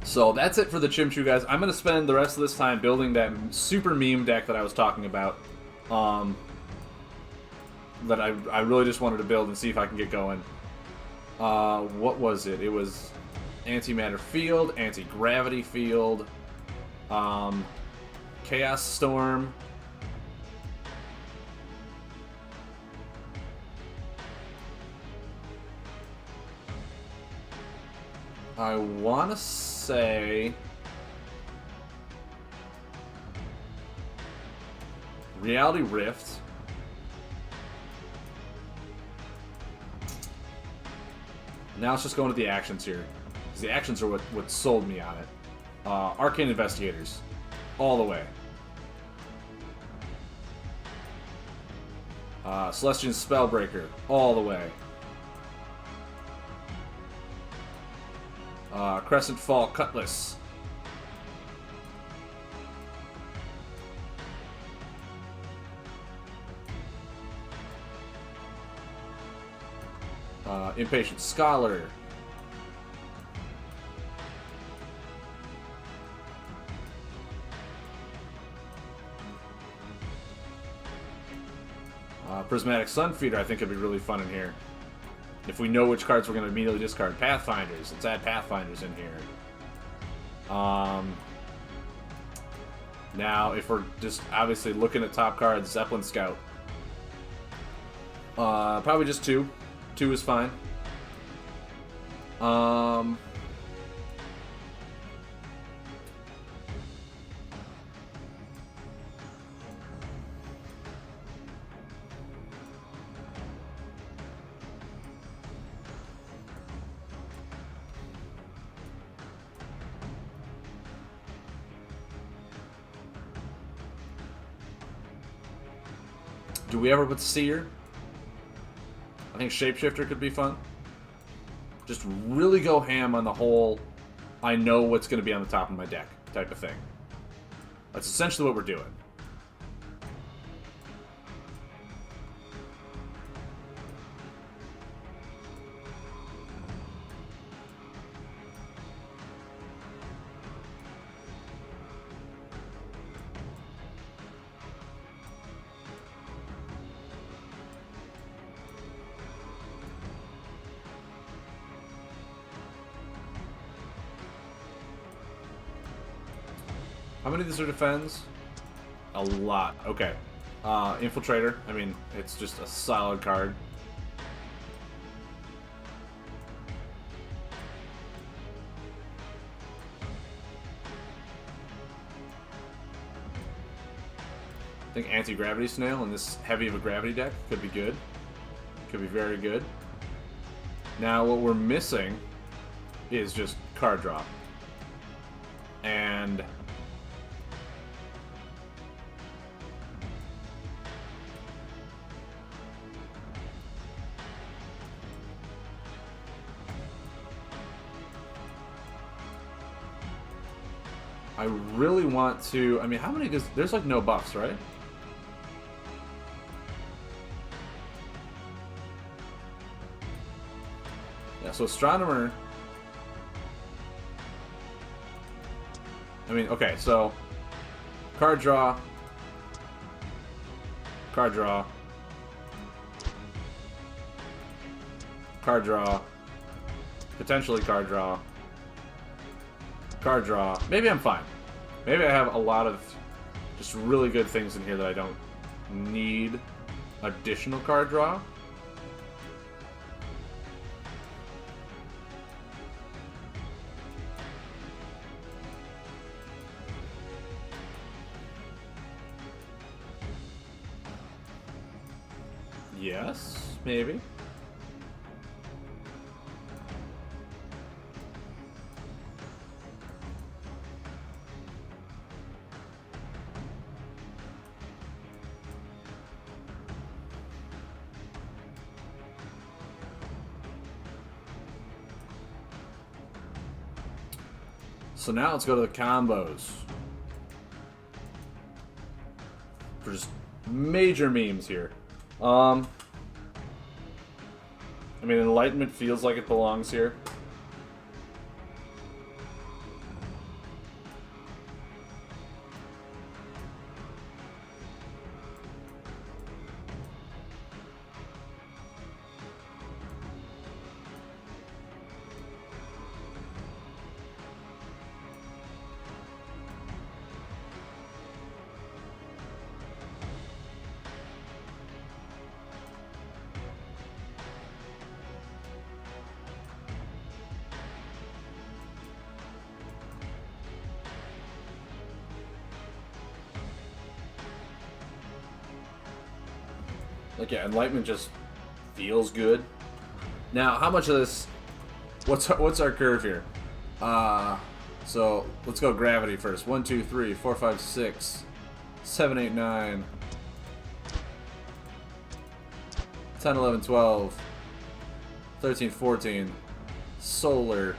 Speaker 1: So that's it for the Chimchu, guys. I'm going to spend the rest of this time building that super meme deck that I was talking about. That I really just wanted to build and see if I can get going. What was it? It was Antimatter Field, Anti-Gravity Field, Chaos Storm. I want to say... Reality Rift. Now it's just going to the actions here. Because the actions are what sold me on it. Arcane Investigators. All the way. Celestian Spellbreaker, all the way. Crescent Fall Cutlass. Impatient Scholar. Prismatic Sunfeeder, I think would be really fun in here. If we know which cards we're going to immediately discard. Pathfinders. Let's add Pathfinders in here. Now, if we're just obviously looking at top cards, Zeppelin Scout. Probably just 2. 2 is fine. Do we ever put Seer? I think Shapeshifter could be fun. Just really go ham on the whole I know what's going to be on the top of my deck type of thing. That's essentially what we're doing. How many of these are defends? A lot. Okay. Infiltrator. I mean, it's just a solid card. I think Anti-Gravity Snail in this heavy of a gravity deck could be good. Could be very good. Now, what we're missing is just card draw. And I really want to... I mean, how many does... There's like no buffs, right? Yeah, so Astronomer... I mean, okay, so... Card draw. Card draw. Card draw. Potentially card draw. Card draw. Maybe I'm fine. Maybe I have a lot of just really good things in here that I don't need additional card draw. Yes, maybe. So now let's go to the combos. For just major memes here. I mean, Enlightenment feels like it belongs here. Like, yeah, Enlightenment just feels good. Now, how much of this... What's our curve here? So, let's go Gravity first. 1, 2, 3, 4, 5, 6, 7, 8, 9. 10, 11, 12, 13, 14, solar,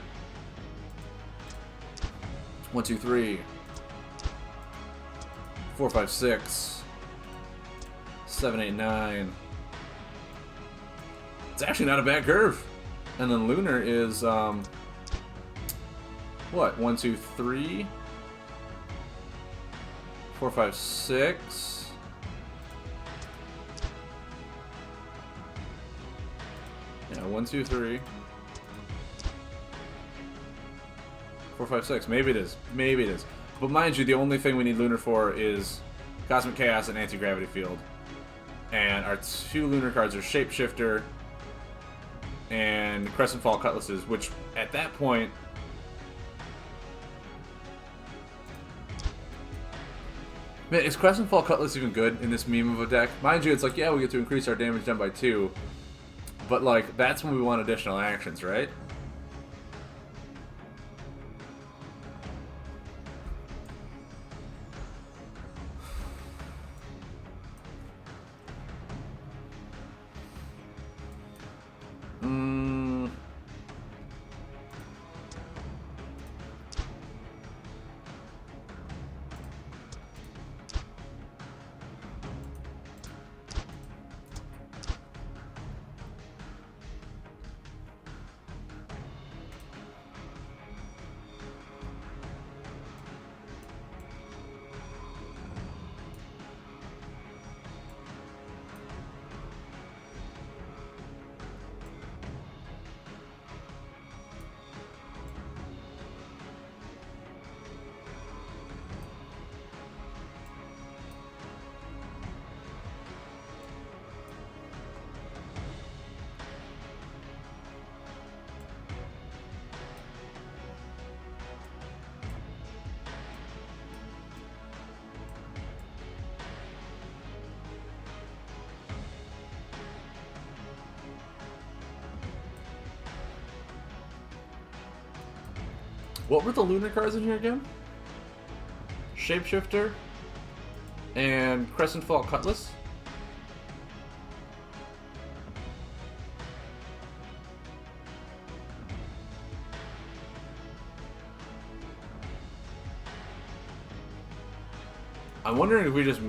Speaker 1: 1, 2, 3, 4, 5, 6, 7, 8, 9. It's actually not a bad curve. And then lunar is, what? 1, 2, 3, 4, 5, 6. Yeah, 1, 2, 3, 4, 5, 6. Maybe it is. Maybe it is. But mind you, the only thing we need lunar for is Cosmic Chaos and Anti-Gravity Field. And our 2 lunar cards are Shapeshifter and Crescent Fall Cutlasses, which at that point, man, is Crescent Fall Cutlass even good in this meme of a deck? Mind you, it's like, yeah, we get to increase our damage done by 2, but like, that's when we want additional actions, right? What were the lunar cards in here again? Shapeshifter and Crescent Fall Cutlass. I'm wondering if we just...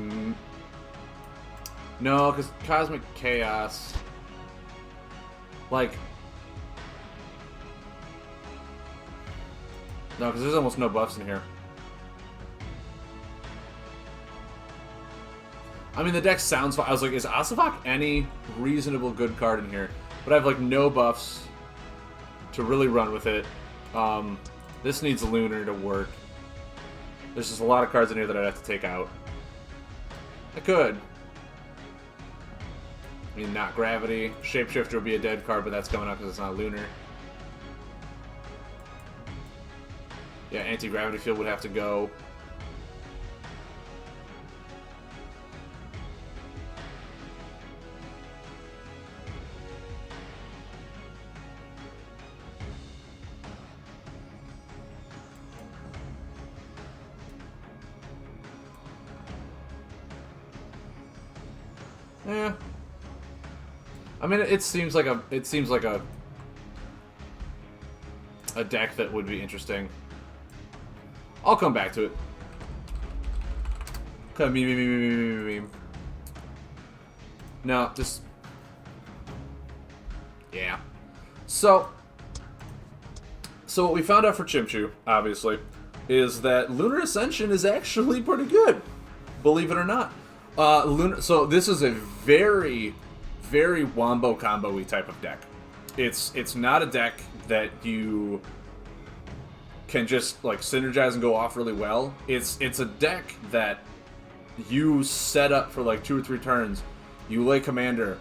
Speaker 1: No, because Cosmic Chaos... Like... No, because there's almost no buffs in here. I mean, the deck sounds fine. I was like, is Asavak any reasonable good card in here? But I have, like, no buffs to really run with it. This needs Lunar to work. There's just a lot of cards in here that I'd have to take out. I could. I mean, not Gravity. Shapeshifter would be a dead card, but that's coming up because it's not Lunar. Yeah, Anti-Gravity Field would have to go. Yeah. I mean, it seems like a deck that would be interesting. I'll come back to it. Come, No, just... Yeah. So what we found out for Chimchu, obviously, is that Lunar Ascension is actually pretty good. Believe it or not. So this is a very, very wombo combo-y type of deck. It's not a deck that you can just like synergize and go off really well. It's a deck that you set up for like 2 or 3 turns. You lay Commander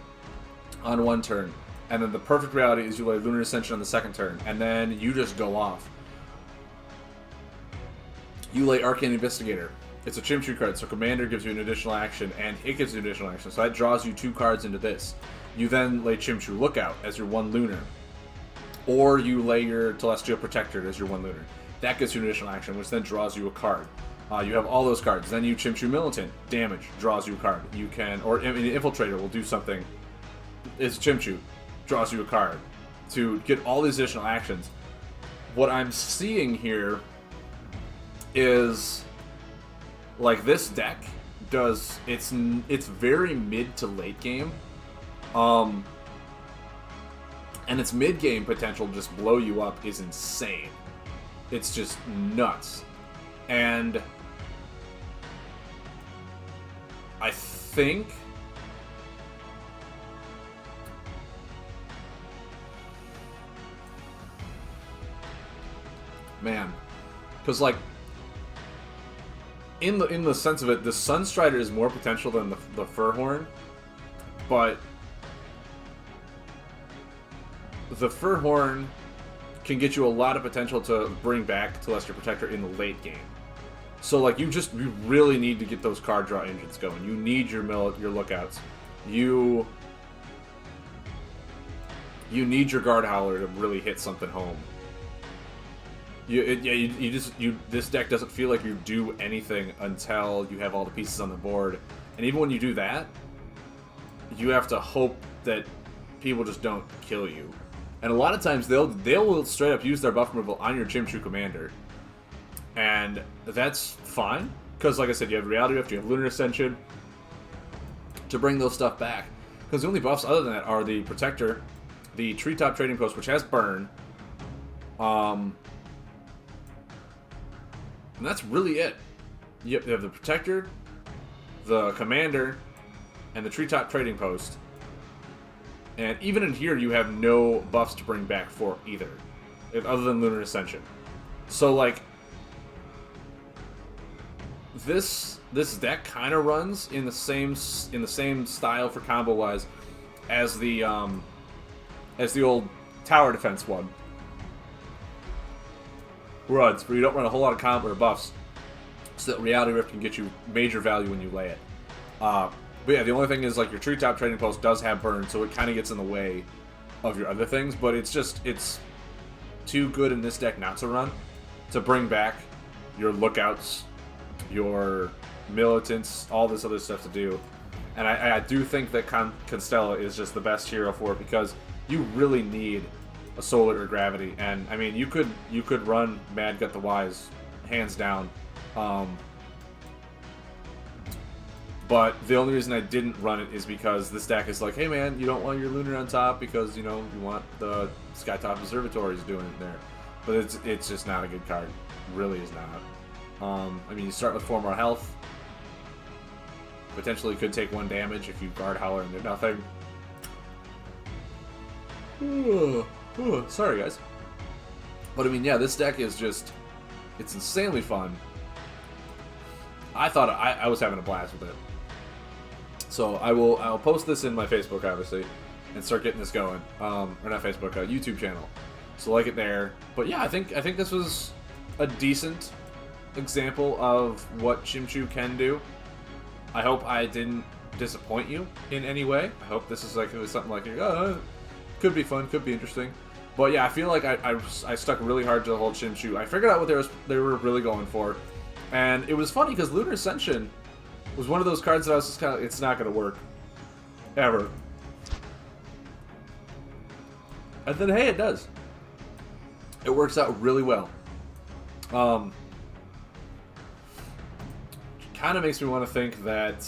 Speaker 1: on 1 turn, and then the perfect reality is you lay Lunar Ascension on the 2nd turn, and then you just go off. You lay Arcane Investigator. It's a Chimchu card, so Commander gives you an additional action, and it gives you an additional action, so that draws you 2 cards into this. You then lay Chimchu Lookout as your 1 Lunar. Or you lay your Telestial Protector as your 1 Lunar. That gets you an additional action, which then draws you a card. You have all those cards. Then you Chimchu Militant. Damage. Draws you a card. You can... Or I mean, Infiltrator will do something is Chimchu, draws you a card to get all these additional actions. What I'm seeing here is like this deck does it's very mid to late game, and its mid game potential to just blow you up is insane. It's just nuts, and I think man, because like in the sense of it, the Sunstrider is more potential than the Furhorn, but the Furhorn can get you a lot of potential to bring back Celestial Protector in the late game. So like you really need to get those card draw engines going. You need your lookouts. You need your Guard Howler to really hit something home. This deck doesn't feel like you do anything until you have all the pieces on the board, and even when you do that, you have to hope that people just don't kill you. And a lot of times they will straight up use their buff removal on your Chimchu commander, and that's fine because, like I said, you have Reality Rift, you have Lunar Ascension to bring those stuff back. Because the only buffs other than that are the Protector, the Treetop Trading Post, which has Burn, and that's really it. You have the Protector, the Commander, and the Treetop Trading Post. And even in here, you have no buffs to bring back for either, other than Lunar Ascension. So, like, this deck kind of runs in the same style for combo wise as the old tower defense one runs, where you don't run a whole lot of combo or buffs, so that Reality Rift can get you major value when you lay it. But yeah, the only thing is, like, your Treetop Trading Post does have Burn, so it kind of gets in the way of your other things, but it's too good in this deck not to run, to bring back your lookouts, your militants, all this other stuff to do. And I do think that Constella is just the best hero for it, because you really need a Solar or Gravity. And I mean, you could run Mad Gut the Wise, hands down. But the only reason I didn't run it is because this deck is like, hey man, you don't want your Lunar on top because, you know, you want the Skytop Observatories doing it there. But it's just not a good card. It really is not. I mean, you start with 4 more health. Potentially could take 1 damage if you Guard Howler and do nothing. Sorry, guys. But I mean, yeah, this deck is just, it's insanely fun. I thought I was having a blast with it. So I'll post this in my Facebook, obviously, and start getting this going. Or not Facebook, YouTube channel. So like it there. But yeah, I think this was a decent example of what Chimchu can do. I hope I didn't disappoint you in any way. I hope this is like, it was something like, oh, could be fun, could be interesting. But yeah, I feel like I stuck really hard to the whole Chimchu. I figured out what they were really going for. And it was funny because Lunar Ascension was one of those cards that I was just kind of, it's not going to work. Ever. And then, hey, it does. It works out really well. Kind of makes me want to think that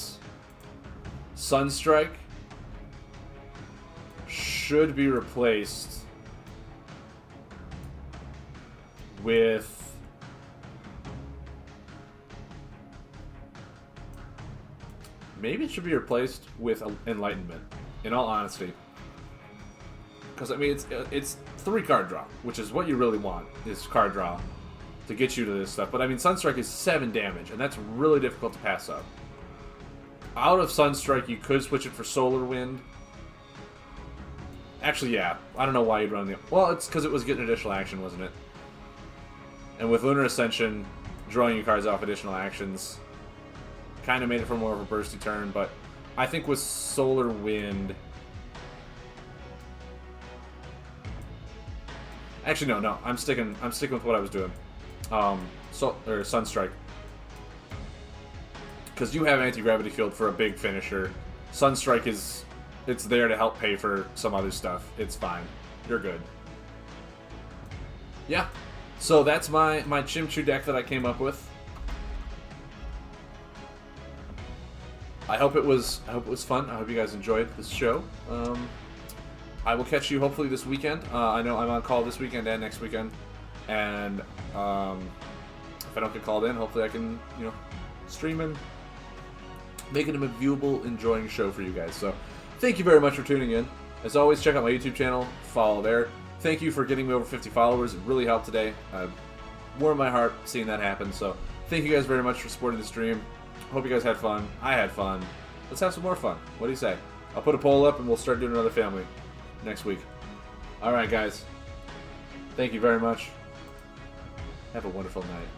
Speaker 1: Sunstrike should be replaced with maybe it should be replaced with Enlightenment, in all honesty. Because, I mean, it's 3 card draw, which is what you really want, is card draw to get you to this stuff. But, I mean, Sunstrike is 7 damage, and that's really difficult to pass up. Out of Sunstrike, you could switch it for Solar Wind. Actually, yeah. I don't know why you'd run the... Well, it's because it was getting additional action, wasn't it? And with Lunar Ascension, drawing your cards off additional actions kind of made it for more of a bursty turn, but I think with Solar Wind... Actually, no. I'm sticking with what I was doing. Sunstrike. Because you have Anti-Gravity Field for a big finisher. Sunstrike is It's there to help pay for some other stuff. It's fine. You're good. Yeah. So that's my Chimchu deck that I came up with. I hope it was fun. I hope you guys enjoyed this show. I will catch you hopefully this weekend. I know I'm on call this weekend and next weekend, and if I don't get called in, hopefully I can stream and make it a viewable, enjoying show for you guys. So thank you very much for tuning in. As always, check out my YouTube channel. Follow there. Thank you for getting me over 50 followers. It really helped today. Warmed my heart seeing that happen. So thank you guys very much for supporting the stream. Hope you guys had fun. I had fun. Let's have some more fun. What do you say? I'll put a poll up and we'll start doing another family next week. Alright, guys. Thank you very much. Have a wonderful night.